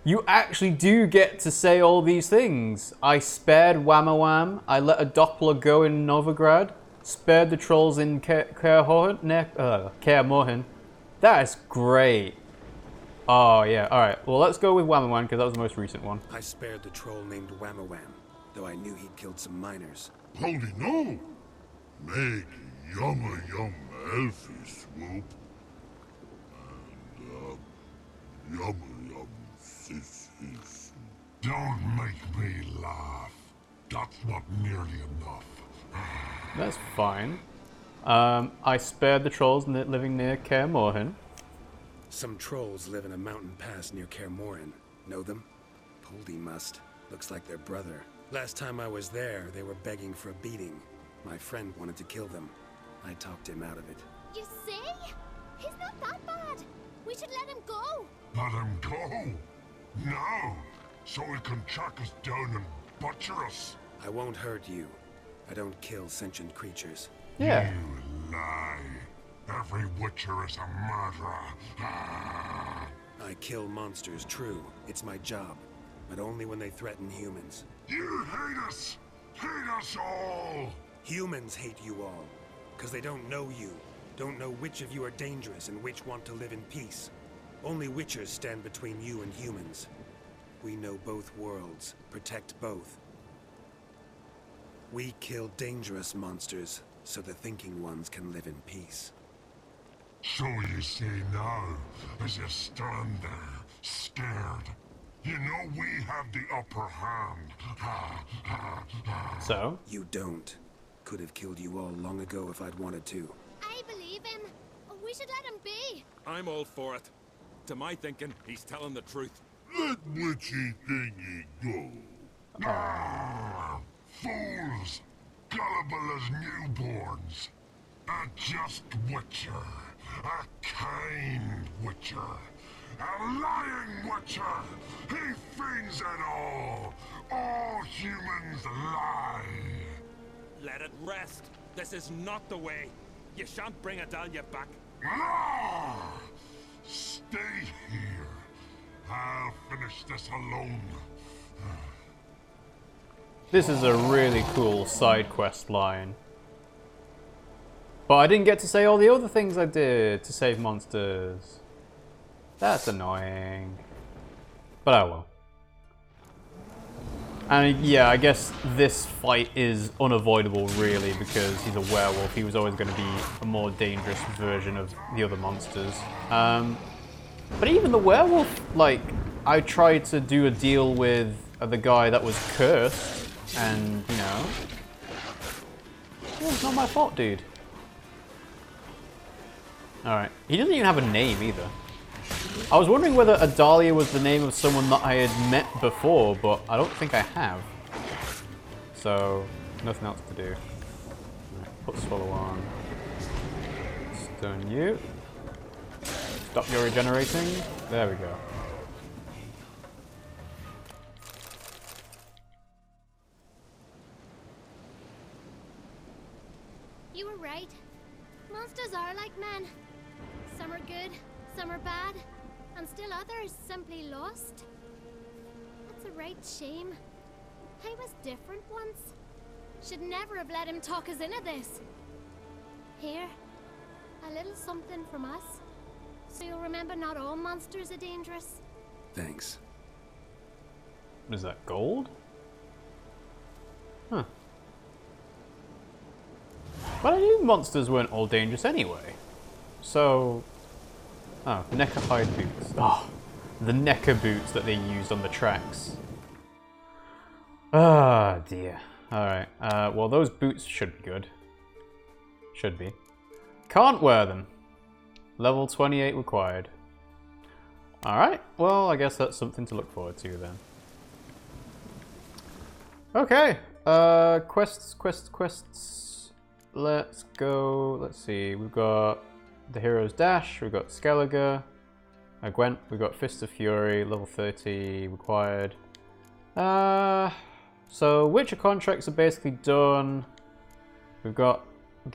You actually do get to say all these things. I spared Wamawam. I let a Doppler go in Novigrad. Spared the trolls in Kaer Morhen. That is great. Oh, yeah. Alright, well, let's go with Wamawam, because that was the most recent one. I spared the troll named Wamawam, though I knew he'd killed some miners. Holy no! Make yumma yum elfie swoop. And, yumma yum sissies. Don't make me laugh. That's not nearly enough. That's fine. I spared the trolls living near Kaer Morhen. Some trolls live in a mountain pass near Kaer Morhen. Know them? Poldy must. Looks like their brother. Last time I was there, they were begging for a beating. My friend wanted to kill them. I talked him out of it. You see? He's not that bad. We should let him go. Let him go? No! So he can track us down and butcher us. I won't hurt you. I don't kill sentient creatures. Yeah. You lie. Every Witcher is a murderer. I kill monsters, true. It's my job. But only when they threaten humans. You hate us! Hate us all! Humans hate you all. Because they don't know you. Don't know which of you are dangerous and which want to live in peace. Only Witchers stand between you and humans. We know both worlds. Protect both. We kill dangerous monsters, so the thinking ones can live in peace. So you say now, as you stand there, scared. You know we have the upper hand. So? You don't. Could have killed you all long ago if I'd wanted to. I believe him. We should let him be. I'm all for it. To my thinking, he's telling the truth. Let witchy thingy go. Fools! Gullible as newborns. A just Witcher. A kind Witcher. A lying Witcher. He feigns it all. All humans lie. Let it rest. This is not the way. You shan't bring Adalia back. No! Stay here. I'll finish this alone. This is a really cool side quest line. But I didn't get to say all the other things I did to save monsters. That's annoying. But oh well. And yeah, I guess this fight is unavoidable really because he's a werewolf. He was always going to be a more dangerous version of the other monsters. But even the werewolf, like, I tried to do a deal with the guy that was cursed, and, you know... Well, it's not my fault, dude. Alright. He doesn't even have a name, either. I was wondering whether Adalia was the name of someone that I had met before, but I don't think I have. So, nothing else to do. Right, put Swallow on. Stun you. Stop your regenerating. There we go. You were right. Monsters are like men. Some are good, some are bad, and still others simply lost. That's a right shame. I was different once. Should never have let him talk us into this. Here, a little something from us, so you'll remember not all monsters are dangerous. Thanks. Is that gold? Huh. But I knew monsters weren't all dangerous anyway. So... Oh, Necker hide boots. Oh, the Necker boots that they used on the tracks. Ah, dear. Alright, well those boots should be good. Should be. Can't wear them. Level 28 required. Alright, well I guess that's something to look forward to then. Okay, quests. Let's go, let's see, we've got the Hero's Dash, we've got Skellige, Gwent, we've got Fist of Fury, level 30 required. So Witcher contracts are basically done. We've got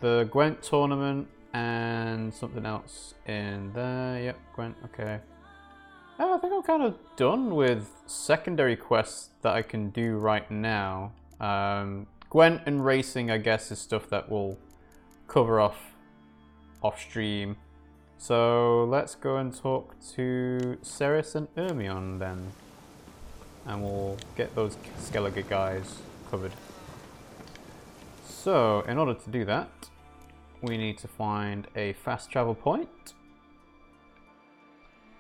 the Gwent tournament and something else in there. Yep, Gwent, okay. I think I'm kind of done with secondary quests that I can do right now. Gwent and racing, I guess, is stuff that we'll cover off stream. So let's go and talk to Saris and Ermion then. And we'll get those Skellige guys covered. So, in order to do that, we need to find a fast travel point.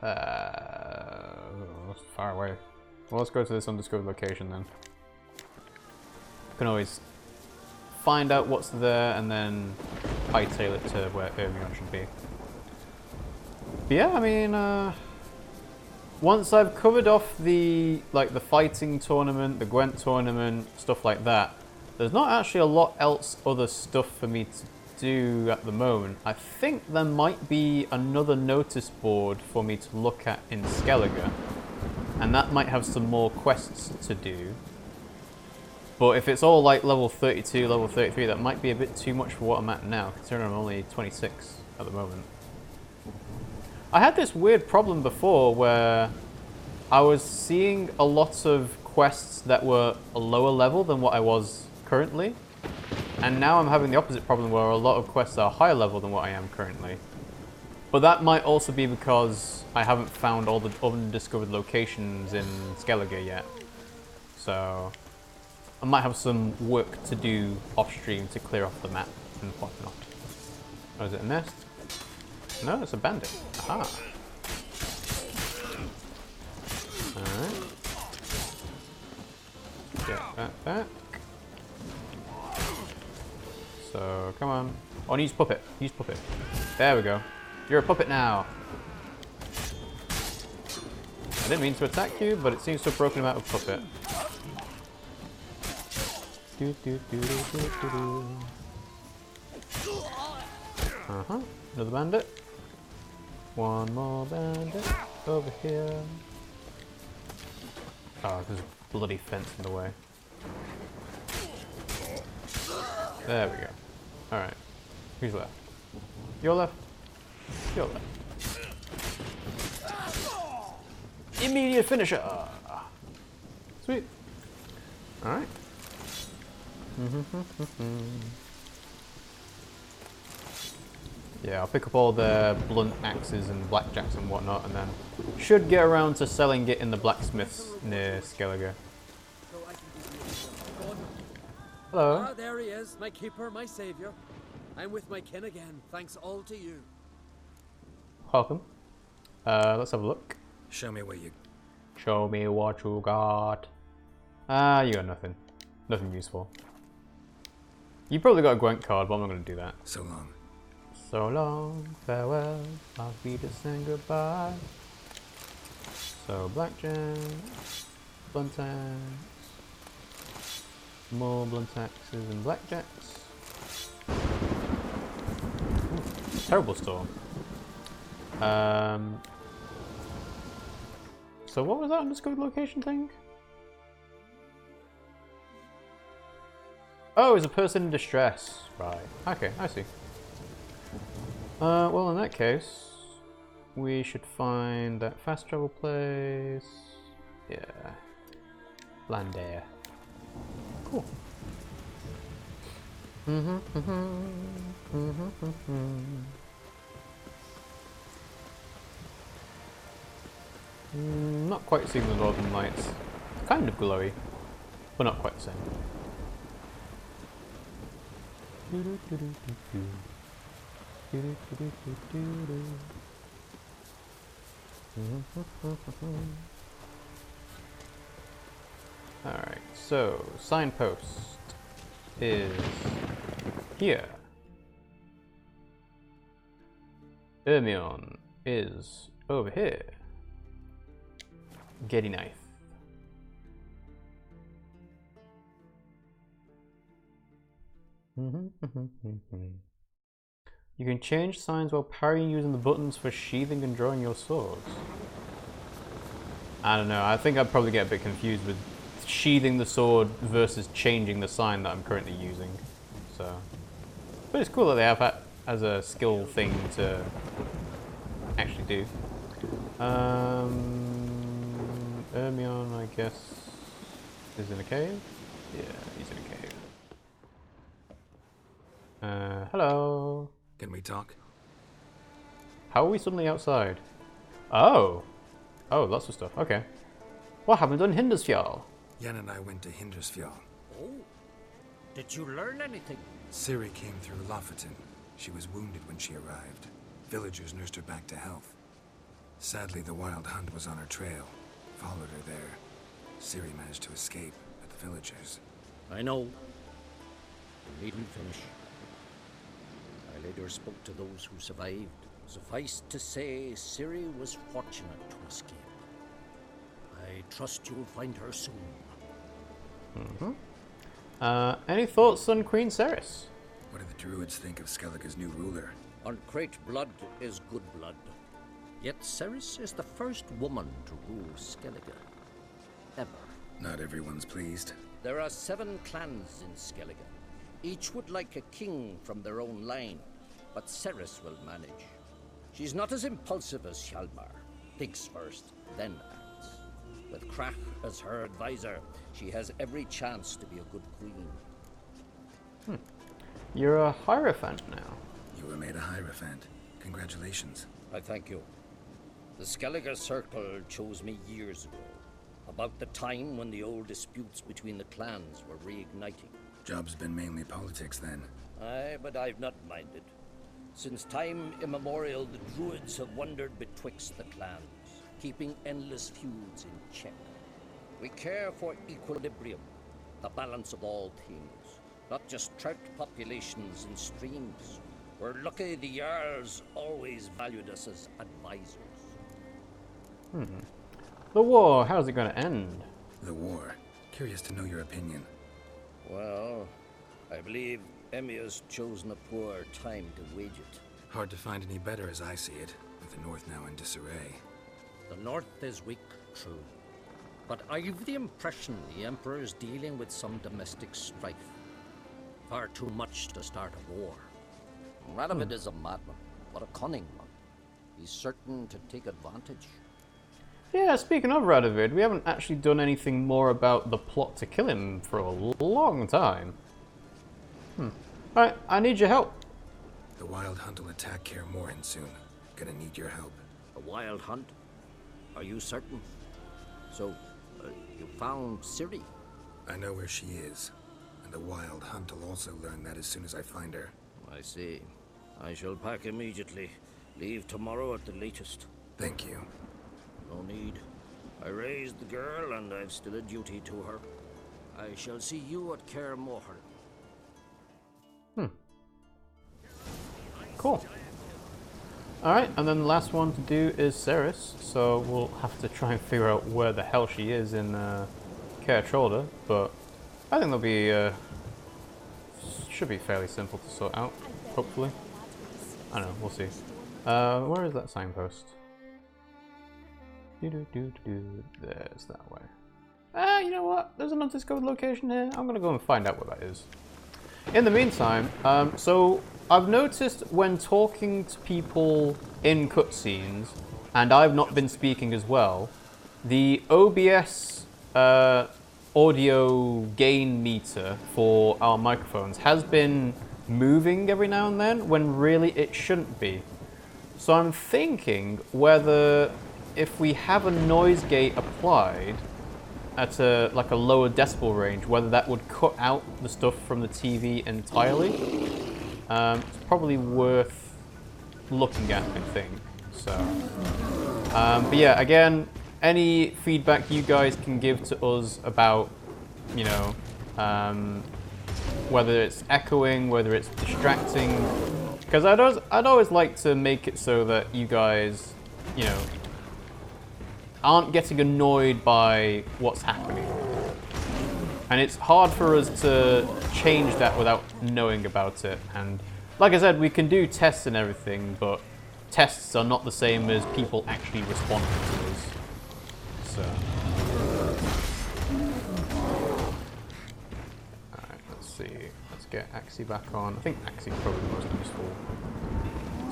That's far away. Well, let's go to this undiscovered location then. We can always find out what's there and then hightail it to where Ermion should be. But yeah, I mean, once I've covered off the fighting tournament, the Gwent tournament, stuff like that, there's not actually a lot else other stuff for me to do at the moment. I think there might be another notice board for me to look at in Skellige, and that might have some more quests to do. But if it's all like level 32, level 33, that might be a bit too much for what I'm at now, considering I'm only 26 at the moment. I had this weird problem before where I was seeing a lot of quests that were a lower level than what I was currently. And now I'm having the opposite problem where a lot of quests are higher level than what I am currently. But that might also be because I haven't found all the undiscovered locations in Skellige yet. So I might have some work to do off stream to clear off the map and whatnot. Oh, is it a nest? No, it's a bandit. Aha. Alright. Get that back. So, come on. Oh, use puppet. Use puppet. There we go. You're a puppet now. I didn't mean to attack you, but it seems to have broken him out of puppet. Uh-huh. Another bandit. One more bandit over here. Oh, there's a bloody fence in the way. There we go. Alright. Who's left? You're left. You're left. Immediate finisher! Sweet. Alright. Yeah, I'll pick up all the blunt axes and blackjacks and whatnot, and then should get around to selling it in the blacksmiths near Skellige. Hello. Ah, there he is, my keeper, my savior. I'm with my kin again, thanks all to you. Welcome. Let's have a look. Show me what you... Show me what you got. Ah, you got nothing. Nothing useful. You probably got a Gwent card, but I'm not going to do that. So long. So long, farewell, I'll be to saying goodbye. So, blackjack, blunt axe, more blunt axes and blackjacks. Ooh, terrible store. So what was that undiscovered location thing? Oh, it's a person in distress. Right. Okay, I see. Well, in that case, we should find that fast travel place. Yeah. Land air. Cool. Not quite seeing the northern lights. Kind of glowy, but not quite the same. Alright, so signpost is here. Ermion is over here. Getty knife. You can change signs while parrying using the buttons for sheathing and drawing your swords. I don't know, I think I'd probably get a bit confused with sheathing the sword versus changing the sign that I'm currently using. So, but it's cool that they have that as a skill thing to actually do. Ermion, I guess, is in a cave? Yeah, he's in a cave. Hello. Can we talk? How are we suddenly outside? Oh! Oh, lots of stuff. Okay. What happened on Hindersfjall? Yen and I went to Hindersfjall. Oh, did you learn anything? Ciri came through Lofoten. She was wounded when she arrived. Villagers nursed her back to health. Sadly, the Wild Hunt was on her trail. Followed her there. Ciri managed to escape, but the villagers... I know. You needn't finish. I later spoke to those who survived. Suffice to say, Ciri was fortunate to escape. I trust you'll find her soon. Any thoughts on Queen Saris? What do the druids think of Skellige's new ruler? Uncrate blood is good blood. Yet Saris is the first woman to rule Skellige. Ever. Not everyone's pleased. There are 7 clans in Skellige. Each would like a king from their own line, but Saris will manage. She's not as impulsive as Hjalmar. Thinks first, then acts. With Krach as her advisor, she has every chance to be a good queen. You're a Hierophant now. You were made a Hierophant. Congratulations. I thank you. The Skellige Circle chose me years ago, about the time when the old disputes between the clans were reigniting. Job's been mainly politics then. Aye, but I've not minded. Since time immemorial, the druids have wandered betwixt the clans, keeping endless feuds in check. We care for equilibrium, the balance of all things, not just trout populations and streams. We're lucky the Jarls always valued us as advisors. The war, how's it going to end? The war? Curious to know your opinion. Well, I believe Emmir's chosen a poor time to wage it. Hard to find any better as I see it, with the North now in disarray. The North is weak, true. But I've the impression the Emperor's dealing with some domestic strife. Far too much to start a war. Radovid is a madman, but a cunning one. He's certain to take advantage. Yeah, speaking of Radovid, we haven't actually done anything more about the plot to kill him for a long time. Alright, I need your help. The Wild Hunt will attack Kaer Morhen soon. Gonna need your help. A Wild Hunt? Are you certain? So, you found Ciri? I know where she is. And the Wild Hunt will also learn that as soon as I find her. I see. I shall pack immediately. Leave tomorrow at the latest. Thank you. No need. I raised the girl and I've still a duty to her. I shall see you at Kaer Morhen. Cool. Alright, and then the last one to do is Saris, so we'll have to try and figure out where the hell she is in Kaer Trolder, but I think they'll be, should be fairly simple to sort out, hopefully. I don't know, we'll see. Where is that signpost? There's that way. You know what? There's an undiscovered location here. I'm gonna go and find out where that is. In the meantime, so I've noticed when talking to people in cutscenes, and I've not been speaking as well, the OBS audio gain meter for our microphones has been moving every now and then, when really it shouldn't be. So I'm thinking whether if we have a noise gate applied at a lower decibel range, whether that would cut out the stuff from the TV entirely. It's probably worth looking at, I think. So, but yeah, again, any feedback you guys can give to us about, you know, whether it's echoing, whether it's distracting, because I'd always like to make it so that you guys, you know, aren't getting annoyed by what's happening. And it's hard for us to change that without knowing about it. And like I said, we can do tests and everything, but tests are not the same as people actually responding to us. So. Alright, let's see. Let's get Axie back on. I think Axie is probably the most useful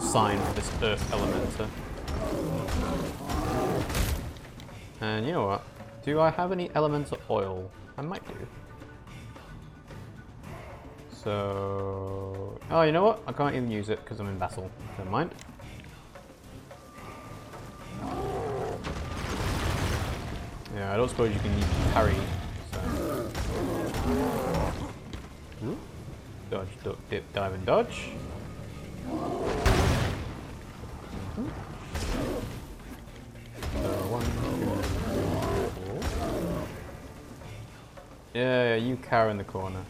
sign for this Earth Elementer. And you know what? Do I have any Elemental Oil? I might do. So... Oh, you know what? I can't even use it because I'm in battle. Never mind. Yeah, I don't suppose you can use parry. So. Ooh. Dodge, duck, dip, dive, and dodge. Yeah, you cower in the corner.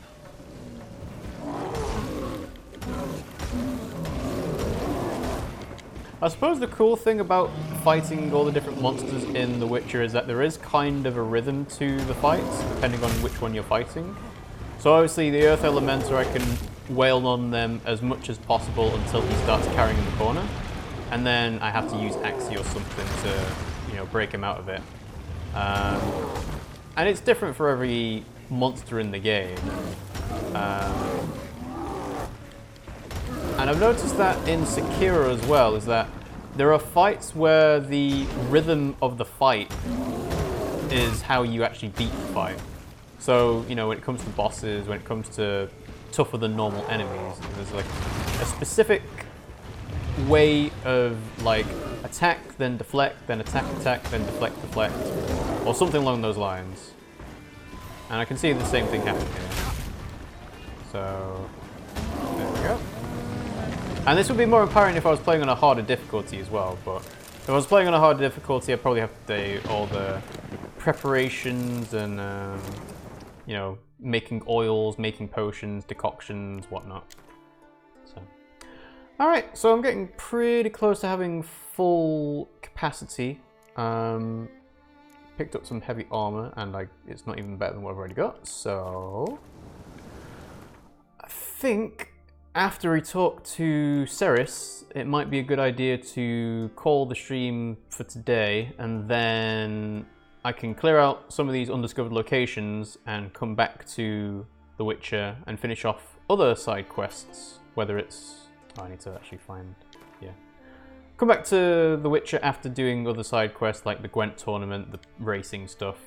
I suppose the cool thing about fighting all the different monsters in The Witcher is that there is kind of a rhythm to the fights, depending on which one you're fighting. So obviously the Earth Elementer, I can wail on them as much as possible until he starts carrying in the corner. And then I have to use Axie or something to, you know, break him out of it. And it's different for every monster in the game. And I've noticed that in Sekiro as well, is that there are fights where the rhythm of the fight is how you actually beat the fight. So, you know, when it comes to bosses, when it comes to tougher than normal enemies, there's like a specific way of like attack, then deflect, then attack, attack, then deflect, deflect, or something along those lines. And I can see the same thing happen here. So, there we go. And this would be more apparent if I was playing on a harder difficulty as well, but if I was playing on a harder difficulty, I'd probably have to do all the preparations and, you know, making oils, making potions, decoctions, whatnot. So, alright, so I'm getting pretty close to having full capacity. Picked up some heavy armor, and it's not even better than what I've already got, so I think after we talk to Saris, it might be a good idea to call the stream for today, and then I can clear out some of these undiscovered locations and come back to The Witcher and finish off other side quests, whether it's... Oh, I need to actually find... Yeah. Come back to The Witcher after doing other side quests like the Gwent tournament, the racing stuff.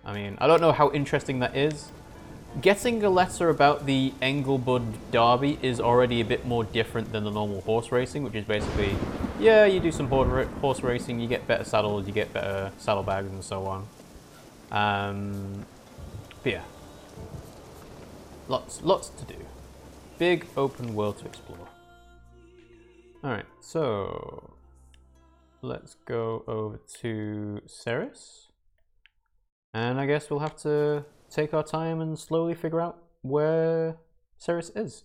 I mean, I don't know how interesting that is. Getting a letter about the Engelbud Derby is already a bit more different than the normal horse racing, which is basically, yeah, you do some horse racing, you get better saddles, you get better saddlebags and so on. But yeah, lots to do. Big open world to explore. Alright, so let's go over to Saris. And I guess we'll have to take our time and slowly figure out where Saris is.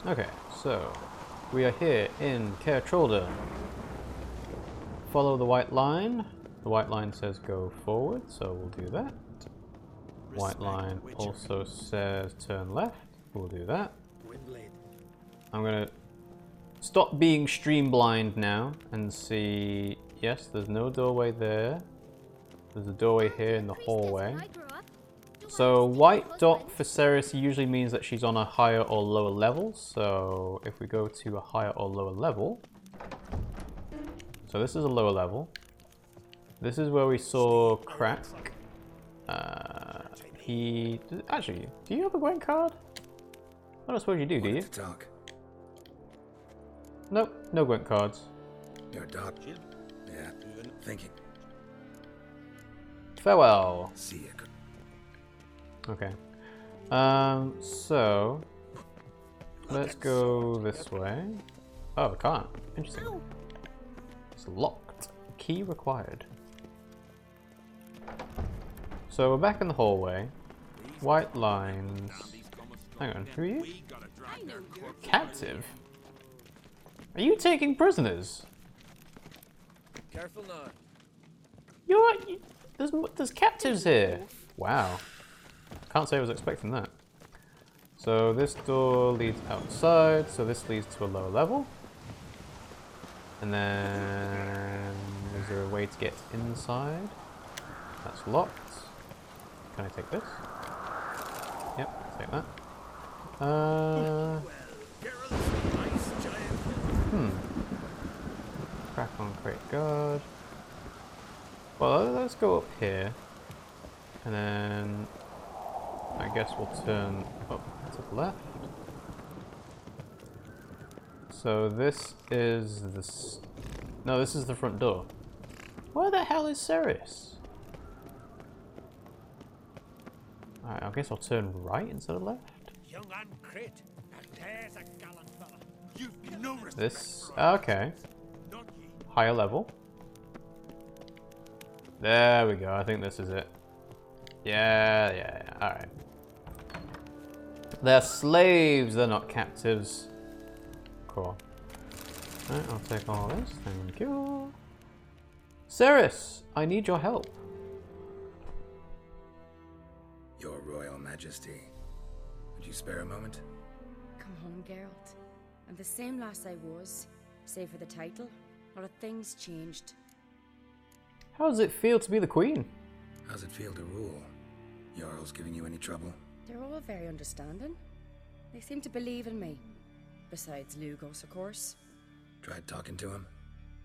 Okay, so we are here in Caer Trolda. Follow the white line. The white line says go forward, so we'll do that. White line also says turn left. We'll do that. I'm gonna stop being stream blind now and see. Yes, there's no doorway there. There's a doorway here in the hallway. So white dot for Saris usually means that she's on a higher or lower level. So if we go to a higher or lower level, so this is a lower level. This is where we saw Crack. Actually, do you have a Gwent card? I don't suppose you do you? Nope, no Gwent cards. Your dog. Yeah, thinking. Farewell. See ya. Okay. So let's go this way. Oh, I can't. Interesting. It's locked. Key required. So we're back in the hallway. White lines. Hang on, who are you? Captive? Are you taking prisoners? Careful now. There's captives here. Wow. Can't say I was expecting that. So this door leads outside, so this leads to a lower level. And then is there a way to get inside? That's locked. Can I take this? Yep, take that. Crack on crate guard. Well, let's go up here. And then I guess we'll turn up to the left. So this is this. No, this is the front door. Where the hell is Saris? Alright, I guess I'll turn right instead of left. This. Okay. Higher level. There we go. I think this is it. Yeah. Alright. They're slaves, they're not captives. Cool. Alright, I'll take all this. Thank you. Saris, I need your help. Your Royal Majesty. Would you spare a moment? Come home, Geralt. I'm the same lass I was, save for the title. A lot of things changed. How does it feel to be the queen? How's it feel to rule? Jarl's giving you any trouble? They're all very understanding. They seem to believe in me. Besides Lugos, of course. Tried talking to him?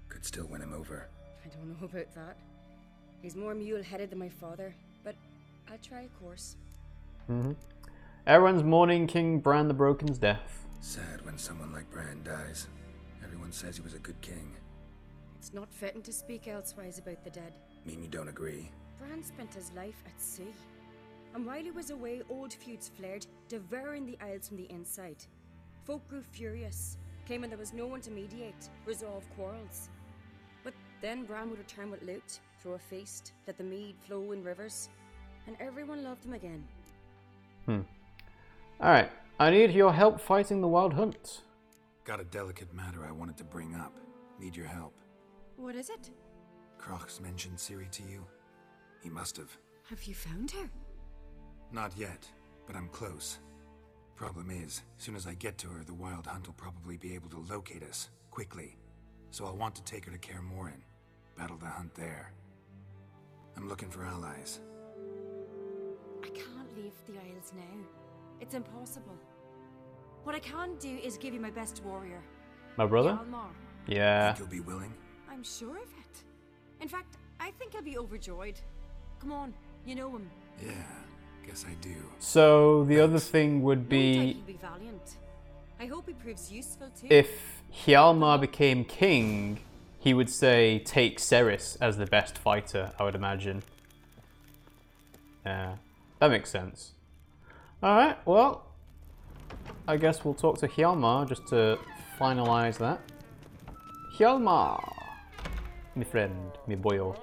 Could still win him over. I don't know about that. He's more mule-headed than my father, but I'll try, of course. Everyone's mourning King Bran the Broken's death. Sad when someone like Bran dies. Everyone says he was a good king. It's not fitting to speak elsewise about the dead. Mean you don't agree? Bran spent his life at sea. And while he was away, old feuds flared, devouring the Isles from the inside. Folk grew furious, claiming there was no one to mediate, resolve quarrels. But then Bran would return with loot, throw a feast, let the mead flow in rivers, and everyone loved him again. Alright, I need your help fighting the Wild Hunt. Got a delicate matter I wanted to bring up. Need your help. What is it? Croc's mentioned Ciri to you? He must have. Have you found her? Not yet, but I'm close. Problem is, soon as I get to her, the Wild Hunt will probably be able to locate us, quickly. So I'll want to take her to Kaer Morhen, battle the hunt there. I'm looking for allies. I can't leave the Isles now. It's impossible. What I can do is give you my best warrior. My brother? Hjalmar. Yeah. Think you'll be willing? I'm sure of it. In fact, I think I'll be overjoyed. Come on, you know him. Yeah, guess I do. So the other thing would No doubt be he'll be valiant. I hope he proves useful too. if Hjalmar became king, he would say take Saris as the best fighter, I would imagine. Yeah, that makes sense. Alright, well, I guess we'll talk to Hjalmar just to finalize that. Hjalmar! My friend, my boyo.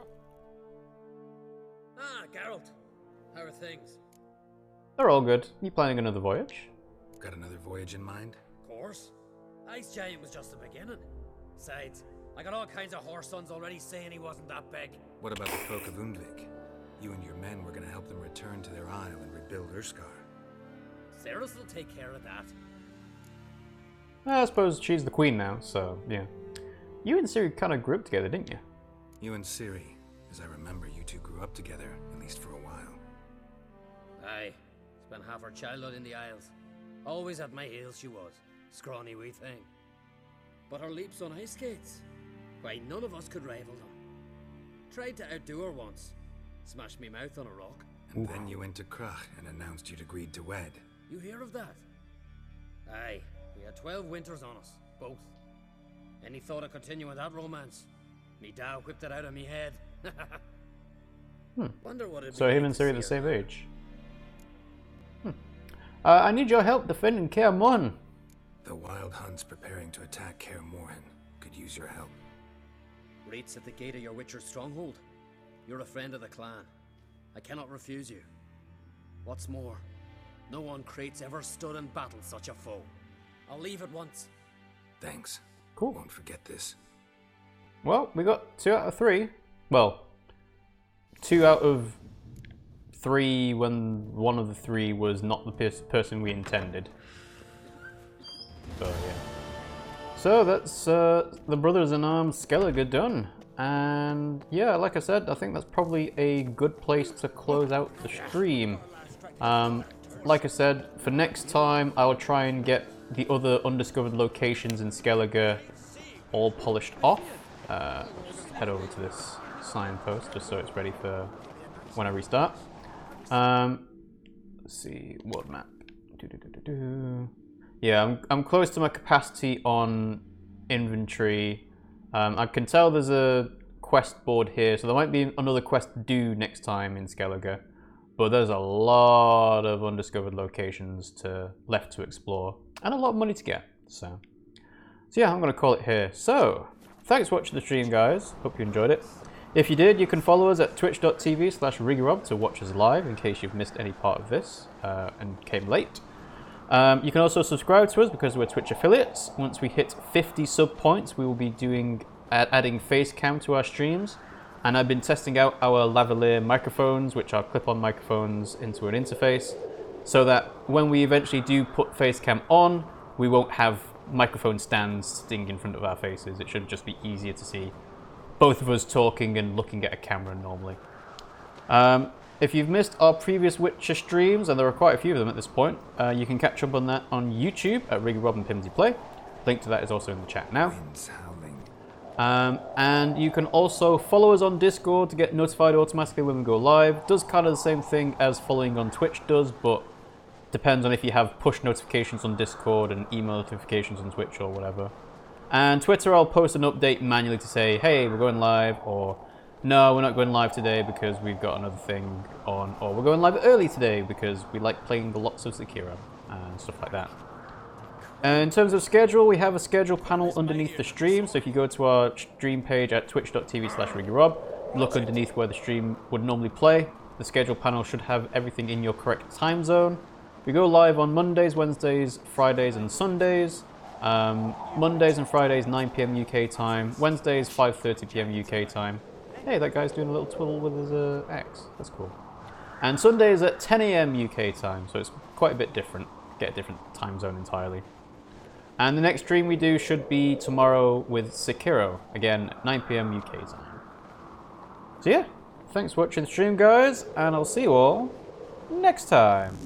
Ah, Geralt. How are things? They're all good. You planning another voyage? Got another voyage in mind? Of course. Ice Giant was just the beginning. Besides, I got all kinds of horse sons already saying he wasn't that big. What about the folk of Undvik? You and your men were gonna help them return to their isle and rebuild Urskar. Saris will take care of that. I suppose she's the queen now, so yeah. You and Ciri kind of grew up together, didn't you? You and Ciri, as I remember, you two grew up together, at least for a while. Aye. Spent half her childhood in the Isles. Always at my heels she was. Scrawny wee thing. But her leaps on ice skates, why, none of us could rival them. Tried to outdo her once. Smashed me mouth on a rock. And then you went to Krach and announced you'd agreed to wed. You hear of that? Aye. We had 12 winters on us. Both. Any thought of continuing that romance? Me dad whipped it out of me head. Wonder what it'd be So him like and to Ciri see the her same now. age. I need your help defending Kaer Morhen. The wild hunts preparing to attack Kaer Morhen could use your help. Rates at the gate of your Witcher's stronghold. You're a friend of the clan. I cannot refuse you. What's more, no one Krait's ever stood in battle such a foe. I'll leave at once. Thanks. Cool. Won't forget this. Well, we got 2 out of 3. Well, 2 out of 3 when one of the 3 was not the person we intended. So yeah. So that's the Brothers in Arms Skellige done. And yeah, like I said, I think that's probably a good place to close out the stream. Like I said, for next time, I will try and get the other undiscovered locations in Skellige all polished off. Just head over to this signpost just so it's ready for when I restart. Let's see, world map. Yeah, I'm close to my capacity on inventory. I can tell there's a quest board here, so there might be another quest due next time in Skellige. But there's a lot of undiscovered locations left to explore, and a lot of money to get. So yeah, I'm going to call it here. So, thanks for watching the stream, guys. Hope you enjoyed it. If you did, you can follow us at twitch.tv/RiggyRob to watch us live in case you've missed any part of this and came late. You can also subscribe to us because we're Twitch affiliates. Once we hit 50 sub points, we will be adding face cam to our streams. And I've been testing out our lavalier microphones, which are clip-on microphones, into an interface, so that when we eventually do put face cam on, we won't have microphone stands sitting in front of our faces. It should just be easier to see both of us talking and looking at a camera normally. If you've missed our previous Witcher streams, and there are quite a few of them at this point, you can catch up on that on YouTube at RiggyRob and Pimmsy Play. Link to that is also in the chat now. And you can also follow us on Discord to get notified automatically when we go live. Does kind of the same thing as following on Twitch does, but depends on if you have push notifications on Discord and email notifications on Twitch or whatever. And Twitter, I'll post an update manually to say, hey, we're going live, or no, we're not going live today because we've got another thing on, or we're going live early today because we like playing lots of Sekiro and stuff like that. In terms of schedule, we have a schedule panel underneath the stream, so if you go to our stream page at twitch.tv/RiggyRob, look underneath where the stream would normally play. The schedule panel should have everything in your correct time zone. We go live on Mondays, Wednesdays, Fridays and Sundays. Mondays and Fridays 9 PM UK time, Wednesdays 5:30 PM UK time. Hey, that guy's doing a little twiddle with his axe, that's cool. And Sundays at 10 AM UK time, so it's quite a bit different, get a different time zone entirely. And the next stream we do should be tomorrow with Sekiro, again, 9 PM UK time. So yeah, thanks for watching the stream, guys, and I'll see you all next time.